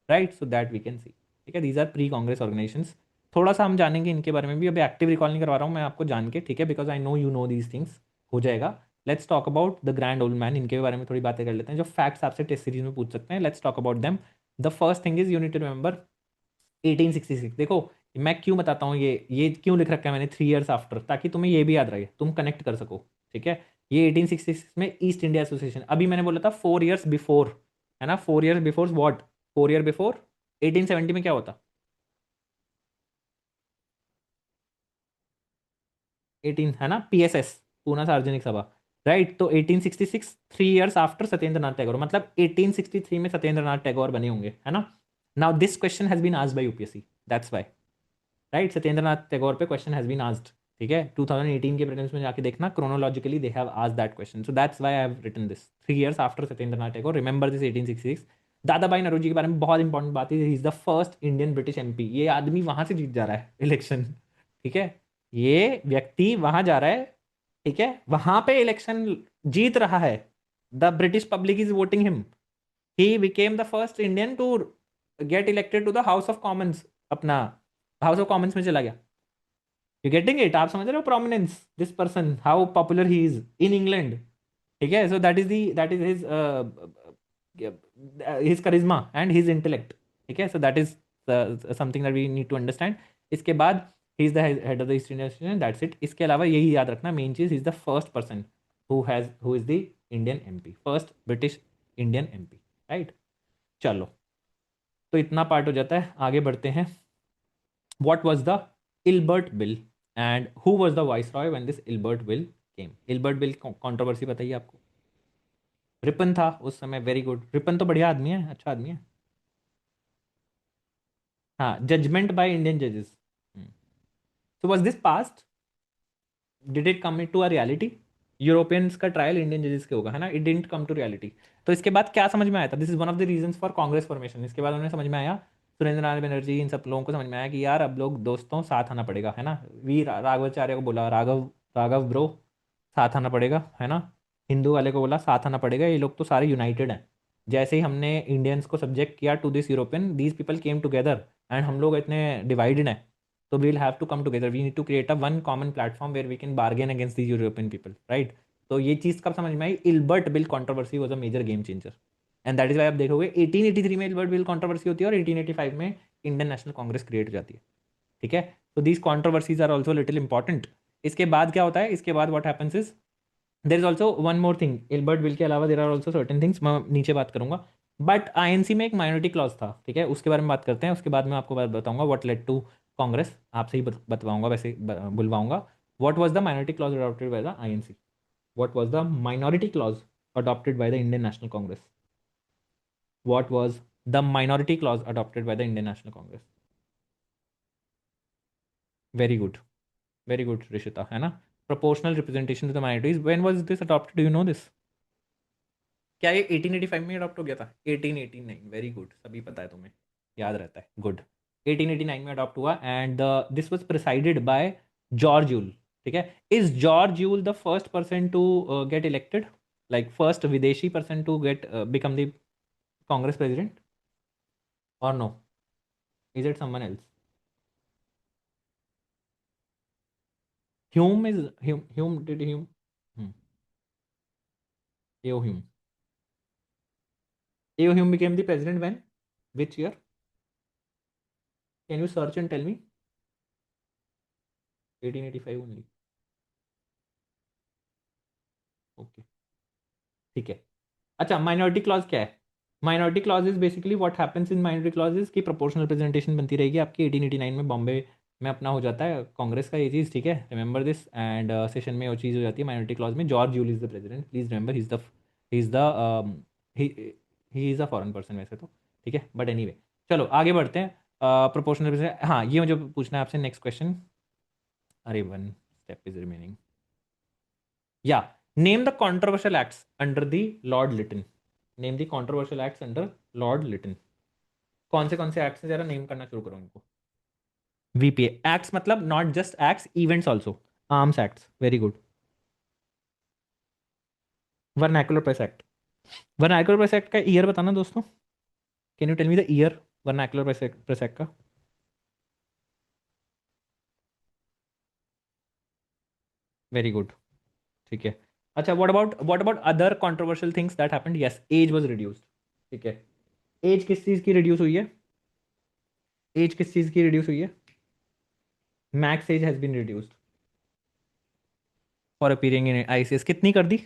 right? So that we can see, ठीक है, these are pre Congress organisations. थोड़ा सा हम जानेंगे इनके बारे में भी, अभी एक्टिव रिकॉल नहीं करवा रहा हूँ मैं आपको जान के, ठीक है, because I know you know these things, हो जाएगा। Let's talk about the grand old man, इनके बारे में थोड़ी बातें कर लेते हैं जो फैक्ट्स आपसे टेस्ट सीरीज में पूछ सकते हैं। Let's talk about them. The first thing is you need to remember 1866। देखो मैं क्यों बताता हूँ, ये क्यों लिख रखा है मैंने 3 ईयर्स आफ्टर, ताकि तुम्हें ये भी याद रहे, तुम कनेक्ट कर सको, ठीक है। ये 1866 में ईस्ट इंडिया एसोसिएशन, अभी मैंने बोला था 4 ईयर्स बिफोर, है ना, 4 years before what, 4 year before 1870 में क्या होता? 18, है ना, पीएसएस, पूना सार्वजनिक सभा, राइट? तो 1866, 3 ईयर्स आफ्टर सत्येंद्र नाथ टैगोर, मतलब 1863 में सत्येंद्र नाथ टैगोर बने होंगे, है ना। Now this question has been asked by UPSC, that's why, right? Satyendra Nath Tagore पे क्वेश्चन हैज बीन आस्क्ड, ठीक है, 2018 के प्रीलिम्स में जाके देखना, chronologically they have asked that question, so that's why I have written this 3 years after Satyendra Nath Tagore, remember this 1866। दादा भाई नौरोजी के बारे में बहुत इंपॉर्टेंट बात है, he is the first Indian British MP, ये आदमी वहां से जीत जा रहा है इलेक्शन, ठीक है, ये व्यक्ति वहां जा रहा है, ठीक है, वहां पे इलेक्शन जीत रहा है, the British public is voting him, he became the first Indian to get elected to the House of Commons, अपना हाउस ऑफ कॉमन्स में चला गया। You getting it? आप समझ रहे हो prominence, this person how popular he is in England, ठीक है। So that is his his करिश्मा एंड हिज इंटेलेक्ट, ठीक है, so that is something that we need to understand. इसके बाद ही is the head of the East India association, that's it. इसके अलावा यही याद रखना मेन चीज, is the first person who is the Indian MP, first British Indian MP, right? चलो, तो इतना पार्ट हो जाता है, आगे बढ़ते हैं। What was the Ilbert Bill and who was the viceroy when this Ilbert Bill came? Ilbert Bill controversy बताइए आपको। रिपन था उस समय, वेरी गुड, रिपन तो बढ़िया आदमी है, अच्छा आदमी है। हाँ, जजमेंट बाय इंडियन जजेस। So was this passed, did it come to a reality? Europeans का ट्रायल इंडियन जजेस के होगा, है ना, it didn't come to reality. तो इसके बाद क्या समझ में आया था? This is one of the reasons for Congress formation. इसके बाद उन्हें समझ में आया, सुरेंद्र नारायण बनर्जी, इन सब लोगों को समझ में आया कि यार अब लोग दोस्तों साथ आना पड़ेगा, है ना। वी राघवाचार्य को बोला, राघव, राघव ब्रो, साथ आना पड़ेगा, है ना। हिंदू वाले को बोला साथ आना पड़ेगा, ये लोग तो सारे यूनाइटेड हैं। जैसे ही हमने इंडियंस को सब्जेक्ट किया to this European, these people came together, and हम लोग इतने डिवाइडेड हैं, तो we will have to come together, we need to create a one common platform where we can bargain against these European people, right? तो ये चीज़ कब समझ में आई? Ilbert Bill controversy was a major game changer, and that is why आप देखोगे 1883 में इल्बर्ट बिल कंट्रोवर्सी होती है और 1885 में इंडियन नेशनल कांग्रेस क्रिएट हो जाती है, ठीक है। तो these controversies are also little important. इसके बाद क्या होता है? इसके बाद what happens is, there is also one more thing, Ilbert bill के अलावा there are also certain things, मैं नीचे बात करूंगा। बट आईएनसी में एक माइनॉरिटी क्लॉज था, ठीक है, उसके बारे में बात करते हैं, उसके बाद मैं आपको बात बताऊंगा व्हाट लेड टू कांग्रेस, आपसे ही बतवाऊंगा, वैसे बुलवाऊंगा। What was the minority clause adopted by the INC? What was the minority clause adopted by the Indian National Congress? What was the minority clause adopted by the Indian National Congress? Very good, very good, Rishita, है ना, proportional representation to the minorities. When was this adopted? Do you know this? क्या ये 1885 में adopt हो गया था? 1889, very good, सभी पता है तुम्हें, याद रहता है, गुड। 1889 में अडॉप्ट हुआ and this was presided by George Yule, ठीक है। Is George Yule the first person to get elected, like first विदेशी person to get become the Congress president, और no, is it someone else? Hume is, Hume did Hume, AO Hume, AO Hume became the president when, which year? Can you search and tell me? 1885 only, okay, ठीक है। अच्छा, minority clause क्या है? Minority clause is basically what happens in minority clauses की proportional representation बनती रहेगी आपकी। 1889 में बॉम्बे में अपना हो जाता है कांग्रेस का ये चीज़, ठीक है, रिमेंबर दिस। एंड सेशन में वो चीज़ हो जाती है माइनॉरिटी क्लॉज में, George Yule is the president, please remember, he is the he is a foreign person वैसे तो, ठीक है, बट एनी anyway, चलो आगे बढ़ते हैं। प्रोपोर्शनल, हाँ, ये मुझे पूछना है आपसे नेक्स्ट क्वेश्चन। अरे वन स्टेप इज रिमेनिंग, या name the controversial acts under the Lord Lytton. Name the controversial acts under Lord Lytton. कौन से एक्ट्स हैं, जरा नेम करना शुरू करो इनको। वीपीए एक्ट्स मतलब not just acts, events also. Arms acts, very good. Vernacular press act. Vernacular press act का ईयर बताना दोस्तों। Can you tell me the year vernacular press act का? Very good. ठीक है। अच्छा, what about other controversial things that happened? Yes, age was reduced. ठीक है। As किस चीज की रिड्यूस हुई है? एज किस चीज की रिड्यूस हुई है? Max age has been reduced for appearing in ICS. कितनी कर दी?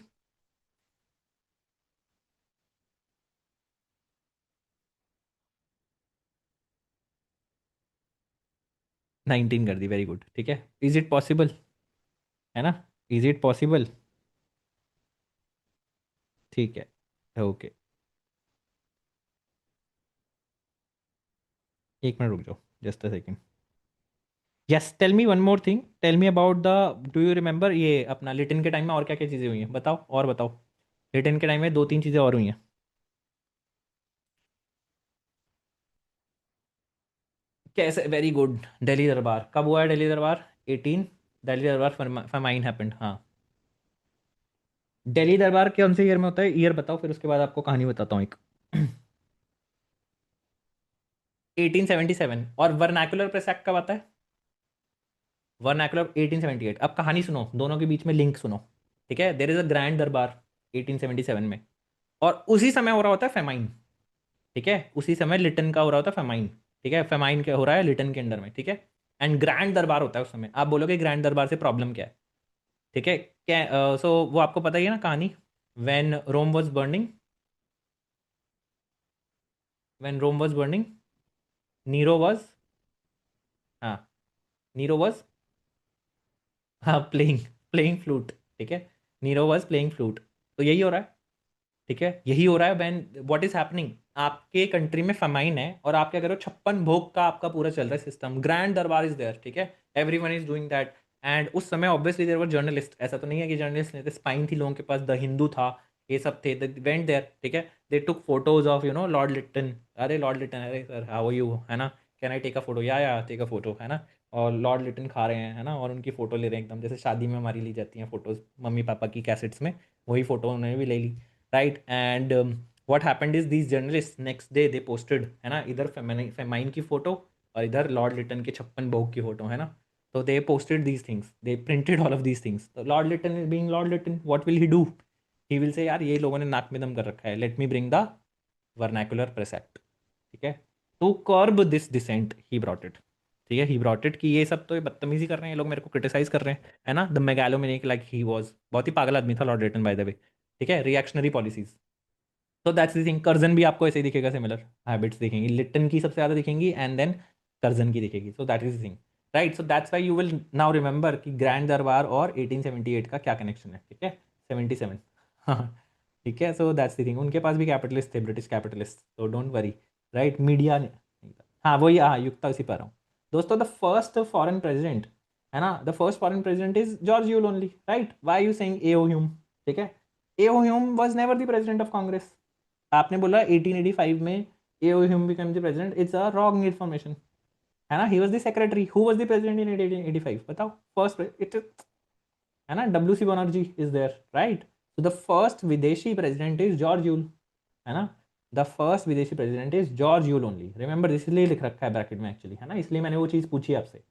19 कर दी, वेरी गुड। ठीक है। Is it possible? है ना? Is it possible? ठीक है। ओके, एक मिनट रुक जाओ, just a second. Yes, tell me one more thing, tell me about the, do you remember ये अपना लिटिन के टाइम में और क्या क्या चीज़ें हुई हैं? बताओ, और बताओ। लिटिन के टाइम में दो तीन चीज़ें और हुई हैं। कैसे? Very good. दिल्ली दरबार कब हुआ है? दिल्ली दरबार 18, दिल्ली दरबार फरमाइन हैपेंड, हाँ। दिल्ली दरबार कौन से ईयर में होता है? ईयर बताओ, फिर उसके बाद आपको कहानी बताता हूँ एक। 1877। और वर्नाकुलर प्रेस एक्ट कब आता है? वर्नाकुलर 1878। अब कहानी सुनो, दोनों के बीच में लिंक सुनो। ठीक है। देर इज अ ग्रैंड दरबार 1877 में, और उसी समय हो रहा होता है फेमाइन। ठीक है। उसी समय लिटन का हो रहा होता है फेमाइन। ठीक है। फेमाइन क्या हो रहा है? लिटन के अंडर में। ठीक है। एंड ग्रैंड दरबार होता है उस समय। आप बोलोगे ग्रैंड दरबार से प्रॉब्लम क्या है? ठीक है। क्या सो वो आपको पता ही है ना कहानी। When Rome was burning, when Rome was burning, Nero was, हाँ, नीरो वाज, हाँ, प्लेइंग प्लेइंग फ्लूट। ठीक है। Nero was playing flute. तो यही हो रहा है। ठीक है। यही हो रहा है व्हेन व्हाट इज हैपनिंग। आपके कंट्री में फमाइन है और आप क्या करो, 56 भोग का आपका पूरा चल रहा है सिस्टम। ग्रैंड दरबार इज देयर। ठीक है। Everyone is doing that. And उस समय ऑब्वियसली देयर वर जर्नलिस्ट। ऐसा तो नहीं है कि जर्नलिस्ट नहीं थे, स्पाइन थी लोगों के पास, द हिंदू था, ये सब थे, वेंट देयर। ठीक है। They took photos of Lord Lytton. अरे लॉर्ड लिटन, अरे सर हाउ यू, है ना? Can I take a photo? या टेक अ फोटो, है ना? और लॉर्ड लिटन खा रहे हैं, है ना, और उनकी फोटो ले रहे हैं, एकदम जैसे शादी में हमारी ली जाती हैं फोटोज मम्मी पापा की कैसेट्स में। वही फोटो उन्होंने भी ले ली। Right. And what happened is these journalists next day they posted, है ना, इधर फेमाइन की फोटो और इधर लॉर्ड लिटन के 56 भोग की फोटो, है ना? तो they posted these things, they printed all of these things. तो Lord Lytton is being Lord Lytton, what will he do? He will say यार ये लोगों ने नाक में दम कर रखा है, let me bring the vernacular press act. ठीक है। To curb this dissent he brought it. ठीक है। ही ब्रॉट इट कि ये सब तो ये बदतमीजी कर रहे हैं, ये लोग मेरे को क्रिटिसाइज कर रहे हैं, है ना? The megalomaniac like he was, बहुत ही पागल आदमी था Lord Lytton by the way. ठीक है। Reactionary policies. तो दैट्स द थिंग। कर्जन भी आपको ऐसे ही दिखेगा, सिमिलर हैबिट्स दिखेंगी, लिटन की सबसे ज़्यादा दिखेंगी एंड देन कर्जन की दिखेगी। सो that is the thing. Right. So that's why you will now remember कि ग्रैंड दरबार और 1878 का क्या कनेक्शन है। ठीक है। 77। हाँ। ठीक है। सो दैट्स द थिंग। उनके पास भी कैपिटलिस्ट थे, ब्रिटिश कैपिटलिस्ट, तो डोंट वरी। राइट। मीडिया नहीं था। हाँ वही, हाँ युक्ता उसी पर हूँ। दोस्तों द फर्स्ट फॉरेन प्रेसिडेंट, है ना, the first foreign president is George Yule only. Right. Why you saying AO Hume? ठीक है। AO Hume was never the president of Congress. आपने बोला 1885 में AO Hume become the president, it's a wrong information, है ना? He was the secretary. Who was the president in 1885? बताओ। First it, है ना, W C Banerjee is there. Right. So the first विदेशी president is George you'll, है ना? The first विदेशी president is George Yule only. Remember, इसलिए लिख रखा है ब्रैकेट में एक्चुअली, है ना, इसलिए मैंने वो चीज़ पूछी आपसे।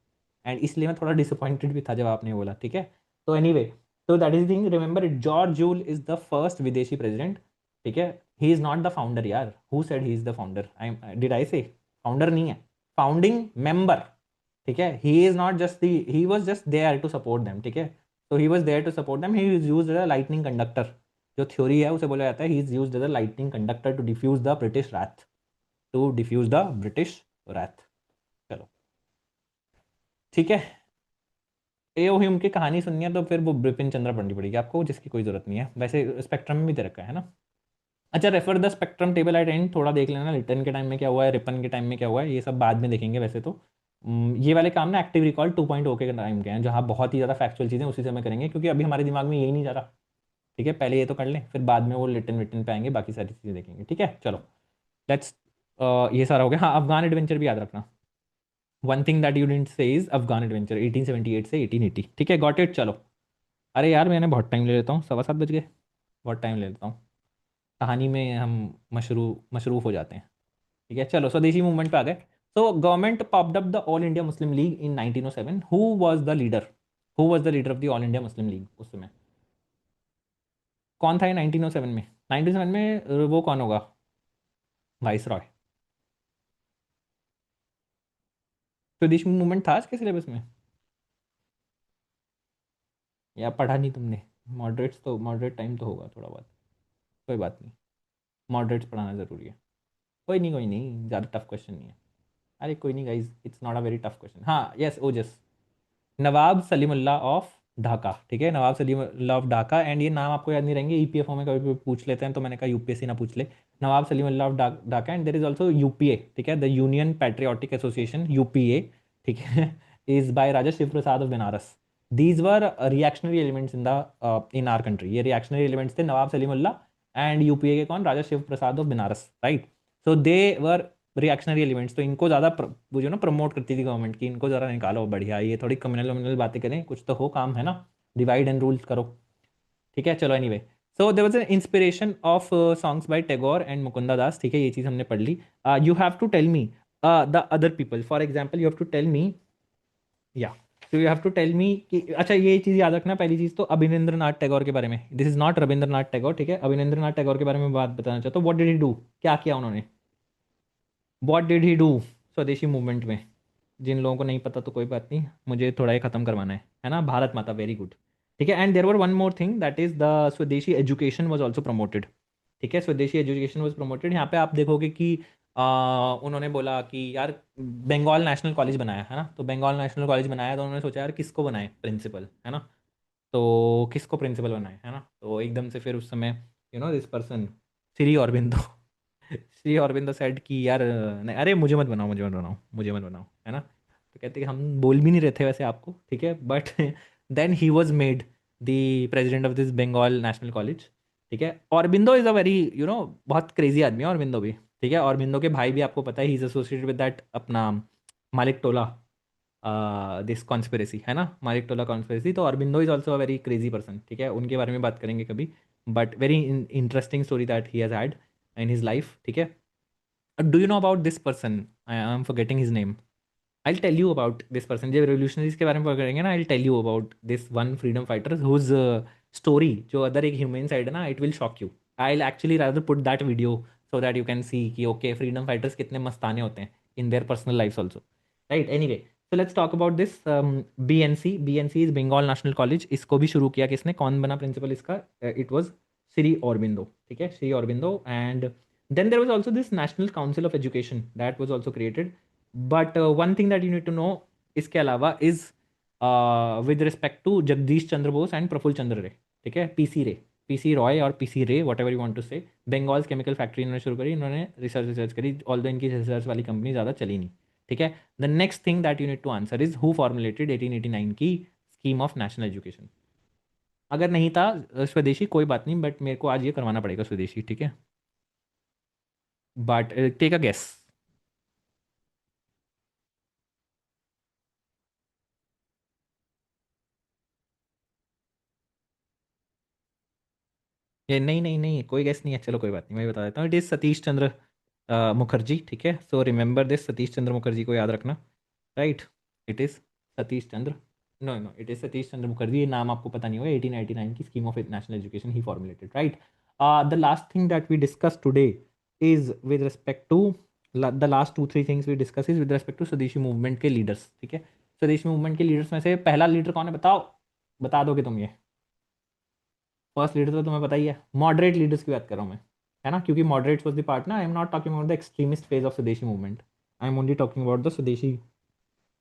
एंड इसलिए मैं थोड़ा डिसअपॉइंटेड भी था जब आपने बोला। ठीक है। तो एनीवे, तो that is thing, remember it, George Yule is the first विदेशी प्रेसिडेंट। ठीक है। He is not the founder यार, who said he is the founder? I did I say? Founder नहीं है, फाउंडिंग मेंबर। ठीक है। He is not just the, he was just there to support them. ठीक है। तो he was there to support them. He is use as a lightning conductor. जो theory है उसे बोला जाता है he is use as a lightning conductor to diffuse the British wrath, to diffuse the British wrath. चलो। ठीक है। AO Hume की कहानी सुननी है तो फिर वो बिपिन चंद्र पढ़नी पड़ेगी आपको, जिसकी कोई जरूरत नहीं है, वैसे स्पेक्ट्रम में भी दे रखा है ना। अच्छा, refer the spectrum table at end, थोड़ा देख लेना लिटन के टाइम में क्या हुआ है, रिपन के टाइम में क्या हुआ है, ये सब बाद में देखेंगे वैसे तो। ये वाले काम ना एक्टिव रिकॉल 2.0 के टाइम के हैं, जहाँ बहुत ही ज़्यादा फैक्चुअल चीज़ें उसी समय करेंगे, क्योंकि अभी हमारे दिमाग में यही नहीं जा रहा। ठीक है, पहले ये तो कर लें, फिर बाद में वो लिटन विटन पे आएंगे, बाकी सारी चीज़ें देखेंगे। ठीक है चलो, लेट्स, ये सारा हो गया। हाँ, अफगान एडवेंचर भी याद रखना। One thing that you didn't say is Afghan adventure 1878 से 1880। ठीक है, गॉट इट। चलो, अरे यार मैंने बहुत टाइम ले लेता हूँ, 7:15 बज गए, बहुत टाइम ले लेता हूँ, कहानी में हम मशरूफ हो जाते हैं। ठीक है चलो, स्वदेशी मूवमेंट पे आ गए। So government popped up the all India Muslim league in 1907। Who was the leader? Who was the leader of the all India Muslim league उस समय? कौन था ये 1907 में? 1907 में वो कौन होगा? वाइस रॉय। स्वदेशी मूवमेंट था इसके सिलेबस में? या पढ़ा नहीं तुमने? मॉडरेट्स तो, मॉडरेट टाइम तो होगा थोड़ा बहुत, कोई बात नहीं, मॉडरेट्स पढ़ाना ज़रूरी है। कोई नहीं, ज़्यादा टफ क्वेश्चन नहीं है। अरे कोई नहीं guys, it's not a very tough question. हाँ यस, ओजस, नवाब सलीमुल्लाह ऑफ ढाका। ठीक है, नवाब सलीमुल्लाह ऑफ ढाका। एंड ये नाम आपको याद नहीं रहेंगे, ईपीएफओ में कभी भी पूछ लेते हैं, तो मैंने कहा यूपीएससी ना पूछ ले। Nawab Salimullah of Dhaka. And there is also UPA, ठीक है, the Union Patriotic Association, UPA, ठीक है, is by Raja Shiv Prasad of Banaras. These were reactionary elements in our country. ये रिएक्शनरी एलिमेंट्स थे, नवाब सलीमुल्लाह एंड यूपीए के कौन? Raja Shiv Prasad of Banaras, right. So they were reactionary elements. तो इनको ज़्यादा वो जो ना प्रमोट करती थी गवर्नमेंट की, इनको ज़रा निकालो, बढ़िया, ये थोड़ी कम्युनल वम्युनल बातें करें, कुछ तो हो काम, है ना, डिवाइड एंड रूल्स करो। ठीक है चलो, anyway, so there was an inspiration of songs by Tagore and Mukunda Das. ठीक है, ये चीज़ हमने पढ़ ली। You have to tell me the other people, for example you have to tell me, या तो you have to tell me कि, अच्छा ये चीज़ याद रखना, पहली चीज़ तो अभिनेंद्रनाथ टैगोर के बारे में, this is not Rabindranath Tagore, ठीक है, अभिनेंद्रनाथ टैगोर के बारे में बात बताना चाहता हूँ। What did he do? क्या किया उन्होंने? व्हाट डिड ही डू स्वदेशी मूवमेंट में? जिन लोगों को नहीं पता तो कोई बात नहीं, मुझे थोड़ा ये खत्म करवाना है ना। भारत माता, वेरी गुड। ठीक है, and there were one more thing, that is the swadeshi education was also promoted. ठीक है, स्वदेशी एजुकेशन वाज प्रमोटेड। यहाँ पे आप देखोगे कि उन्होंने बोला कि यार बंगाल नेशनल कॉलेज बनाया है ना, तो बंगाल नेशनल कॉलेज बनाया तो उन्होंने सोचा यार किसको बनाए प्रिंसिपल, है ना, तो किसको प्रिंसिपल बनाए, है ना, तो एकदम से फिर उस समय this person, Shri Aurobindo, Shri Aurobindo said कि यार नहीं, अरे मुझे मत बनाओ, मुझे मत बनाओ, मुझे मत बनाओ, है ना। तो कहते कि हम बोल भी नहीं रहे थे वैसे आपको, ठीक है, but then he was made the president of this Bengal National College. ठीक है, अरबिंदो इज़ अ वेरी बहुत क्रेजी आदमी है अरबिंदो भी। ठीक है, अरबिंदो के भाई भी आपको पता है, he is associated with that अपना मालिक टोला, दिस कॉन्स्पिरेसी, है ना, मालिक टोला कॉन्स्पिरेसी। तो Aurobindo is also a very crazy person. ठीक है, उनके बारे में बात करेंगे कभी, but very interesting story that he has had in his life. ठीक है, do you know about this person? I am forgetting his name. I tell you about this person, जब रेवोल्यूशनरीज के बारे में पकड़ेंगे ना, I tell you about this one freedom fighter whose story, जो other एक ह्यूमन साइड है ना, it will shock you. I will actually rather put that video so that you can see कि ओके फ्रीडम फाइटर्स कितने मस्ताने होते हैं in their personal life also, right. Anyway, so let's talk about this BNC. BNC is Bengal National College. इसको भी शुरू किया किसने, कौन बना प्रिंसिपल इसका? It was Shri Aurobindo. ठीक है, Shri Aurobindo. And then there was also this national council of education that was also created, but one thing that you need to know इसके अलावा is with respect to Jagadish Chandra Bose and Prafulla Chandra Ray. ठीक है, पीसी रे, PC Roy और P C Ray, whatever you want to say. Bengal chemical factory इन्होंने शुरू करी, इन्होंने रिसर्च करी, ऑल दो इनकी रिसर्च वाली कंपनी ज़्यादा चली नहीं। ठीक है, the next thing that you need to answer is who formulated 1889 की स्कीम ऑफ नेशनल एजुकेशन? अगर नहीं था स्वदेशी कोई बात नहीं, बट मेरे को आज ये करवाना पड़ेगा स्वदेशी, ठीक है, बट टेक अ गेस। ये नहीं नहीं नहीं, कोई गेस नहीं है, चलो कोई बात नहीं, मैं बता देता हूँ, इट इज़ सतीश चंद्र मुखर्जी। ठीक है, so remember this, Satish Chandra Mukherjee को याद रखना, right. It is Satish Chandra, no no, it is Satish Chandra Mukherjee. ये नाम आपको पता नहीं होगा, 1889 की scheme of national education he formulated, right. The last thing that we discuss today is with respect to, the last 2-3 things we discuss is with respect to swadeshi movement के leaders. ठीक है, स्वदेशी मूवमेंट के लीडर्स में से पहला leader कौन है, बताओ, बता दोगे तुम ये? फर्स्ट लीडर तो तुम्हें पता ही है, मॉडरेट लीडर्स की बात कर रहा हूँ मैं, है ना, क्योंकि मॉडरेट वाज द पार्ट ना, I am not talking about the extremist phase of swadeshi movement, I am only talking about the swadeshi,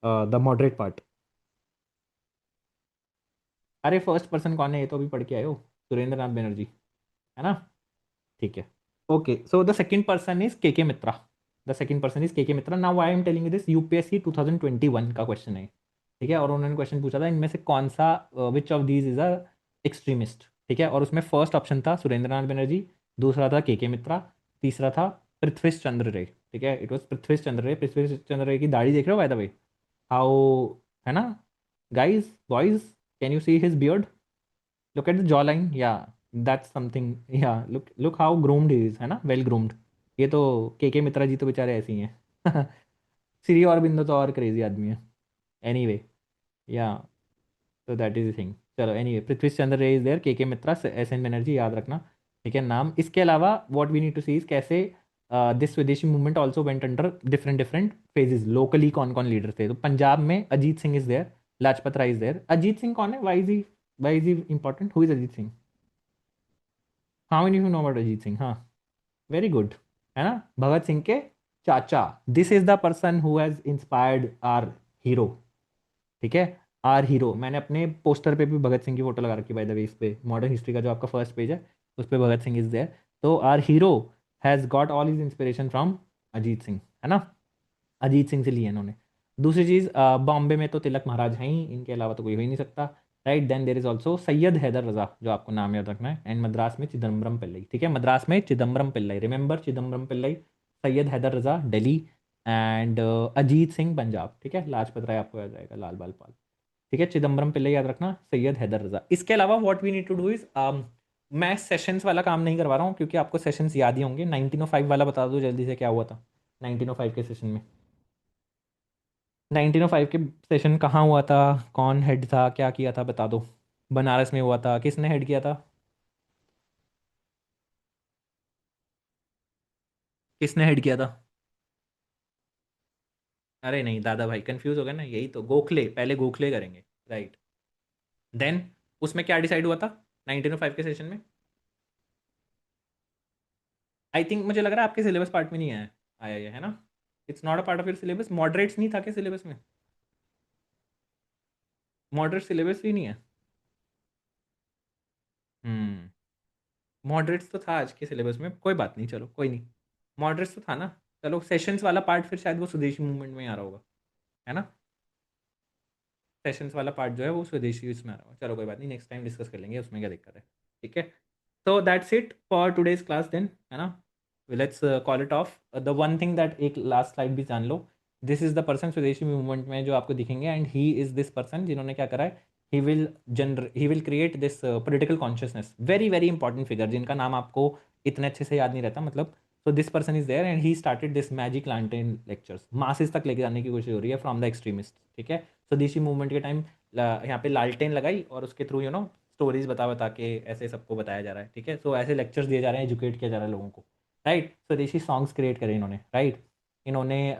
the moderate part. अरे फर्स्ट पर्सन कौन है, ये तो अभी पढ़ के आए हो, सुरेंद्र नाथ बनर्जी, है ना। ठीक है, okay, so the second person is K Mitra. The second person is K Mitra. Now I am telling you this, UPSC 2021 का क्वेश्चन है, ठीक है, और उन्होंने क्वेश्चन पूछा था इनमें से कौन सा, which of these is a extremist. ठीक है, और उसमें फर्स्ट ऑप्शन था सुरेंद्रनाथ बनर्जी, दूसरा था के मित्रा, तीसरा था पृथ्वीश चंद्र रे। ठीक है, इट वॉज पृथ्वीश चंद्र रे। पृथ्वीश चंद्र रे की दाढ़ी देख रहे हो बाय द वे, हाउ, है ना guys boys, can you see his beard, look at the jawline, yeah, that's something, yeah, look how groomed he is, है ना, well groomed। ये तो के मित्रा जी तो बेचारे ऐसे ही हैं श्री अरविंदो तो और क्रेजी आदमी है। एनीवे, या, तो दैट इज द थिंग। चलो एनीवे, पृथ्वी चंद्र रे इज देयर, के मित्रा, एस एन बनर्जी, याद रखना। ठीक है नाम। इसके अलावा what we need to see is कैसे this swadeshi movement also went under different different phases. Locally कौन कौन लीडर थे, तो पंजाब में Ajit Singh is there, Lajpat Rai is there. Ajit Singh कौन है, why is he important, who is Ajit Singh, how many you know about Ajit Singh? हाँ, very good, है ना, भगत सिंह के चाचा। This is the person who has inspired our hero. ठीक है, आर हीरो। मैंने अपने पोस्टर पे भी भगत सिंह की फोटो लगा रखी, बाय द वे, इस पे मॉडर्न हिस्ट्री का जो आपका फर्स्ट पेज है उस पे भगत सिंह इज देयर। तो our hero has got all his inspiration from Ajit Singh, है ना, अजीत सिंह से लिए इन्होंने। दूसरी चीज़, बॉम्बे में तो तिलक महाराज हैं ही, इनके अलावा तो कोई हो ही नहीं सकता, right. Then there is also Syed Haider Raza, जो आपको नाम याद रखना है। एंड मद्रास में चिदम्बरम पिल्लई। ठीक है, मद्रास में चिदम्बरम पिल्लई, रिमेंबर चिदम्बरम पिल्लई। सैयद हैदर रजा दिल्ली, एंड अजीत सिंह पंजाब। ठीक है, लाजपत राय आपको याद रहेगा, लाल बाल पाल। ठीक है, चिदम्बरम पिल्लई याद रखना, सैयद हैदर रजा। इसके अलावा what we need to do is, मैं सेशंस वाला काम नहीं करवा रहा हूँ क्योंकि आपको सेशंस याद ही होंगे। 1905 वाला बता दो जल्दी से, क्या हुआ था 1905 के सेशन में? 1905 के सेशन कहाँ हुआ था, कौन हेड था, क्या किया था, बता दो। बनारस में हुआ था, किसने हेड किया था, किसने हेड किया था? अरे नहीं दादा भाई, कंफ्यूज हो गए ना, यही तो गोखले, पहले गोखले करेंगे, राइट। देन उसमें क्या डिसाइड हुआ था 1905 के सेशन में? आई थिंक, मुझे लग रहा है आपके सिलेबस पार्ट में नहीं आया, आया ये, है ना, it's not a part of your syllabus. Moderates नहीं था क्या सिलेबस में? मॉडरेट सिलेबस ही नहीं है। हम्म, मॉडरेट्स तो था आज के सिलेबस में, कोई बात नहीं, चलो कोई नहीं, मॉडरेट्स तो था ना। चलो सेशंस वाला पार्ट फिर शायद वो स्वदेशी मूवमेंट में ही आ रहा होगा, है ना, सेशंस वाला पार्ट जो है वो स्वदेशी उसमें आ रहा होगा। चलो कोई बात नहीं, नेक्स्ट टाइम डिस्कस कर लेंगे, उसमें क्या दिक्कत है। ठीक है, तो that's it for today's class then, है ना। Let's call it off. The one thing that, एक लास्ट स्लाइड भी जान लो, this is the person swadeshi movement में जो आपको दिखेंगे, and he is this person जिन्होंने क्या करा है, he will create this political consciousness. Very very important figure जिनका नाम आपको इतने अच्छे से याद नहीं रहता, मतलब। So this person is there and he started this magic lantern lectures, masses तक लेके जाने की कोशिश हो रही है फ्रॉम द एक्सट्रीमिस्ट। ठीक है, स्वदेशी मूवमेंट के टाइम यहाँ पे लालटेन लगाई और उसके थ्रू स्टोरीज बता बता के ऐसे सबको बताया जा रहा है। ठीक है, सो ऐसे लेक्चर्स दिए जा रहे हैं, एजुकेट किया जा रहा है लोगों को, राइट। स्वदेशी सॉन्ग्स क्रिएट करे इन्होंने, राइट। इन्होंने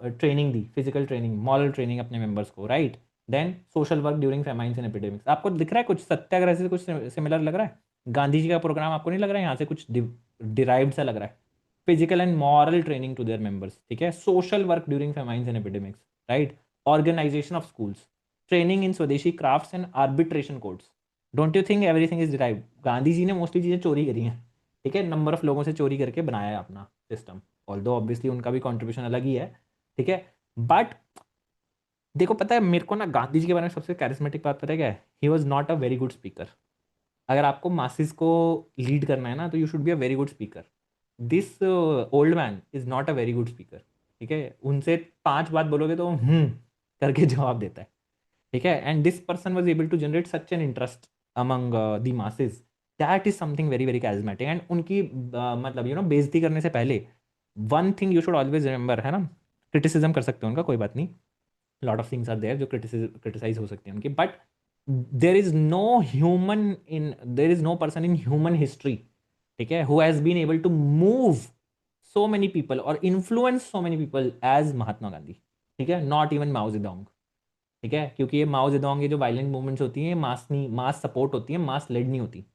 ट्रेनिंग दी, फिजिकल ट्रेनिंग, मॉरल ट्रेनिंग अपने मेंबर्स को, right. Then social work during famines and epidemics. आपको दिख रहा है कुछ सत्याग्रह से कुछ सिमिलर लग रहा है? गांधी जी का प्रोग्राम आपको नहीं लग रहा है यहाँ से कुछ डिराइव्ड सा लग रहा है? Physical and moral training to their members, ठीक है, social work during famines and epidemics, right, organisation of schools, training in swadeshi crafts and arbitration codes. Don't you think everything is derived? Gandhi ji ने मोस्टली चीज़ें चोरी करी हैं, ठीक है, नंबर ऑफ लोगों से चोरी करके बनाया है अपना सिस्टम, ऑल्दो ऑब्वियसली उनका भी कंट्रीब्यूशन अलग ही है। ठीक है, बट देखो, पता है मेरे को ना गांधी जी के बारे में सबसे कैरिस्मेटिक बात पता है क्या है? He was not a very good speaker. अगर आपको मासिस को लीड करना है ना, तो you should be a very good speaker. This old man is not a very good speaker. ठीक है, उनसे 5 बात बोलोगे तो करके जवाब देता है। ठीक है, and this person was able to generate such an interest among the masses, that is something very very charismatic. And उनकी मतलब बेइज्जती करने से पहले one thing you should always remember, है ना, क्रिटिसिज्म कर सकते हो उनका, कोई बात नहीं, lot of things are there जो क्रिटिसाइज हो सकती हैं उनकी, but there is no human in there is no person in human history, ठीक है, who has been able to move so many people और influence so many people as Mahatma Gandhi. ठीक है, नॉट इवन माओ जेडोंग। ठीक है, क्योंकि ये माओ Zedong, ये जो वायलेंट मूवमेंट्स होती हैं, मास नहीं, मास सपोर्ट होती है, मास लेड नहीं होती,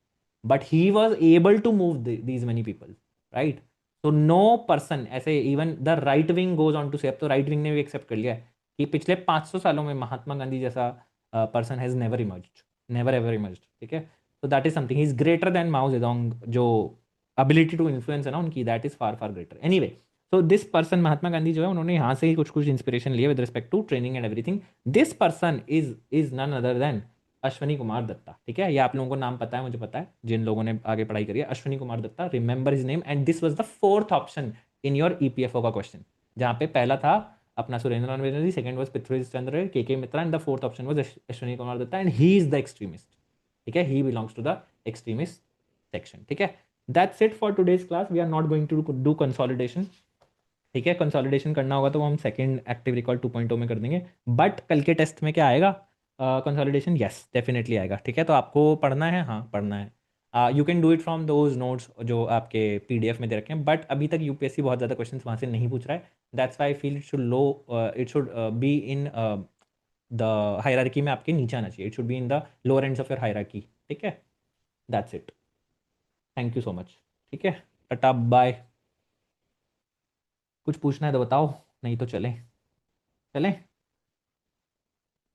but he was able to move these many people, right. तो नो पर्सन ऐसे, even the right wing goes on to say, अब तो राइट विंग ने भी एक्सेप्ट कर लिया है कि पिछले 500 सालों में महात्मा गांधी जैसा person has never emerged, never ever emerged. ठीक है, तो that is something, he is greater than Mao Zedong, जो एबिलिटी टू इन्फ्लुएंस है ना उनकी, that is far far greater. Anyway, so this person Mahatma Gandhi जो है, उन्होंने यहाँ से ही कुछ कुछ इंस्पिरेशन लिए with respect to training and everything. This person is none other than Ashwini Kumar Dutta, ठीक है, ये आप लोगों को नाम पता है, मुझे पता है, जिन लोगों ने आगे पढ़ाई करी है, Ashwini Kumar Dutta, remember his name, and this was the fourth option in your EPFO का क्वेश्चन, जहाँ पे पहला था अपना सुरेंद्र बनर्जी, सेकंड वाज पृथ्वी चंद्र के Mitra, and the fourth option was Ashwini Kumar Dutta, and he is the extremist, ठीक है, he belongs to the extremist section, ठीक है। That's it for today's class, we are not going to do consolidation, ठीक है, कंसोलिडेशन करना होगा तो हम सेकंड एक्टिव रिकॉल 2.0 में कर देंगे, बट कल के टेस्ट में क्या आएगा, कंसोलिडेशन, यस डेफिनेटली आएगा, ठीक है, तो आपको पढ़ना है, हाँ पढ़ना है, you can do it from those notes जो आपके पीडीएफ में दे रखे हैं, बट अभी तक यूपीएससी बहुत ज़्यादा क्वेश्चन वहाँ से नहीं पूछ रहा है, that's why I feel it should be in the hierarchy में आपके नीचे आना चाहिए, it should be in the lower ends of your hierarchy, ठीक है, that's it, thank you so much, ठीक है, टाटा बाय। कुछ पूछना है तो बताओ, नहीं तो चलें, चलें।